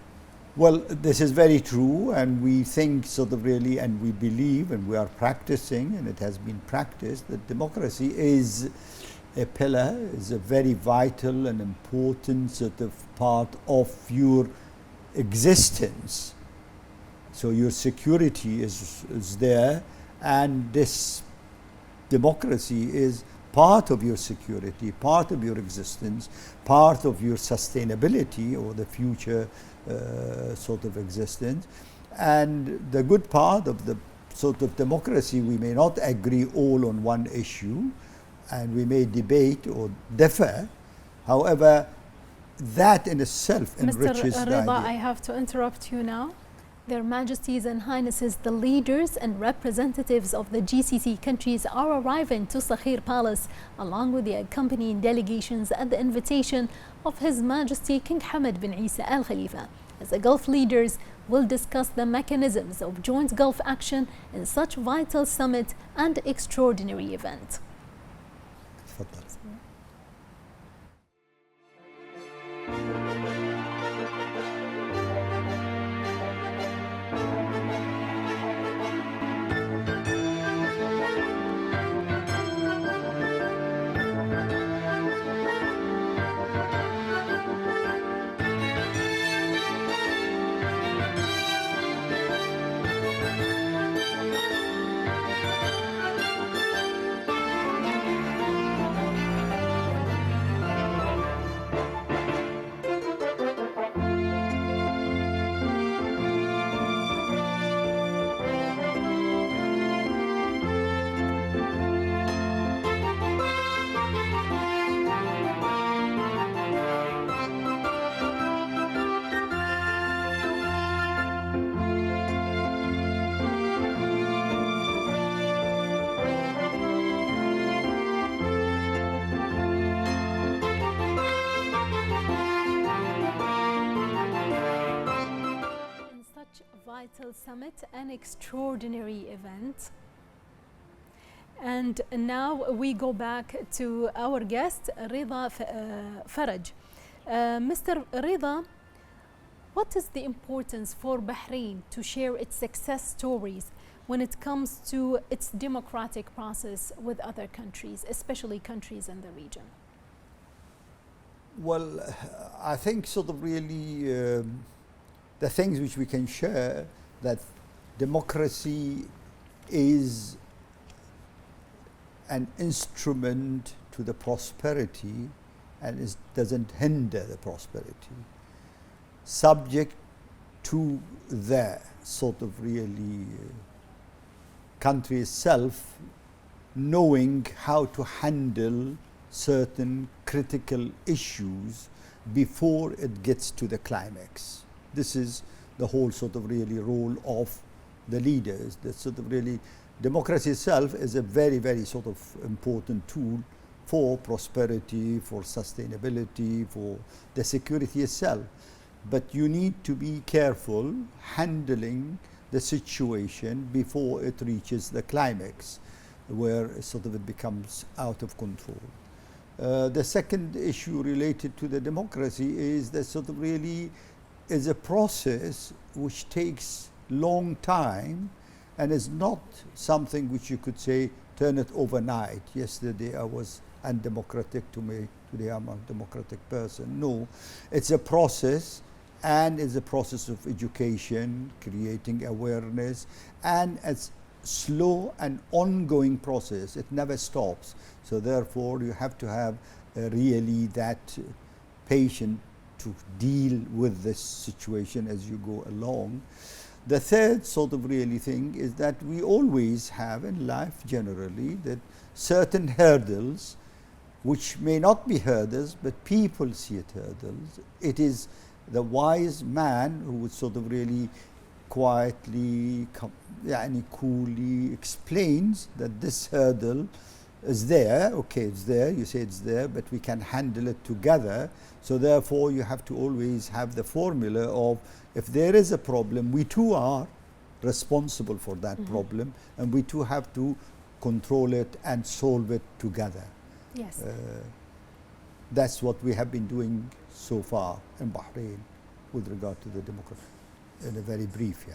Well, this is very true, and we think sort of really, and we believe, and we are practicing, and it has been practiced, that democracy is a pillar, is a very vital and important sort of part of your existence. So your security is there, and this democracy is part of your security, part of your existence, part of your sustainability or the future sort of existence. And the good part of the sort of democracy, we may not agree all on one issue, and we may debate or differ. However, that in itself enriches Mr. the Rida, idea. I have to interrupt you now. Their Majesties and Highnesses, the leaders and representatives of the GCC countries are arriving to Sakhir Palace along with the accompanying delegations at the invitation of His Majesty King Hamad bin Isa Al Khalifa, as the Gulf leaders will discuss the mechanisms of joint Gulf action in such vital summit and extraordinary event. تفضل. vital summit, an extraordinary event. And now we go back to our guest, Rida Faraj. Mr. Rida, what is the importance for Bahrain to share its success stories when it comes to its democratic process with other countries, especially countries in the region? Well, I think sort of really the things which we can share, that democracy is an instrument to the prosperity and doesn't hinder the prosperity, subject to the sort of really country itself knowing how to handle certain critical issues before it gets to the climax. This is the whole sort of really role of the leaders. That sort of really democracy itself is a very, very sort of important tool for prosperity, for sustainability, for the security itself. But you need to be careful handling the situation before it reaches the climax, where sort of it becomes out of control. The second issue related to the democracy is that sort of really is a process which takes long time and is not something which you could say turn it overnight. Yesterday I was undemocratic, today I'm a democratic person. No, it's a process, and it's a process of education, creating awareness, and it's slow and ongoing process. It never stops. So therefore you have to have really that patient to deal with this situation as you go along. The third sort of really thing is that we always have in life generally that certain hurdles which may not be hurdles, but people see it hurdles. It is the wise man who would sort of really quietly, coolly explains that this hurdle is there. Okay, it's there, you say it's there, but we can handle it together. So therefore you have to always have the formula of, if there is a problem, we too are responsible for that problem, and we too have to control it and solve it together. Yes. That's what we have been doing so far in Bahrain with regard to the democracy, in a very brief, yeah.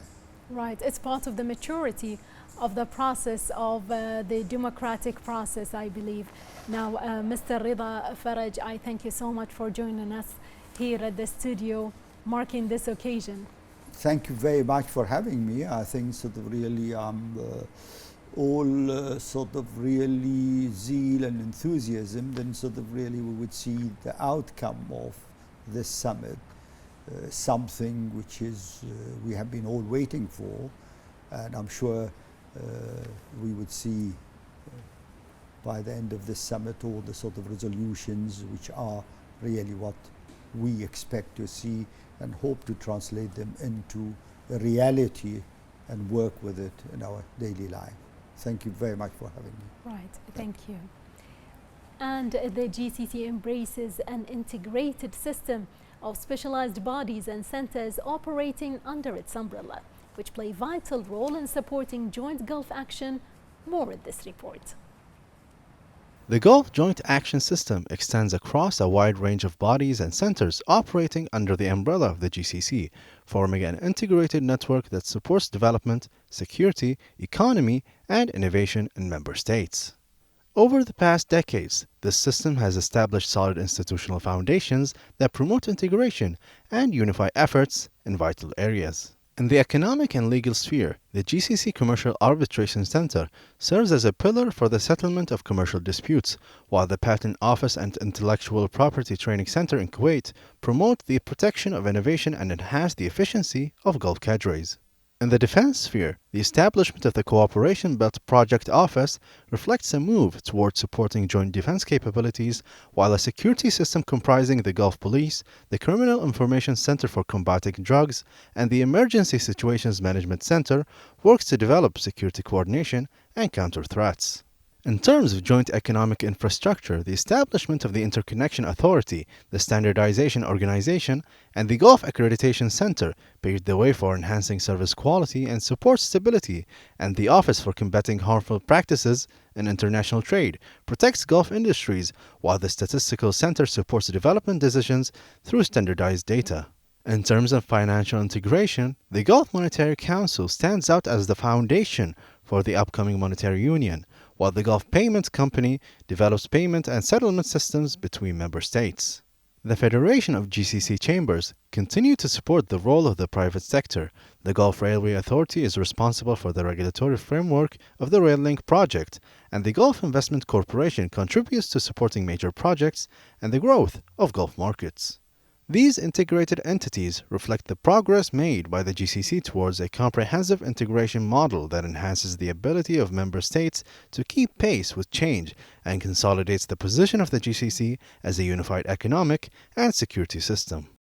Right, it's part of the maturity of the process of the democratic process, I believe. Now, Mr. Rida Faraj, I thank you so much for joining us here at the studio, marking this occasion. Thank you very much for having me. I think sort of really all sort of really zeal and enthusiasm, then sort of really we would see the outcome of this summit, something which is we have been all waiting for, and I'm sure we would see by the end of this summit all the sort of resolutions which are really what we expect to see, and hope to translate them into a reality and work with it in our daily life. Thank you very much for having me. Right, thank you. And the GCC embraces an integrated system of specialized bodies and centers operating under its umbrella, which play a vital role in supporting joint Gulf action. More in this report. The Gulf Joint Action System extends across a wide range of bodies and centers operating under the umbrella of the GCC, forming an integrated network that supports development, security, economy, and innovation in member states. Over the past decades, this system has established solid institutional foundations that promote integration and unify efforts in vital areas. In the economic and legal sphere, the GCC Commercial Arbitration Center serves as a pillar for the settlement of commercial disputes, while the Patent Office and Intellectual Property Training Center in Kuwait promote the protection of innovation and enhance the efficiency of Gulf cadres. In the defense sphere, the establishment of the Cooperation Belt Project Office reflects a move towards supporting joint defense capabilities, while a security system comprising the Gulf Police, the Criminal Information Center for Combating Drugs, and the Emergency Situations Management Center works to develop security coordination and counter threats. In terms of joint economic infrastructure, the establishment of the Interconnection Authority, the Standardization Organization, and the Gulf Accreditation Center paved the way for enhancing service quality and support stability, and the Office for Combating Harmful Practices in International Trade protects Gulf industries, while the Statistical Center supports development decisions through standardized data. In terms of financial integration, the Gulf Monetary Council stands out as the foundation for the upcoming monetary union, while the Gulf Payments Company develops payment and settlement systems between member states. The Federation of GCC Chambers continue to support the role of the private sector. The Gulf Railway Authority is responsible for the regulatory framework of the Rail Link project, and the Gulf Investment Corporation contributes to supporting major projects and the growth of Gulf markets. These integrated entities reflect the progress made by the GCC towards a comprehensive integration model that enhances the ability of member states to keep pace with change and consolidates the position of the GCC as a unified economic and security system.